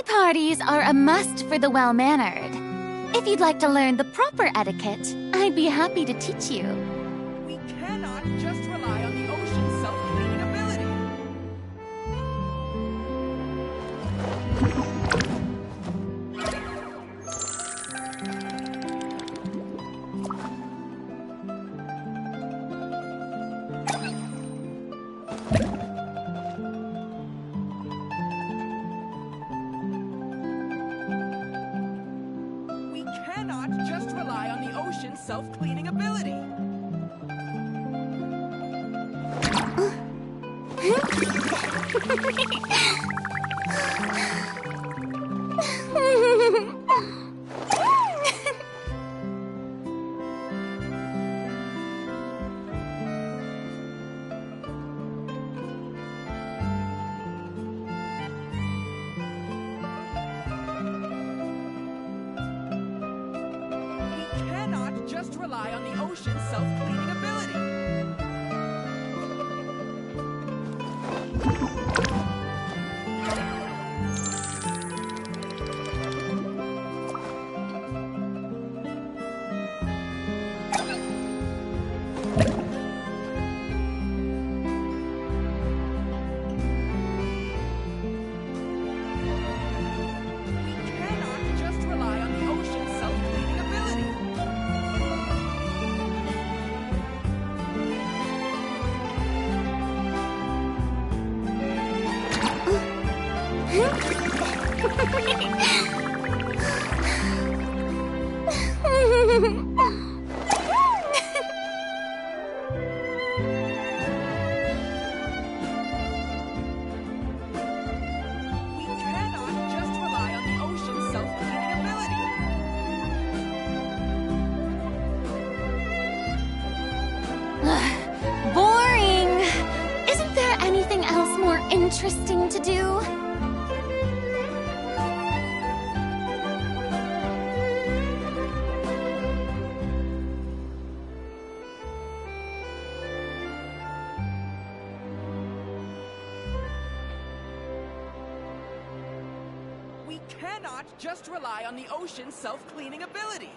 [SPEAKER 1] parties are a must for the well-mannered. If you'd like to learn the proper etiquette, I'd be happy to teach you.
[SPEAKER 15] We cannot just rely on the ocean's self-cleaning ability. We cannot just rely on the ocean's self-cleaning ability. We cannot just rely on the ocean's self-cleaning ability. We cannot just rely on the ocean's self-cleaning ability. We cannot just rely on the ocean's self-cleaning ability.
[SPEAKER 1] Boring! Isn't there anything else more interesting to do?
[SPEAKER 15] We cannot just rely on the ocean's self-cleaning ability.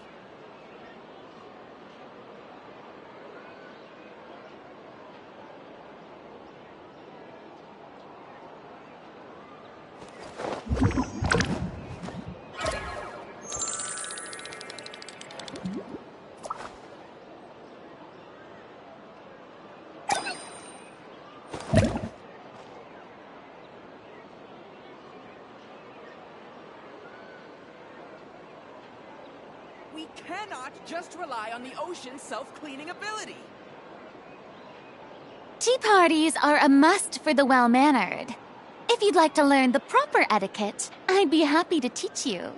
[SPEAKER 15] We cannot just rely on the ocean's self-cleaning ability.
[SPEAKER 1] Tea parties are a must for the well-mannered. If you'd like to learn the proper etiquette, I'd be happy to teach you.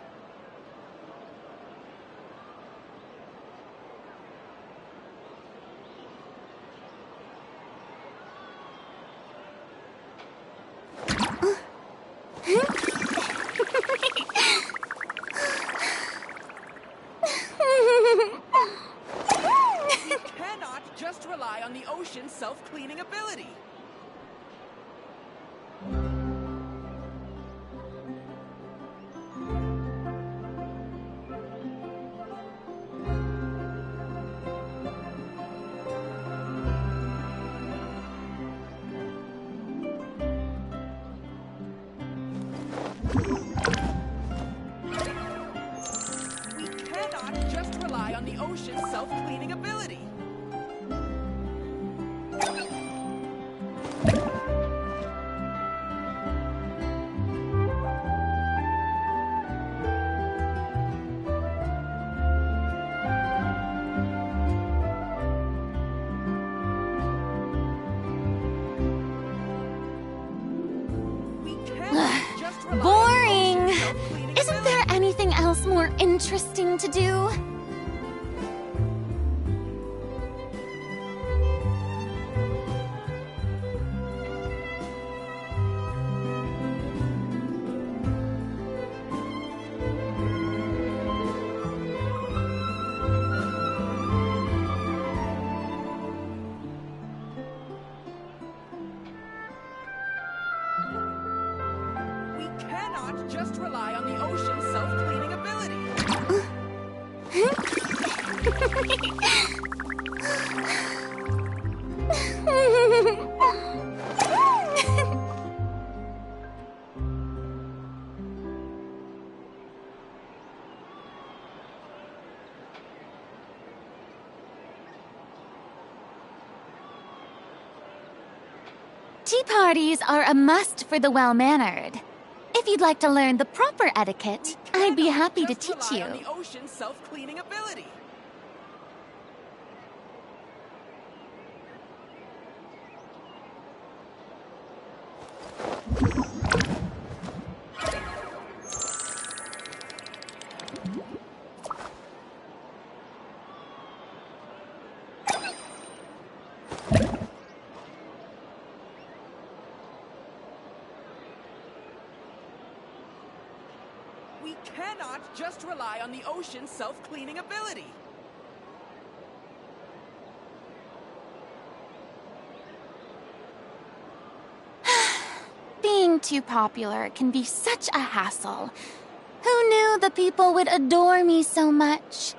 [SPEAKER 15] We cannot just rely on the ocean's self-cleaning ability. We cannot just rely on the ocean's self-cleaning ability. We cannot just rely
[SPEAKER 1] Boring!
[SPEAKER 15] on the ocean's self-cleaning
[SPEAKER 1] Isn't there anything else more interesting to do?
[SPEAKER 15] just rely on the ocean's self-cleaning ability.
[SPEAKER 1] Tea parties are a must for the well-mannered. If you'd like to learn the proper etiquette, I'd be happy to teach you.
[SPEAKER 15] On the ocean's self-cleaning ability. We cannot just rely on the ocean's self-cleaning ability.
[SPEAKER 1] Being too popular can be such a hassle. Who knew the people would adore me so much?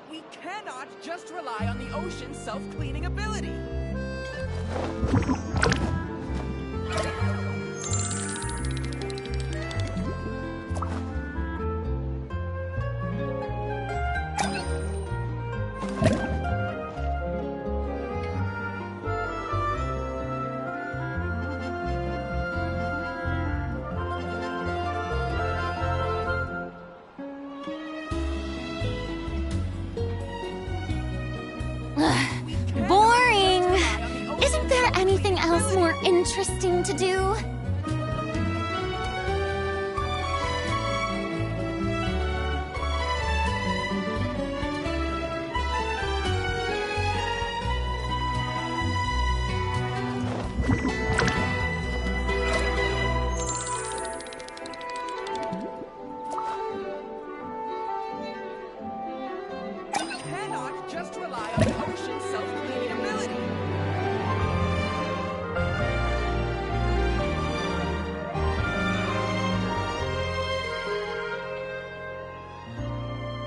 [SPEAKER 15] We cannot just rely on the ocean's self-cleaning ability.
[SPEAKER 1] Boring! Isn't there anything else more interesting to do?
[SPEAKER 15] We cannot just rely on the ocean's self-cleaning ability.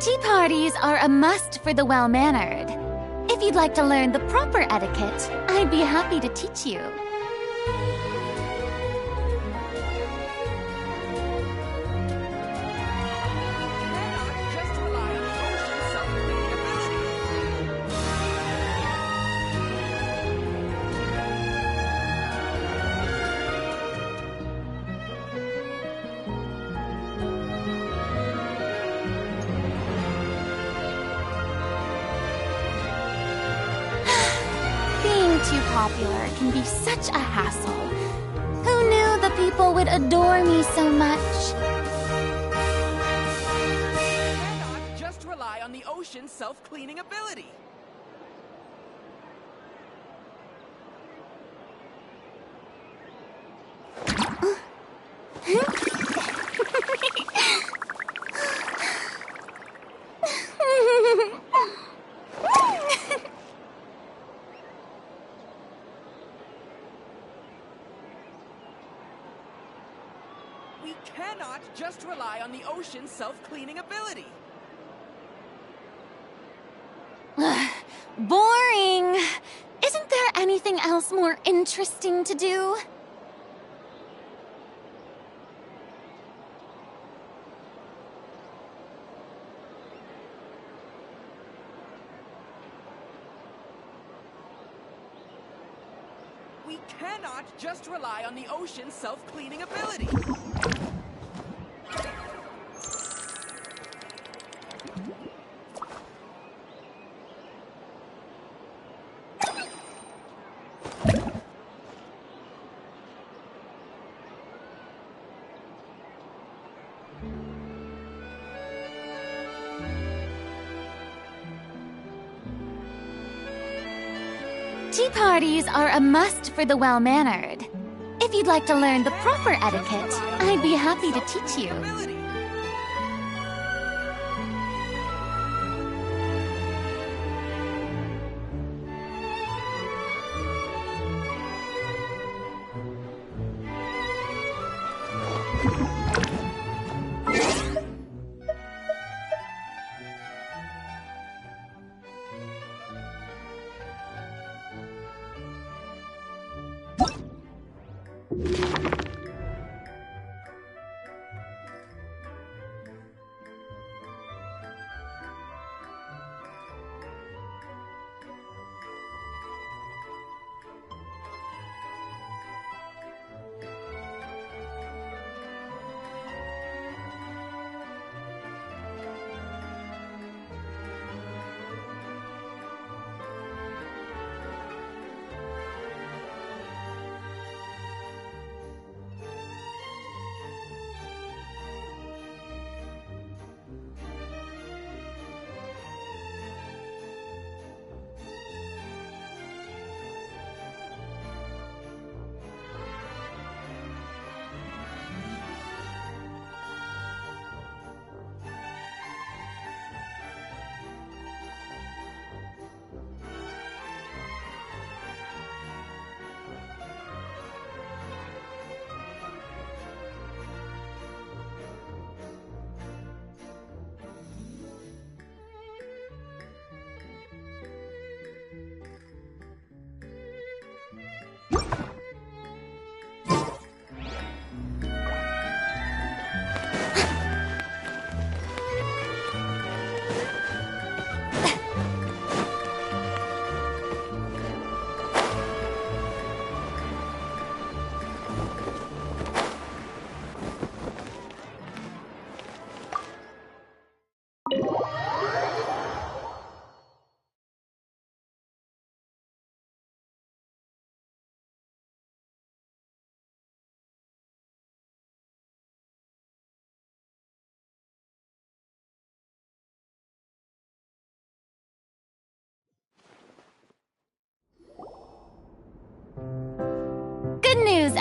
[SPEAKER 1] Tea parties are a must for the well-mannered. If you'd like to learn the proper etiquette, I'd be happy to teach you.
[SPEAKER 15] Cannot just rely on the ocean's self-cleaning ability.
[SPEAKER 1] Being too popular can be such a hassle. Who knew the people would adore me so much?
[SPEAKER 15] Cannot just rely on the ocean's self-cleaning ability. We cannot just rely on the ocean's self-cleaning ability.
[SPEAKER 1] Boring! Isn't there anything else more interesting to do?
[SPEAKER 15] We cannot just rely on the ocean's self-cleaning ability.
[SPEAKER 1] Tea parties are a must for the well-mannered. If you'd like to learn the proper etiquette, I'd be happy to teach you.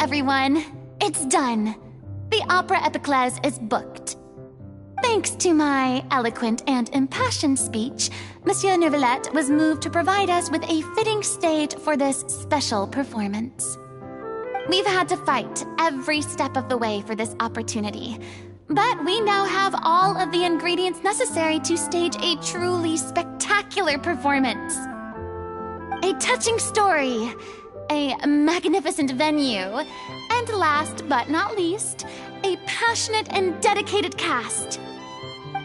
[SPEAKER 1] everyone. It's done. The Opera Epiclese is booked. Thanks to my eloquent and impassioned speech, Monsieur Neuvillette was moved to provide us with a fitting stage for this special performance. We've had to fight every step of the way for this opportunity, but we now have all of the ingredients necessary to stage a truly spectacular performance. A touching story, a magnificent venue, and last but not least, a passionate and dedicated cast.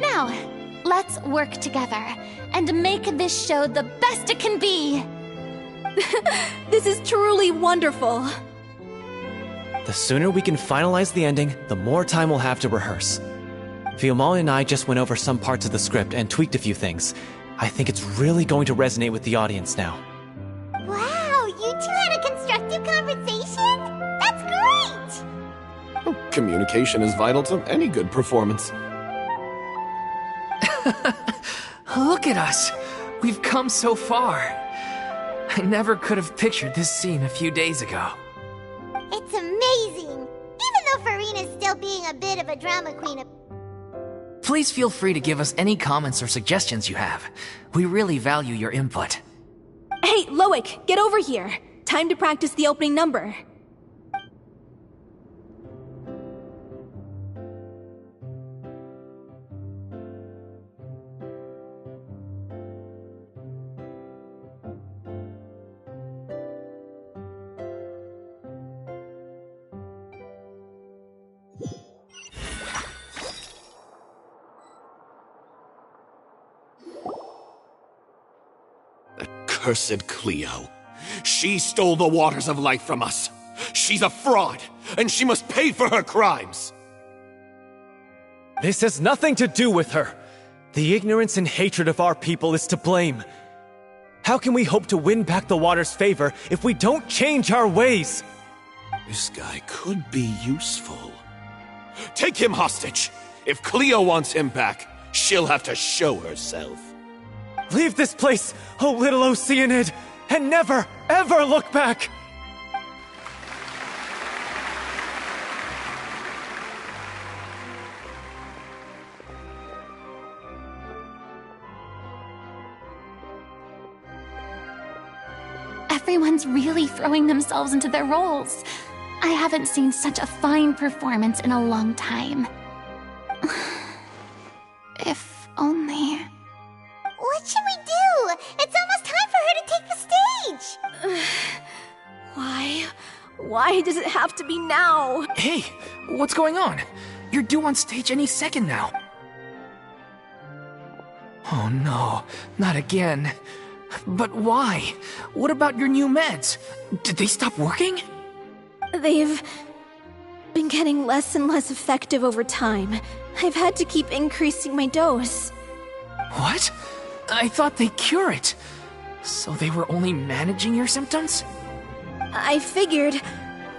[SPEAKER 1] Now, let's work together and make this show the best it can be.
[SPEAKER 8] This is truly wonderful.
[SPEAKER 7] The sooner we can finalize the ending, the more time we'll have to rehearse. Fiumali and I just went over some parts of the script and tweaked a few things. I think it's really going to resonate with the audience now.
[SPEAKER 11] Wow, you two had a constructive conversation? That's great!
[SPEAKER 12] Communication is vital to any good performance.
[SPEAKER 10] Look at us! We've come so far. I never could have pictured this scene a few days ago.
[SPEAKER 11] It's amazing! Even though Furina's still being a bit of a drama queen.
[SPEAKER 10] Please feel free to give us any comments or suggestions you have. We really value your input.
[SPEAKER 8] Hey, Loic, get over here. Time to practice the opening number.
[SPEAKER 12] Cursed Cleo. She stole the waters of life from us. She's a fraud, and she must pay for her crimes.
[SPEAKER 7] This has nothing to do with her. The ignorance and hatred of our people is to blame. How can we hope to win back the water's favor if we don't change our ways?
[SPEAKER 12] This guy could be useful. Take him hostage. If Cleo wants him back, she'll have to show herself.
[SPEAKER 7] Leave this place, oh little Oceanid, and never, ever look back!
[SPEAKER 1] Everyone's really throwing themselves into their roles. I haven't seen such a fine performance in a long time. If only...
[SPEAKER 11] What should we do? It's almost time for her to take the stage!
[SPEAKER 8] Why does it have to be now?
[SPEAKER 10] Hey, what's going on? You're due on stage any second now. Oh no, not again. But why? What about your new meds? Did they stop working?
[SPEAKER 8] They've been getting less and less effective over time. I've had to keep increasing my dose.
[SPEAKER 10] What? I thought they cure it. So they were only managing your symptoms?
[SPEAKER 8] I figured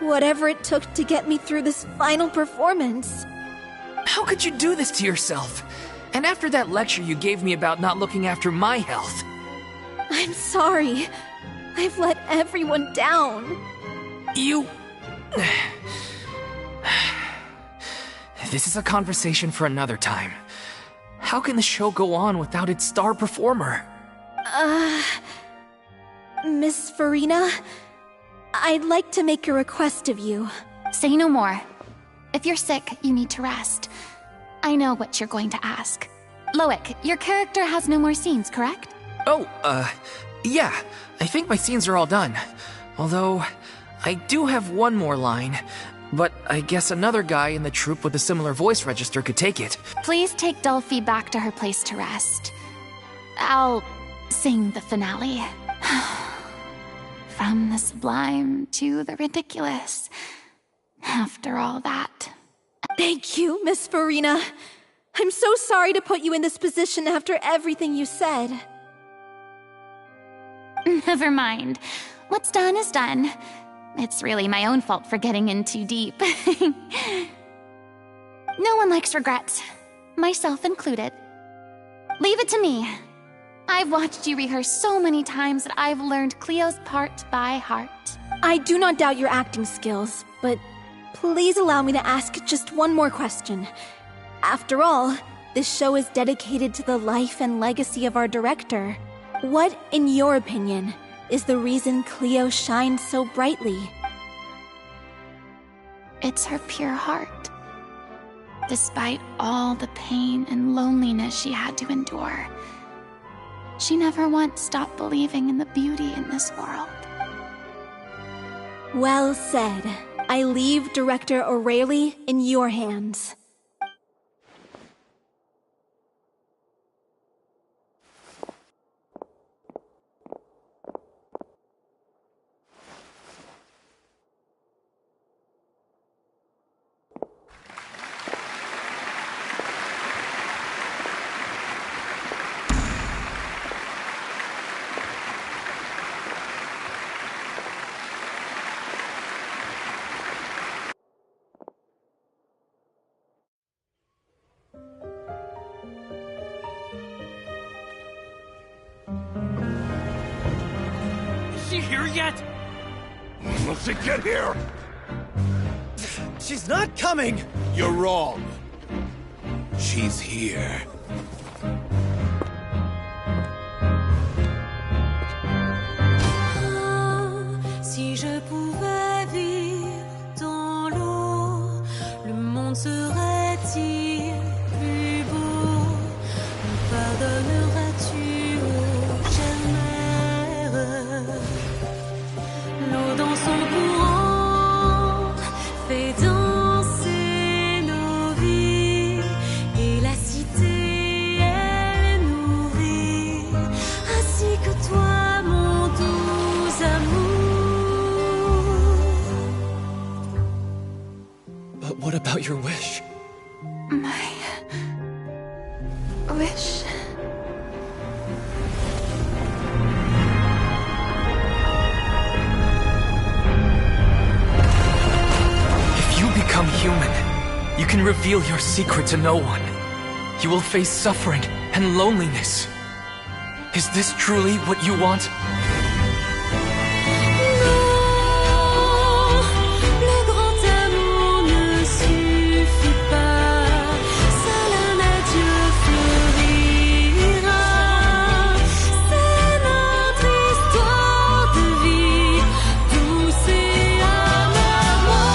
[SPEAKER 8] whatever it took to get me through this final performance.
[SPEAKER 10] How could you do this to yourself? And after that lecture you gave me about not looking after my health.
[SPEAKER 8] I'm sorry. I've let everyone down.
[SPEAKER 10] You... This is a conversation for another time. How can the show go on without its star performer?
[SPEAKER 8] Miss Furina, I'd like to make a request of you.
[SPEAKER 1] Say no more. If you're sick, you need to rest. I know what you're going to ask. Loic, your character has no more scenes, correct?
[SPEAKER 10] Oh, yeah. I think my scenes are all done. Although, I do have one more line. But I guess another guy in the troupe with a similar voice register could take it.
[SPEAKER 1] Please take Delphi back to her place to rest. I'll sing the finale. From the sublime to the ridiculous. After all that.
[SPEAKER 8] Thank you, Miss Furina. I'm so sorry to put you in this position after everything you said.
[SPEAKER 1] Never mind. What's done is done. It's really my own fault for getting in too deep. No one likes regrets, myself included. Leave it to me. I've watched you rehearse so many times that I've learned Cleo's part by heart.
[SPEAKER 8] I do not doubt your acting skills, but please allow me to ask just one more question. After all, this show is dedicated to the life and legacy of our director. What, in your opinion, is the reason Cleo shines so brightly?
[SPEAKER 1] It's her pure heart. Despite all the pain and loneliness she had to endure, she never once stopped believing in the beauty in this world.
[SPEAKER 8] Well said. I leave Director O'Reilly in your hands.
[SPEAKER 9] Is she here yet?
[SPEAKER 2] Will she get here?
[SPEAKER 7] She's not coming!
[SPEAKER 2] You're wrong. She's here.
[SPEAKER 16] Si je pouvais vivre dans l'eau, le monde serait-il plus beau? Me pardonneras-tu, ô chère mère? L'eau dans son courant fait danser nos vies, et la cité elle est nourrie, ainsi que toi, mon doux amour.
[SPEAKER 7] But what about your wish?
[SPEAKER 1] My wish.
[SPEAKER 10] If you become human, you can reveal your secret to no one. You will face suffering and loneliness. Is this truly what you want?
[SPEAKER 16] Le grand amour ne suffit pas, seul un adieu fleurira. C'est notre histoire de vie, douce et amère. Moi,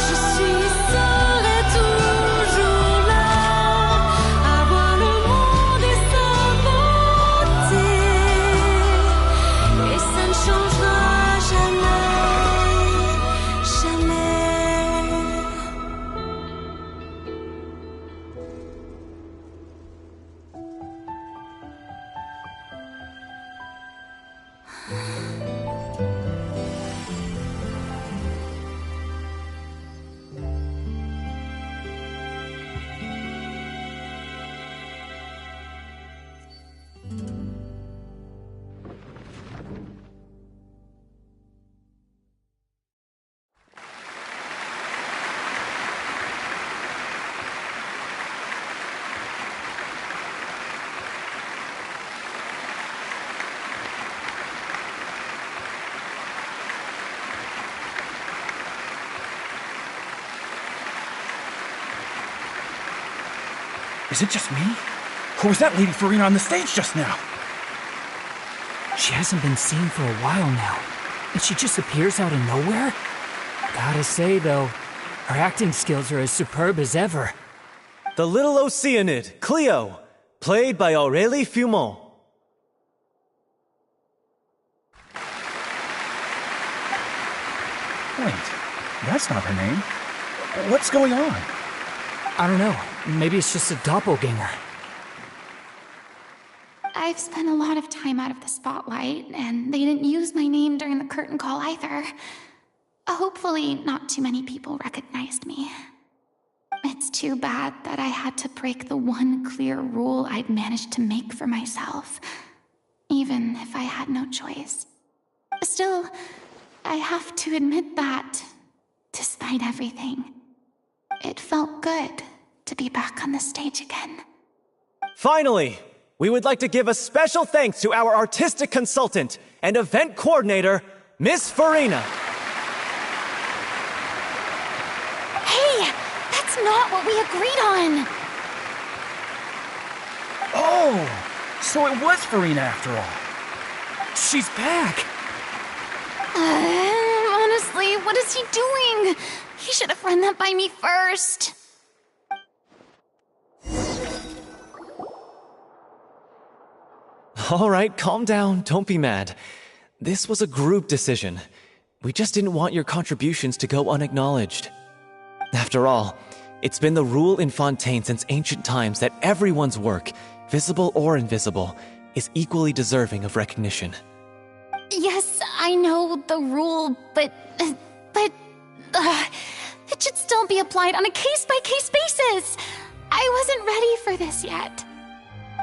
[SPEAKER 16] je suis seule et toujours là, à voir le monde et sa beauté. Et ça ne changera jamais, jamais.
[SPEAKER 17] Is it just me? Or was that Lady Furina on the stage just now?
[SPEAKER 18] She hasn't been seen for a while now, and she just appears out of nowhere? Gotta say, though, her acting skills are as superb as ever.
[SPEAKER 7] The little Oceanid, Cleo, played by Aurélie Fumont.
[SPEAKER 17] Wait, that's not her name. What's going on?
[SPEAKER 18] I don't know. Maybe it's just a doppelganger.
[SPEAKER 1] I've spent a lot of time out of the spotlight, and they didn't use my name during the curtain call either. Hopefully, not too many people recognized me. It's too bad that I had to break the one clear rule I'd managed to make for myself, even if I had no choice. Still, I have to admit that, despite everything, it felt good to be back on the stage again.
[SPEAKER 7] Finally! we would like to give a special thanks to our artistic consultant and event coordinator, Miss Furina.
[SPEAKER 1] Hey, that's not what we agreed on.
[SPEAKER 17] Oh, so it was Furina after all. She's back.
[SPEAKER 1] Honestly, what is he doing? He should have run that by me first.
[SPEAKER 7] All right, calm down. Don't be mad. This was a group decision. We just didn't want your contributions to go unacknowledged. After all, it's been the rule in Fontaine since ancient times that everyone's work, visible or invisible, is equally deserving of recognition.
[SPEAKER 1] Yes, I know the rule, but it should still be applied on a case-by-case basis. I wasn't ready for this yet.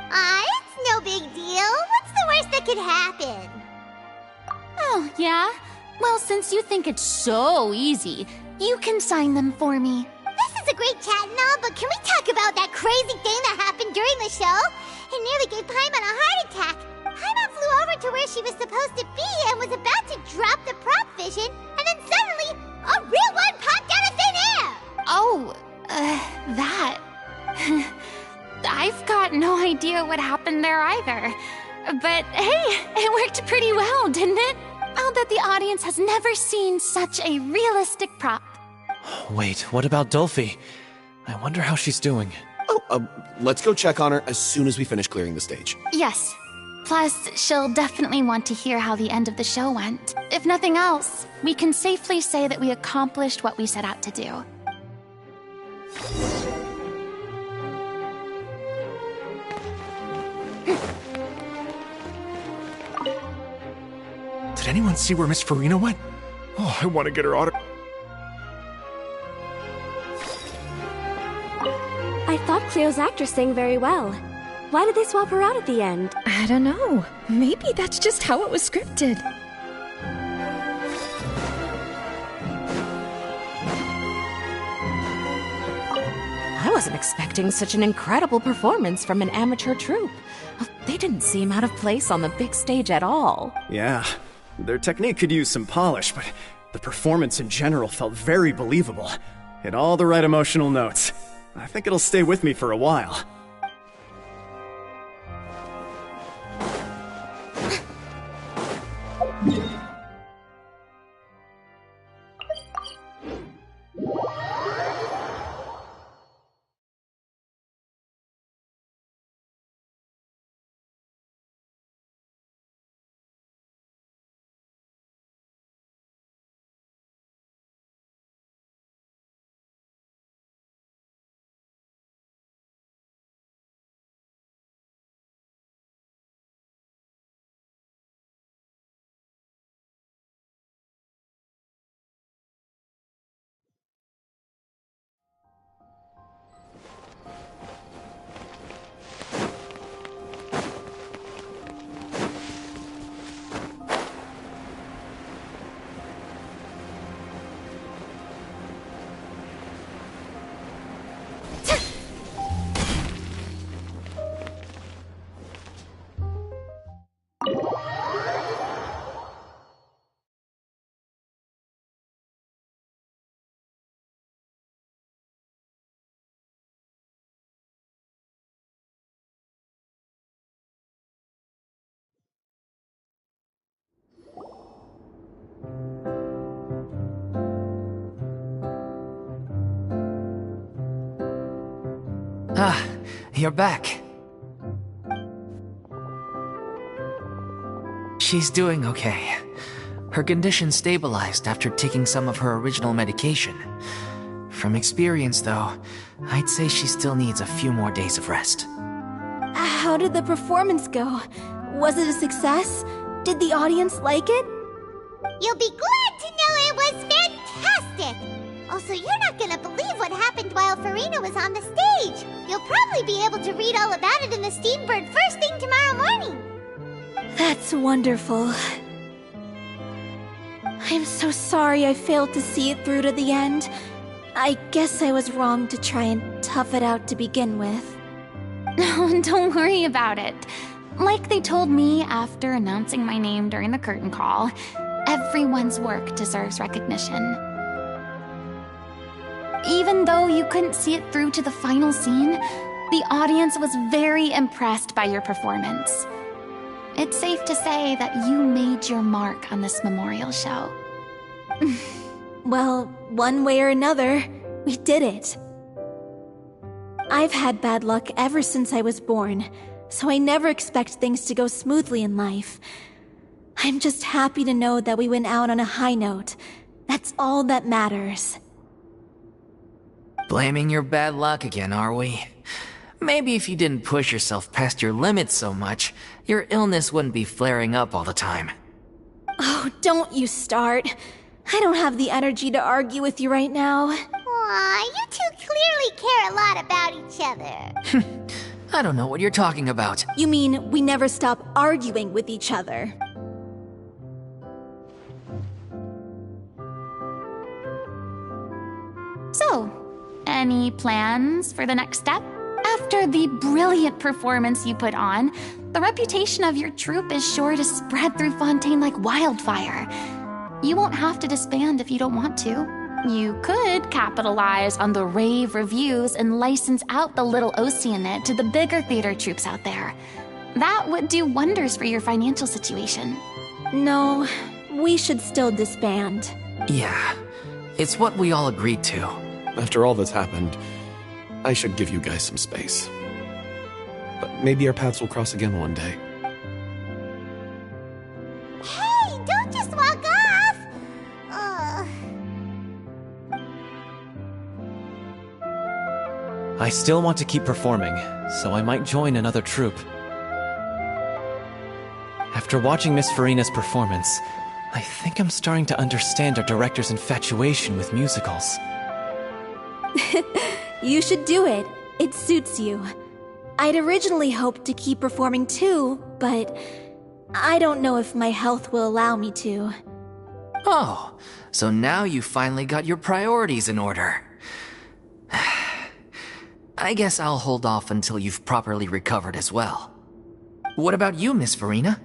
[SPEAKER 11] It's no big deal. What's the worst that could happen?
[SPEAKER 1] Oh, yeah? Well, since you think it's so easy, you can sign them for me.
[SPEAKER 11] This is a great chat and all, but can we talk about that crazy thing that happened during the show? It nearly gave Paimon a heart attack. Paimon flew over to where she was supposed to be and was about to drop the prop vision, and then suddenly, a real one popped out of thin air!
[SPEAKER 1] Oh, that. I've got no idea what happened there either. But hey, it worked pretty well, didn't it? I'll bet the audience has never seen such a realistic prop.
[SPEAKER 7] Wait, what about Dolphy? I wonder how she's doing.
[SPEAKER 12] Oh, let's go check on her as soon as we finish clearing the stage.
[SPEAKER 1] Yes. Plus, she'll definitely want to hear how the end of the show went. If nothing else, we can safely say that we accomplished what we set out to do.
[SPEAKER 17] Did anyone see where Miss Furina went? Oh, I want to get her autograph.
[SPEAKER 19] I thought Cleo's actress sang very well. Why did they swap her out at the end?
[SPEAKER 8] I don't know. Maybe that's just how it was scripted. I wasn't expecting such an incredible performance from an amateur troupe. They didn't seem out of place on the big stage at all.
[SPEAKER 20] Yeah, their technique could use some polish, but the performance in general felt very believable. Hit all the right emotional notes. I think it'll stay with me for a while.
[SPEAKER 10] Ah, you're back. She's doing okay. Her condition stabilized after taking some of her original medication. From experience, though, I'd say she still needs a few more days of rest.
[SPEAKER 8] How did the performance go? Was it a success? Did the audience like it?
[SPEAKER 11] You'll be glad to know it was fantastic! Also, you're not gonna believe what happened while Furina was on the stage! You'll probably be able to read all about it in the Steambird first thing tomorrow morning!
[SPEAKER 8] That's wonderful. I'm so sorry I failed to see it through to the end. I guess I was wrong to try and tough it out to begin with.
[SPEAKER 1] Oh, don't worry about it. Like they told me after announcing my name during the curtain call, everyone's work deserves recognition. Even though you couldn't see it through to the final scene, the audience was very impressed by your performance. It's safe to say that you made your mark on this memorial show.
[SPEAKER 8] Well, one way or another, we did it. I've had bad luck ever since I was born, so I never expect things to go smoothly in life. I'm just happy to know that we went out on a high note. That's all that matters.
[SPEAKER 10] Blaming your bad luck again, are we? Maybe if you didn't push yourself past your limits so much, your illness wouldn't be flaring up all the time.
[SPEAKER 8] Oh, don't you start. I don't have the energy to argue with you right now.
[SPEAKER 11] Aw, you two clearly care a lot about each other.
[SPEAKER 10] I don't know what you're talking about.
[SPEAKER 8] You mean we never stop arguing with each other?
[SPEAKER 1] So, any plans for the next step? After the brilliant performance you put on, the reputation of your troupe is sure to spread through Fontaine like wildfire. You won't have to disband if you don't want to. You could capitalize on the rave reviews and license out the Little Oceanid to the bigger theater troupes out there. That would do wonders for your financial situation.
[SPEAKER 8] No, we should still disband.
[SPEAKER 10] Yeah, it's what we all agreed to.
[SPEAKER 12] After all that's happened, I should give you guys some space. But maybe our paths will cross again one day.
[SPEAKER 11] Hey, don't just walk off! Ugh.
[SPEAKER 7] I still want to keep performing, so I might join another troupe. After watching Miss Furina's performance, I think I'm starting to understand our director's infatuation with musicals.
[SPEAKER 8] You should do it. It suits you. I'd originally hoped to keep performing too, but I don't know if my health will allow me to.
[SPEAKER 10] Oh, so now you finally got your priorities in order. I guess I'll hold off until you've properly recovered as well. What about you, Miss Furina?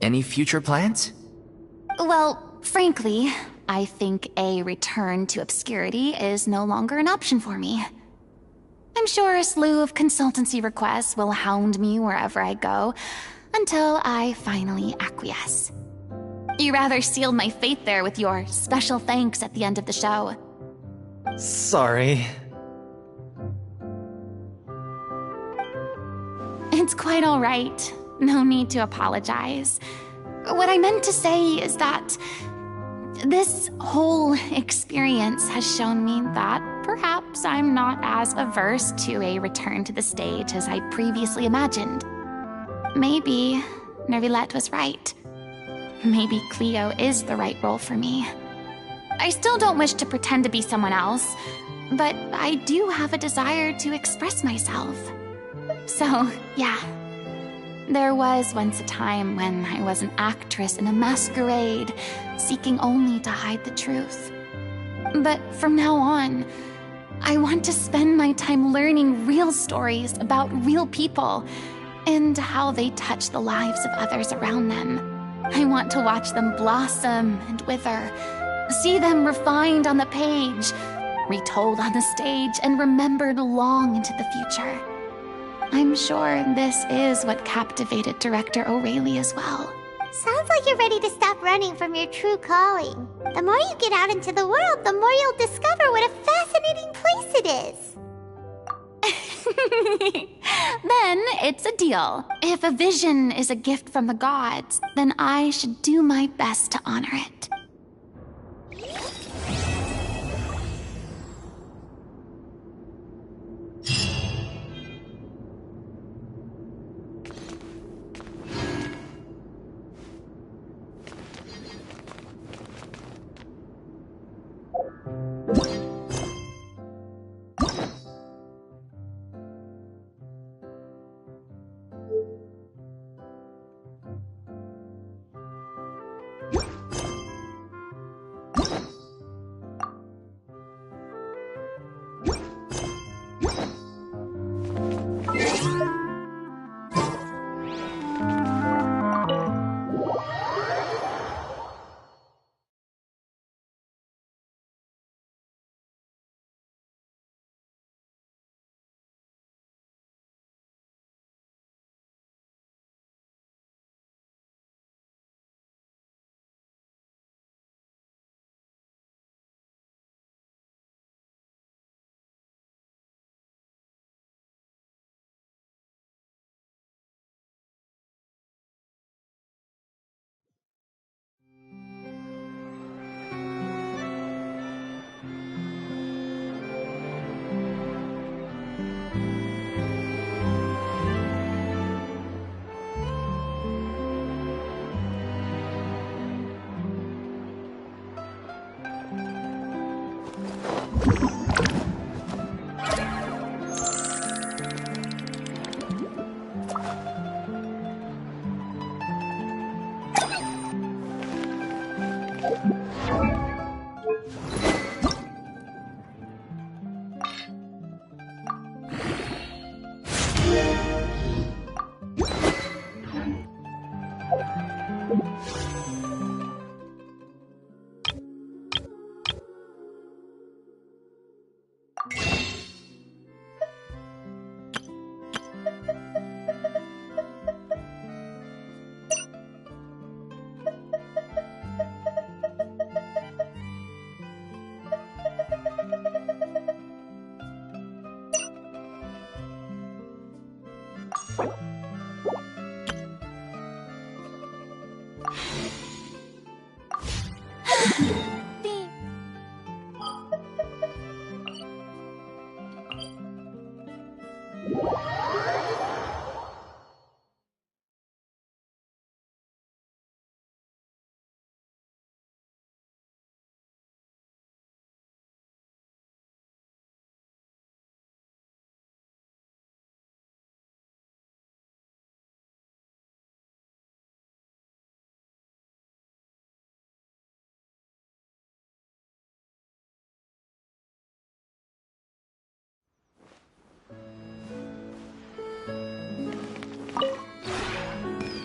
[SPEAKER 10] Any future plans?
[SPEAKER 1] Well, frankly, I think a return to obscurity is no longer an option for me. I'm sure a slew of consultancy requests will hound me wherever I go, until I finally acquiesce. You rather sealed my fate there with your special thanks at the end of the show.
[SPEAKER 7] Sorry.
[SPEAKER 1] It's quite all right. No need to apologize. What I meant to say is that this whole experience has shown me that perhaps I'm not as averse to a return to the stage as I previously imagined. Maybe Nervilette was right. Maybe Cleo is the right role for me. I still don't wish to pretend to be someone else, but I do have a desire to express myself. So, yeah. There was once a time when I was an actress in a masquerade, seeking only to hide the truth. But from now on, I want to spend my time learning real stories about real people and how they touch the lives of others around them. I want to watch them blossom and wither, see them refined on the page, retold on the stage, and remembered long into the future. I'm sure this is what captivated Director O'Reilly as well.
[SPEAKER 11] Sounds like you're ready to stop running from your true calling. The more you get out into the world, the more you'll discover what a fascinating place it is.
[SPEAKER 1] Then it's a deal. If a vision is a gift from the gods, then I should do my best to honor it.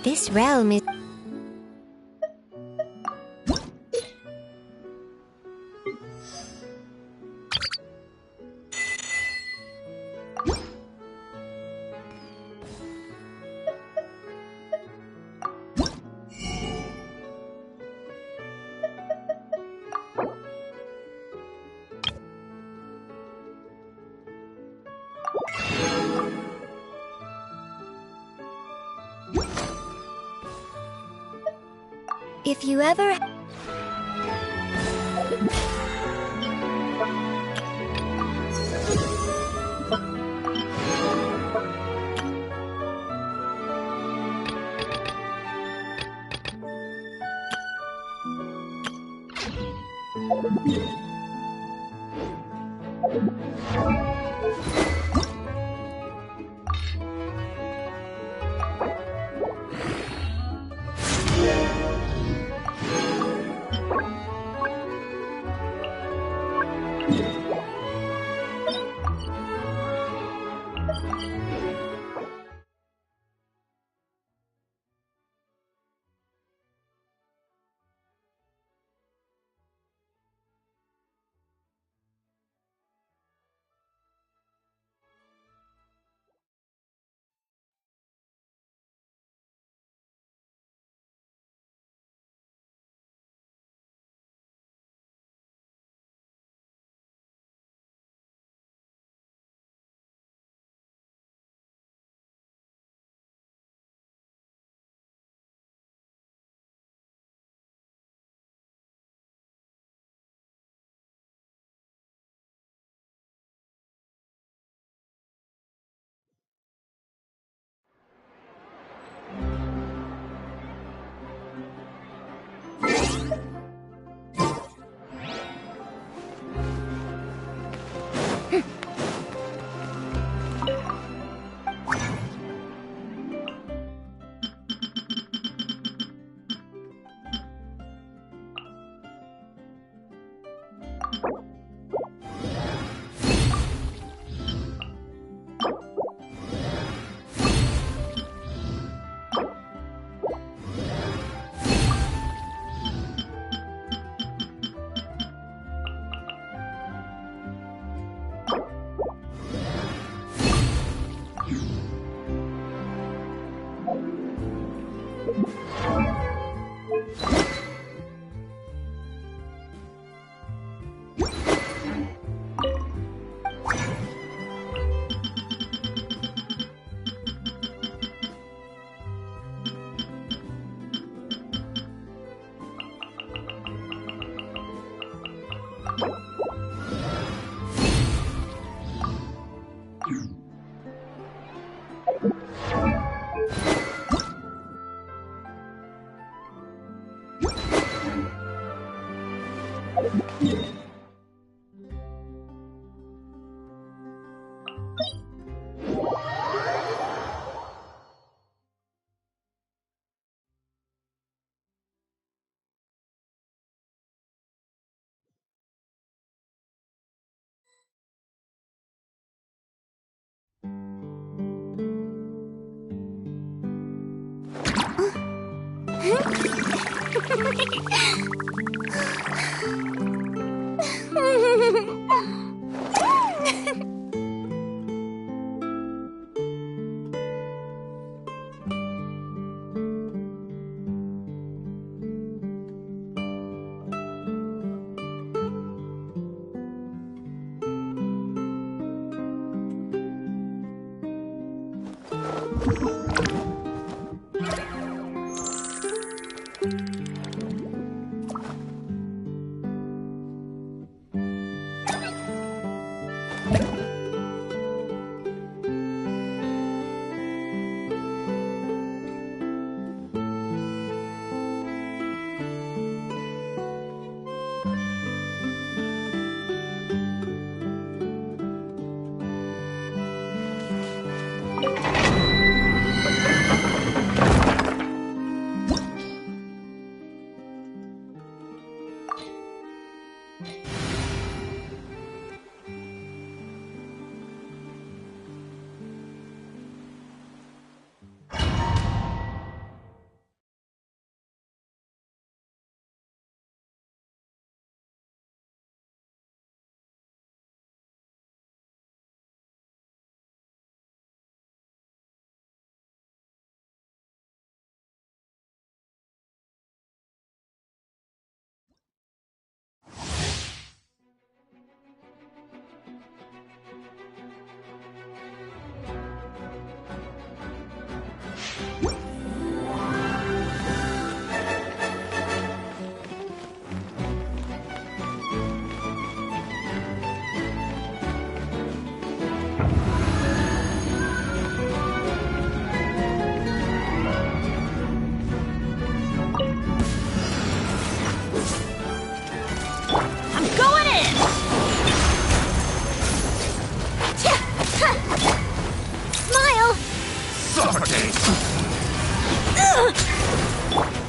[SPEAKER 13] This realm is... If you ever...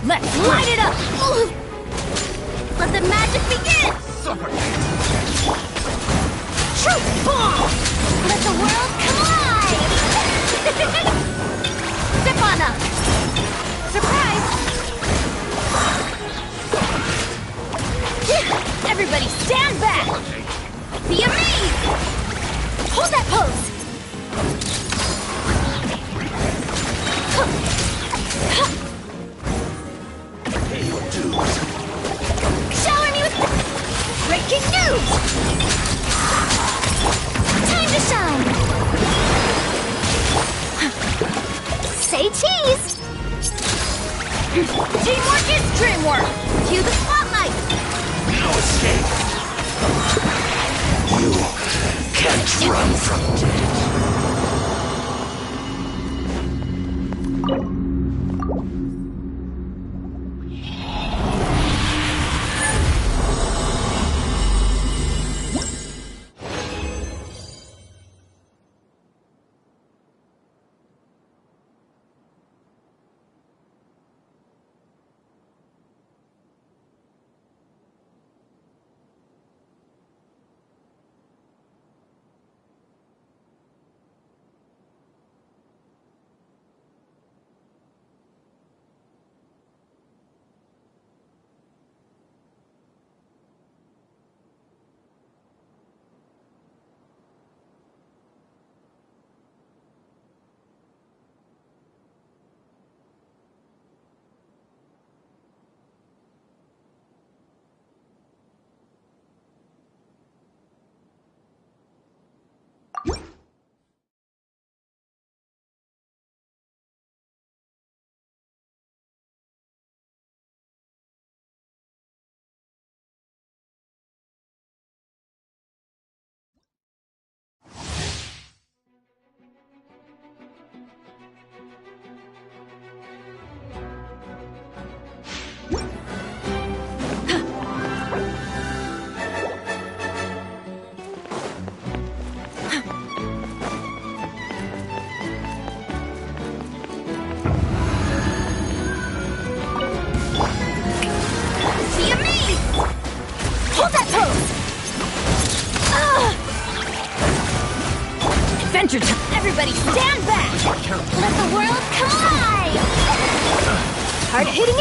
[SPEAKER 4] Let's light it up! Let the magic begin! Truth bomb! Let the world collide! Step on up! Surprise! Everybody stand back! Be amazed! Hold that pose!
[SPEAKER 2] Pay your dues.
[SPEAKER 4] Shower me with breaking news! Time to shine! Say cheese! Teamwork is dreamwork! Cue the spotlight!
[SPEAKER 2] No escape. You can't run from death.
[SPEAKER 5] Hard-hitting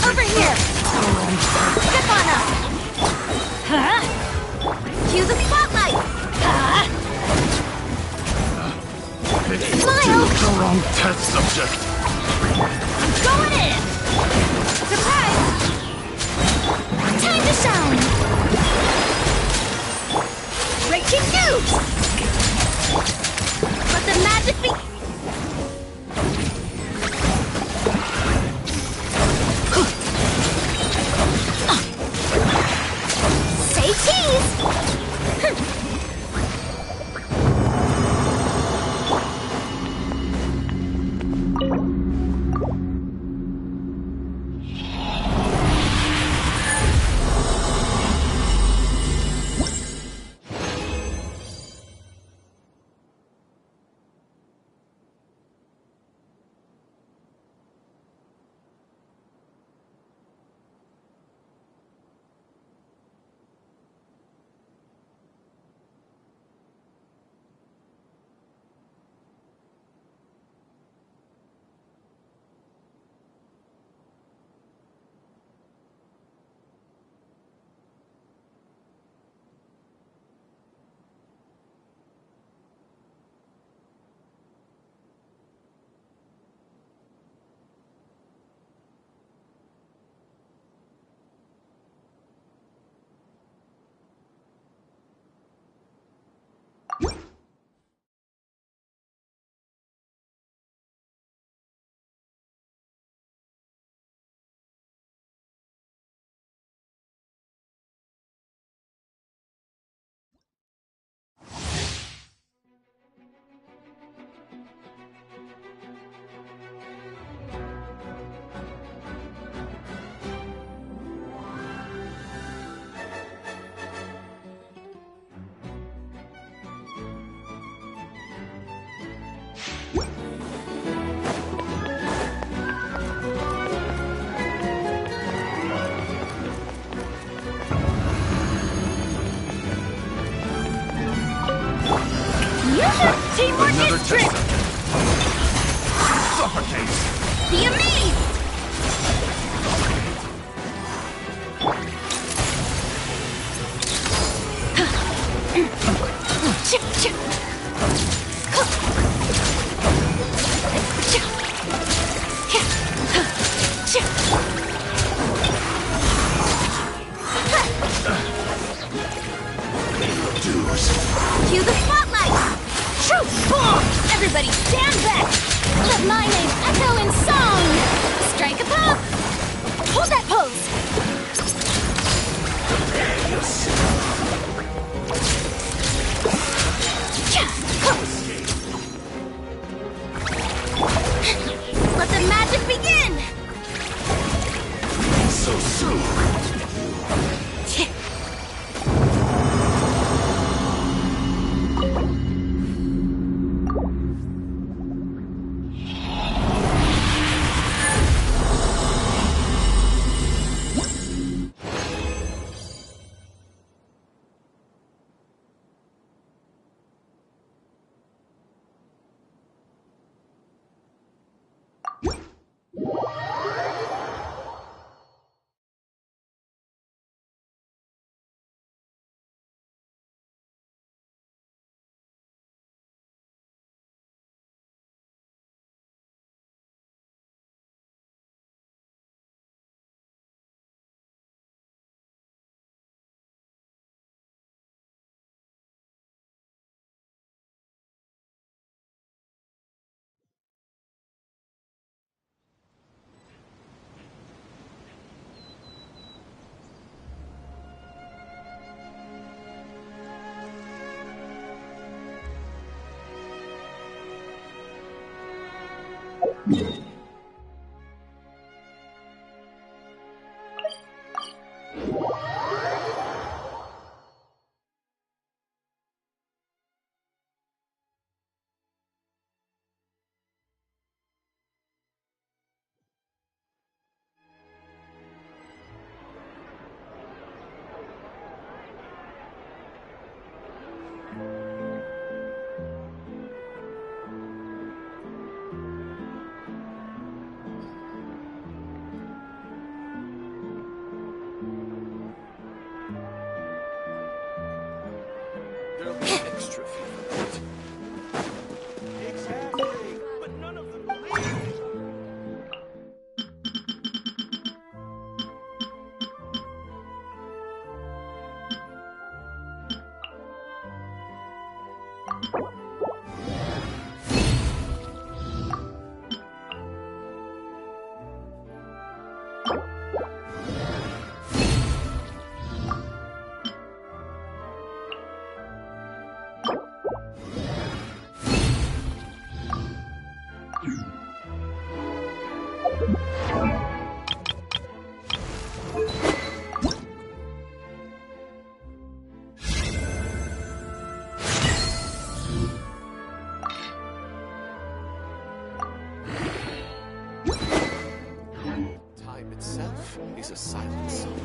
[SPEAKER 5] over here! Step on up! Huh? Cue the spotlight! Huh? Smile!
[SPEAKER 2] The wrong test subject.
[SPEAKER 5] I'm going in! Surprise! Time to shine! Breaking news! Let the magic be... Say cheese! Teamwork
[SPEAKER 2] Another
[SPEAKER 5] is trick!
[SPEAKER 2] Suffocate!
[SPEAKER 5] Be amazed! Cue the spotlight! Everybody stand back!
[SPEAKER 1] Let my name echo in song! Strike a pop!
[SPEAKER 5] Hold that pose! Let the magic begin!
[SPEAKER 2] So soon! if you forget. Exactly, but none of them believe it.
[SPEAKER 12] Time itself is a silent song.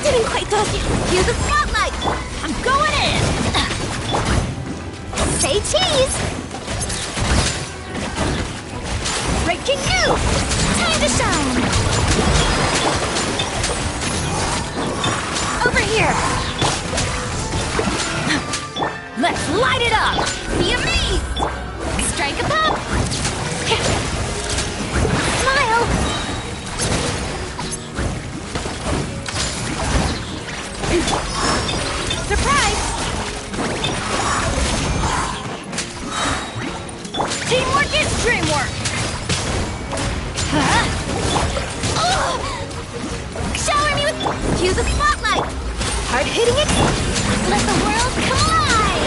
[SPEAKER 4] Didn't quite touch it. Cue the spotlight. I'm going in. Say cheese. Breaking news. Time to shine. Over here. Let's light it up. Be amazed. Strike a pop. Smile. Surprise! Teamwork is dreamwork! Shower me with... Cue the spotlight! Hard hitting it? Let the world collide!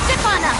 [SPEAKER 4] Step on up!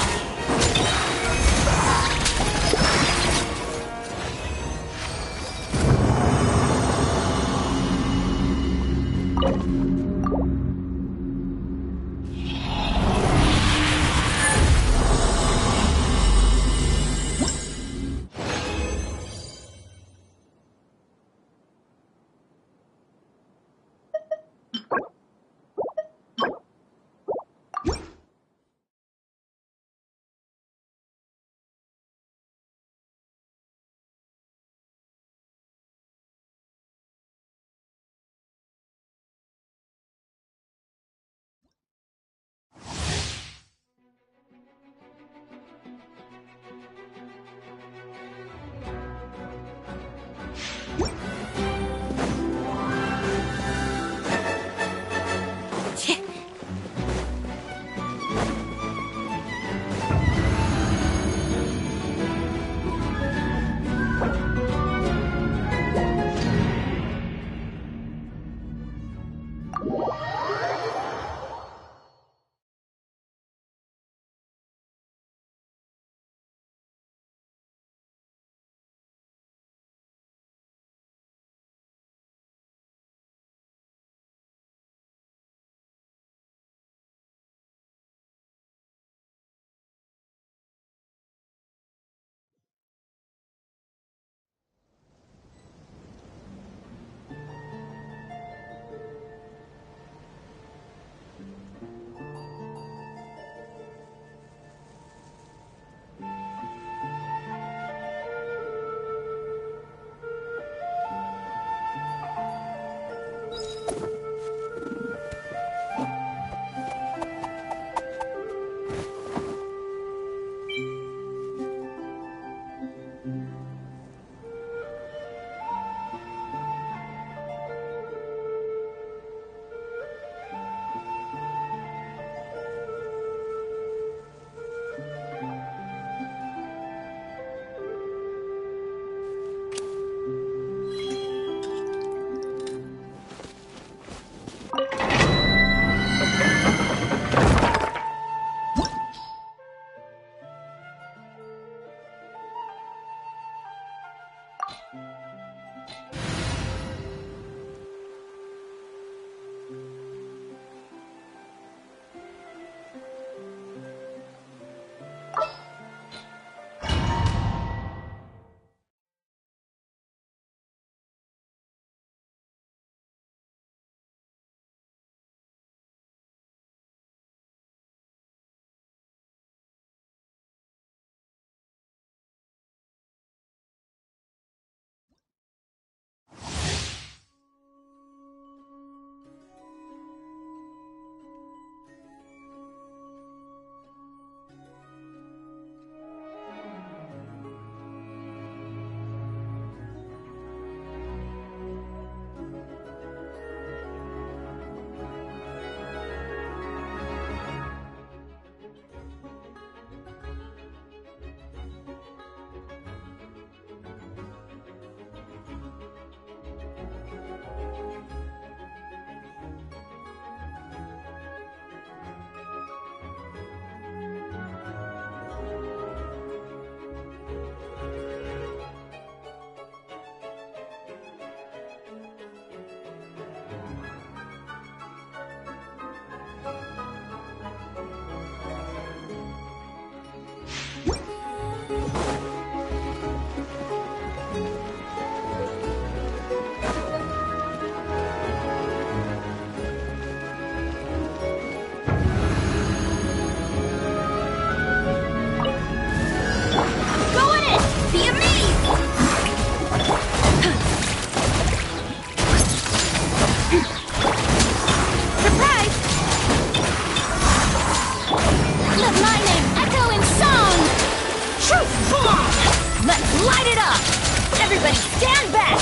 [SPEAKER 4] Everybody stand back!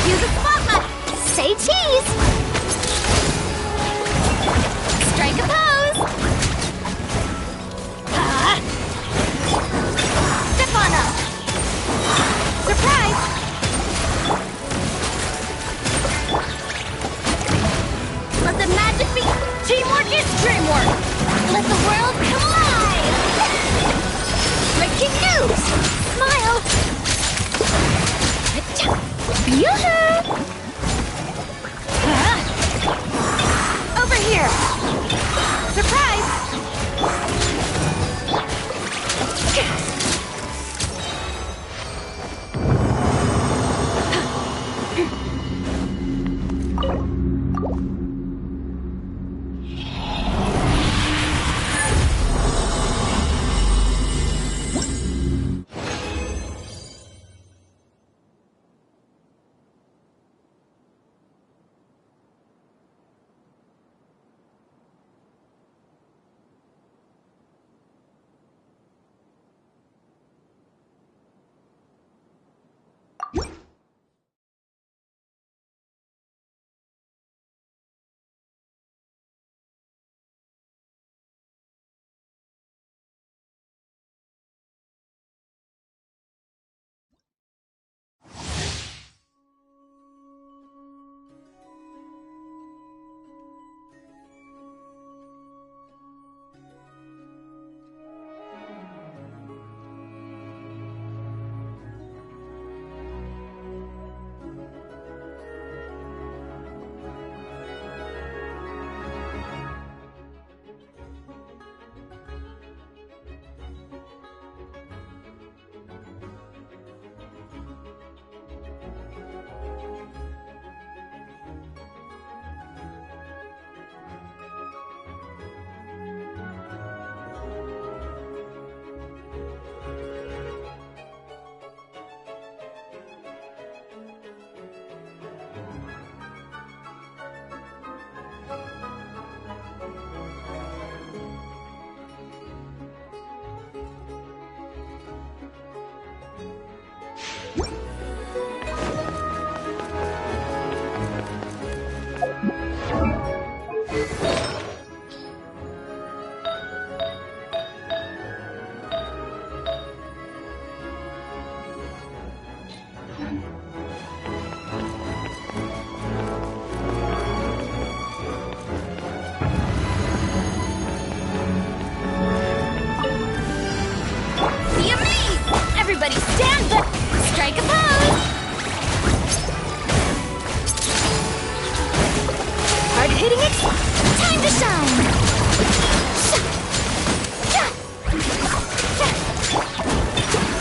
[SPEAKER 4] Use a spotlight! Say cheese! Strike a pose! Step on up! Surprise! Let the magic be... Teamwork is dreamwork! Let the world come alive! Breaking news! Smile! Yoo-hoo! Over here! Surprise! Everybody stand back! Strike a pose! Hard hitting it! Time to shine!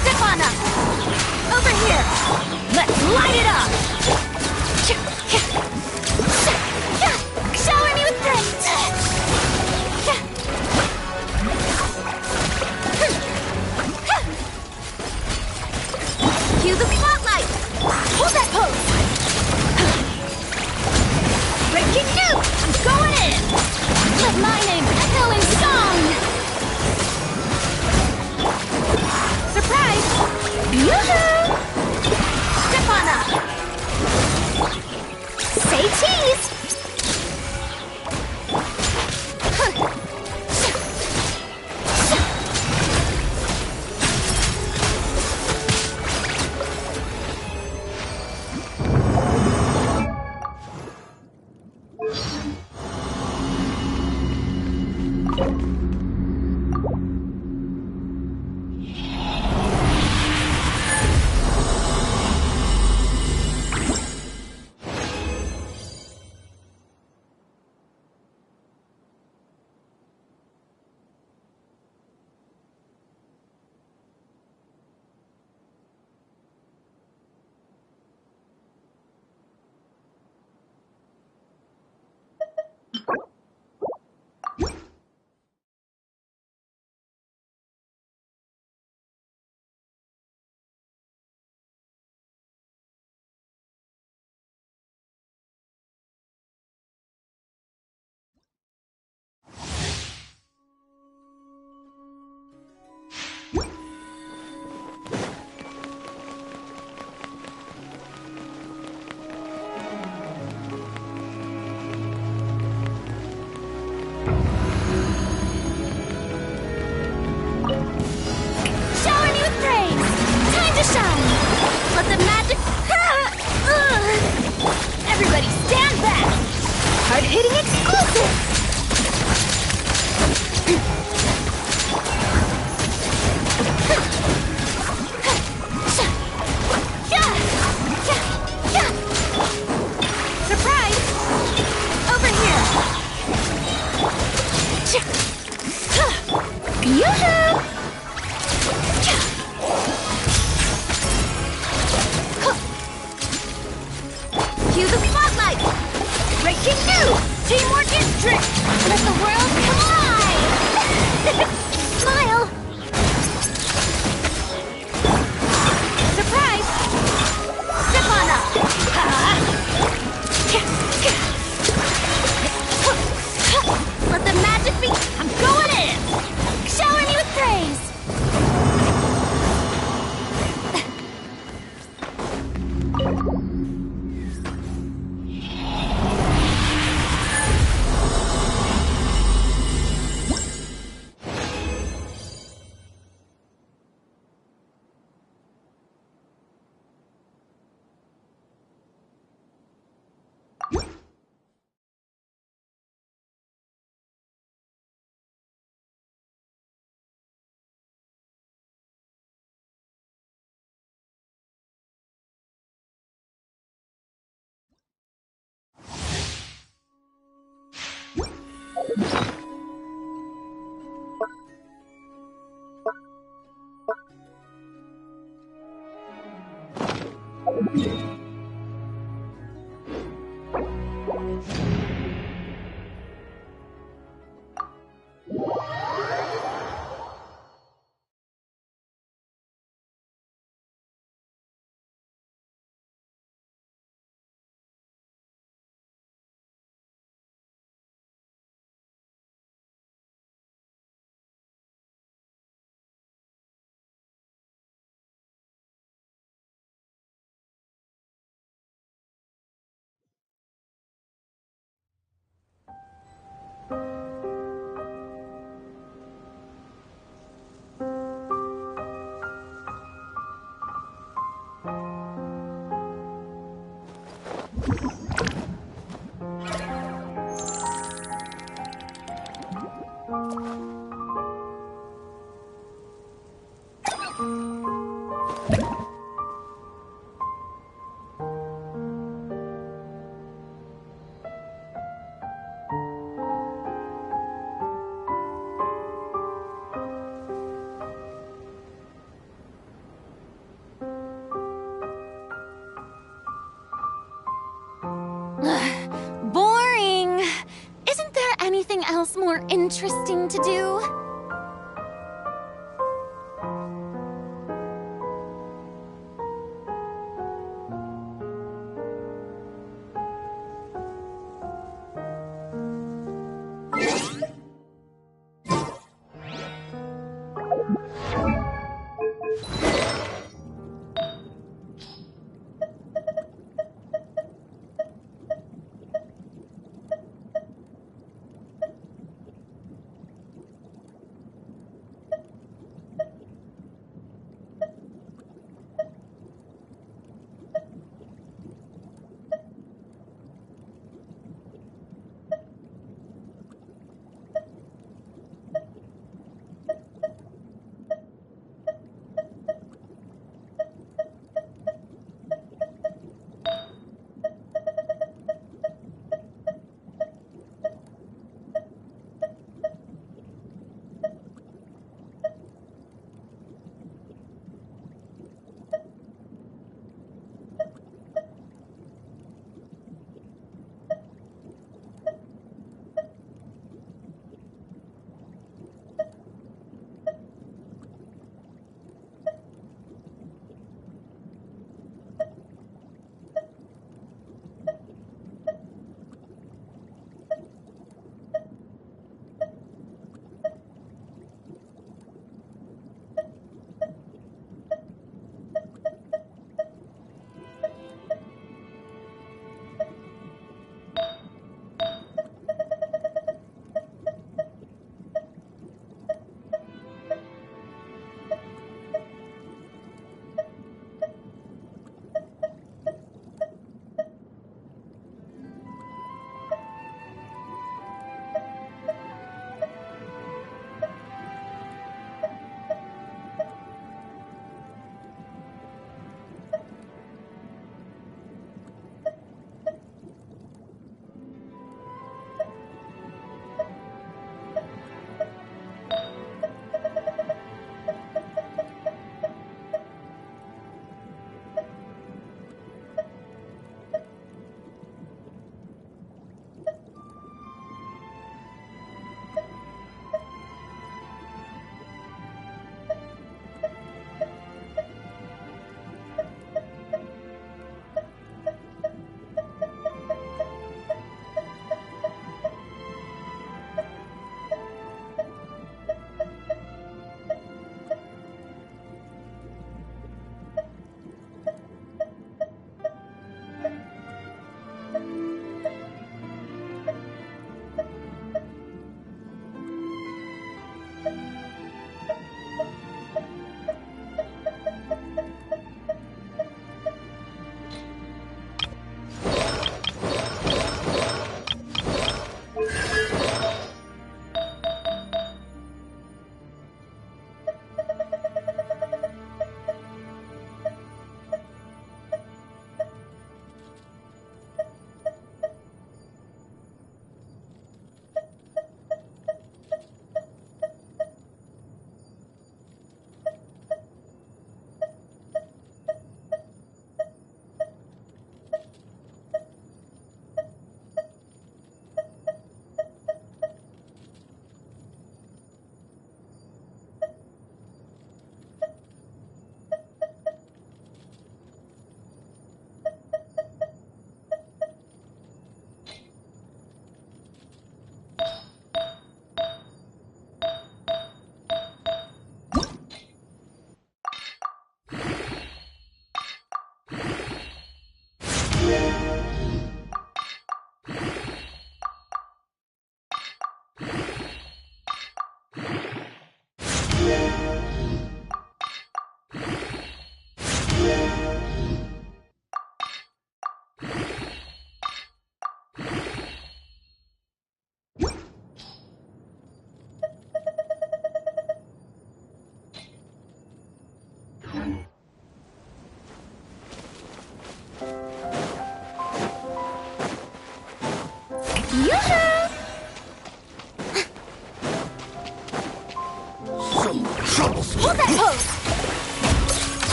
[SPEAKER 4] Step on up! Over here! Let's light it up! Shower me with praise! Cue the spotlight! Hold that pose! Breaking news! I'm going in! Let my name echo in song! Surprise! Yoo-hoo! Step on up! Say cheese! Let the world collide!
[SPEAKER 5] Smile!
[SPEAKER 4] Surprise! Step on up! Let the magic be... I'm going in! Showering you with praise! Boring! Isn't there anything else more interesting to do?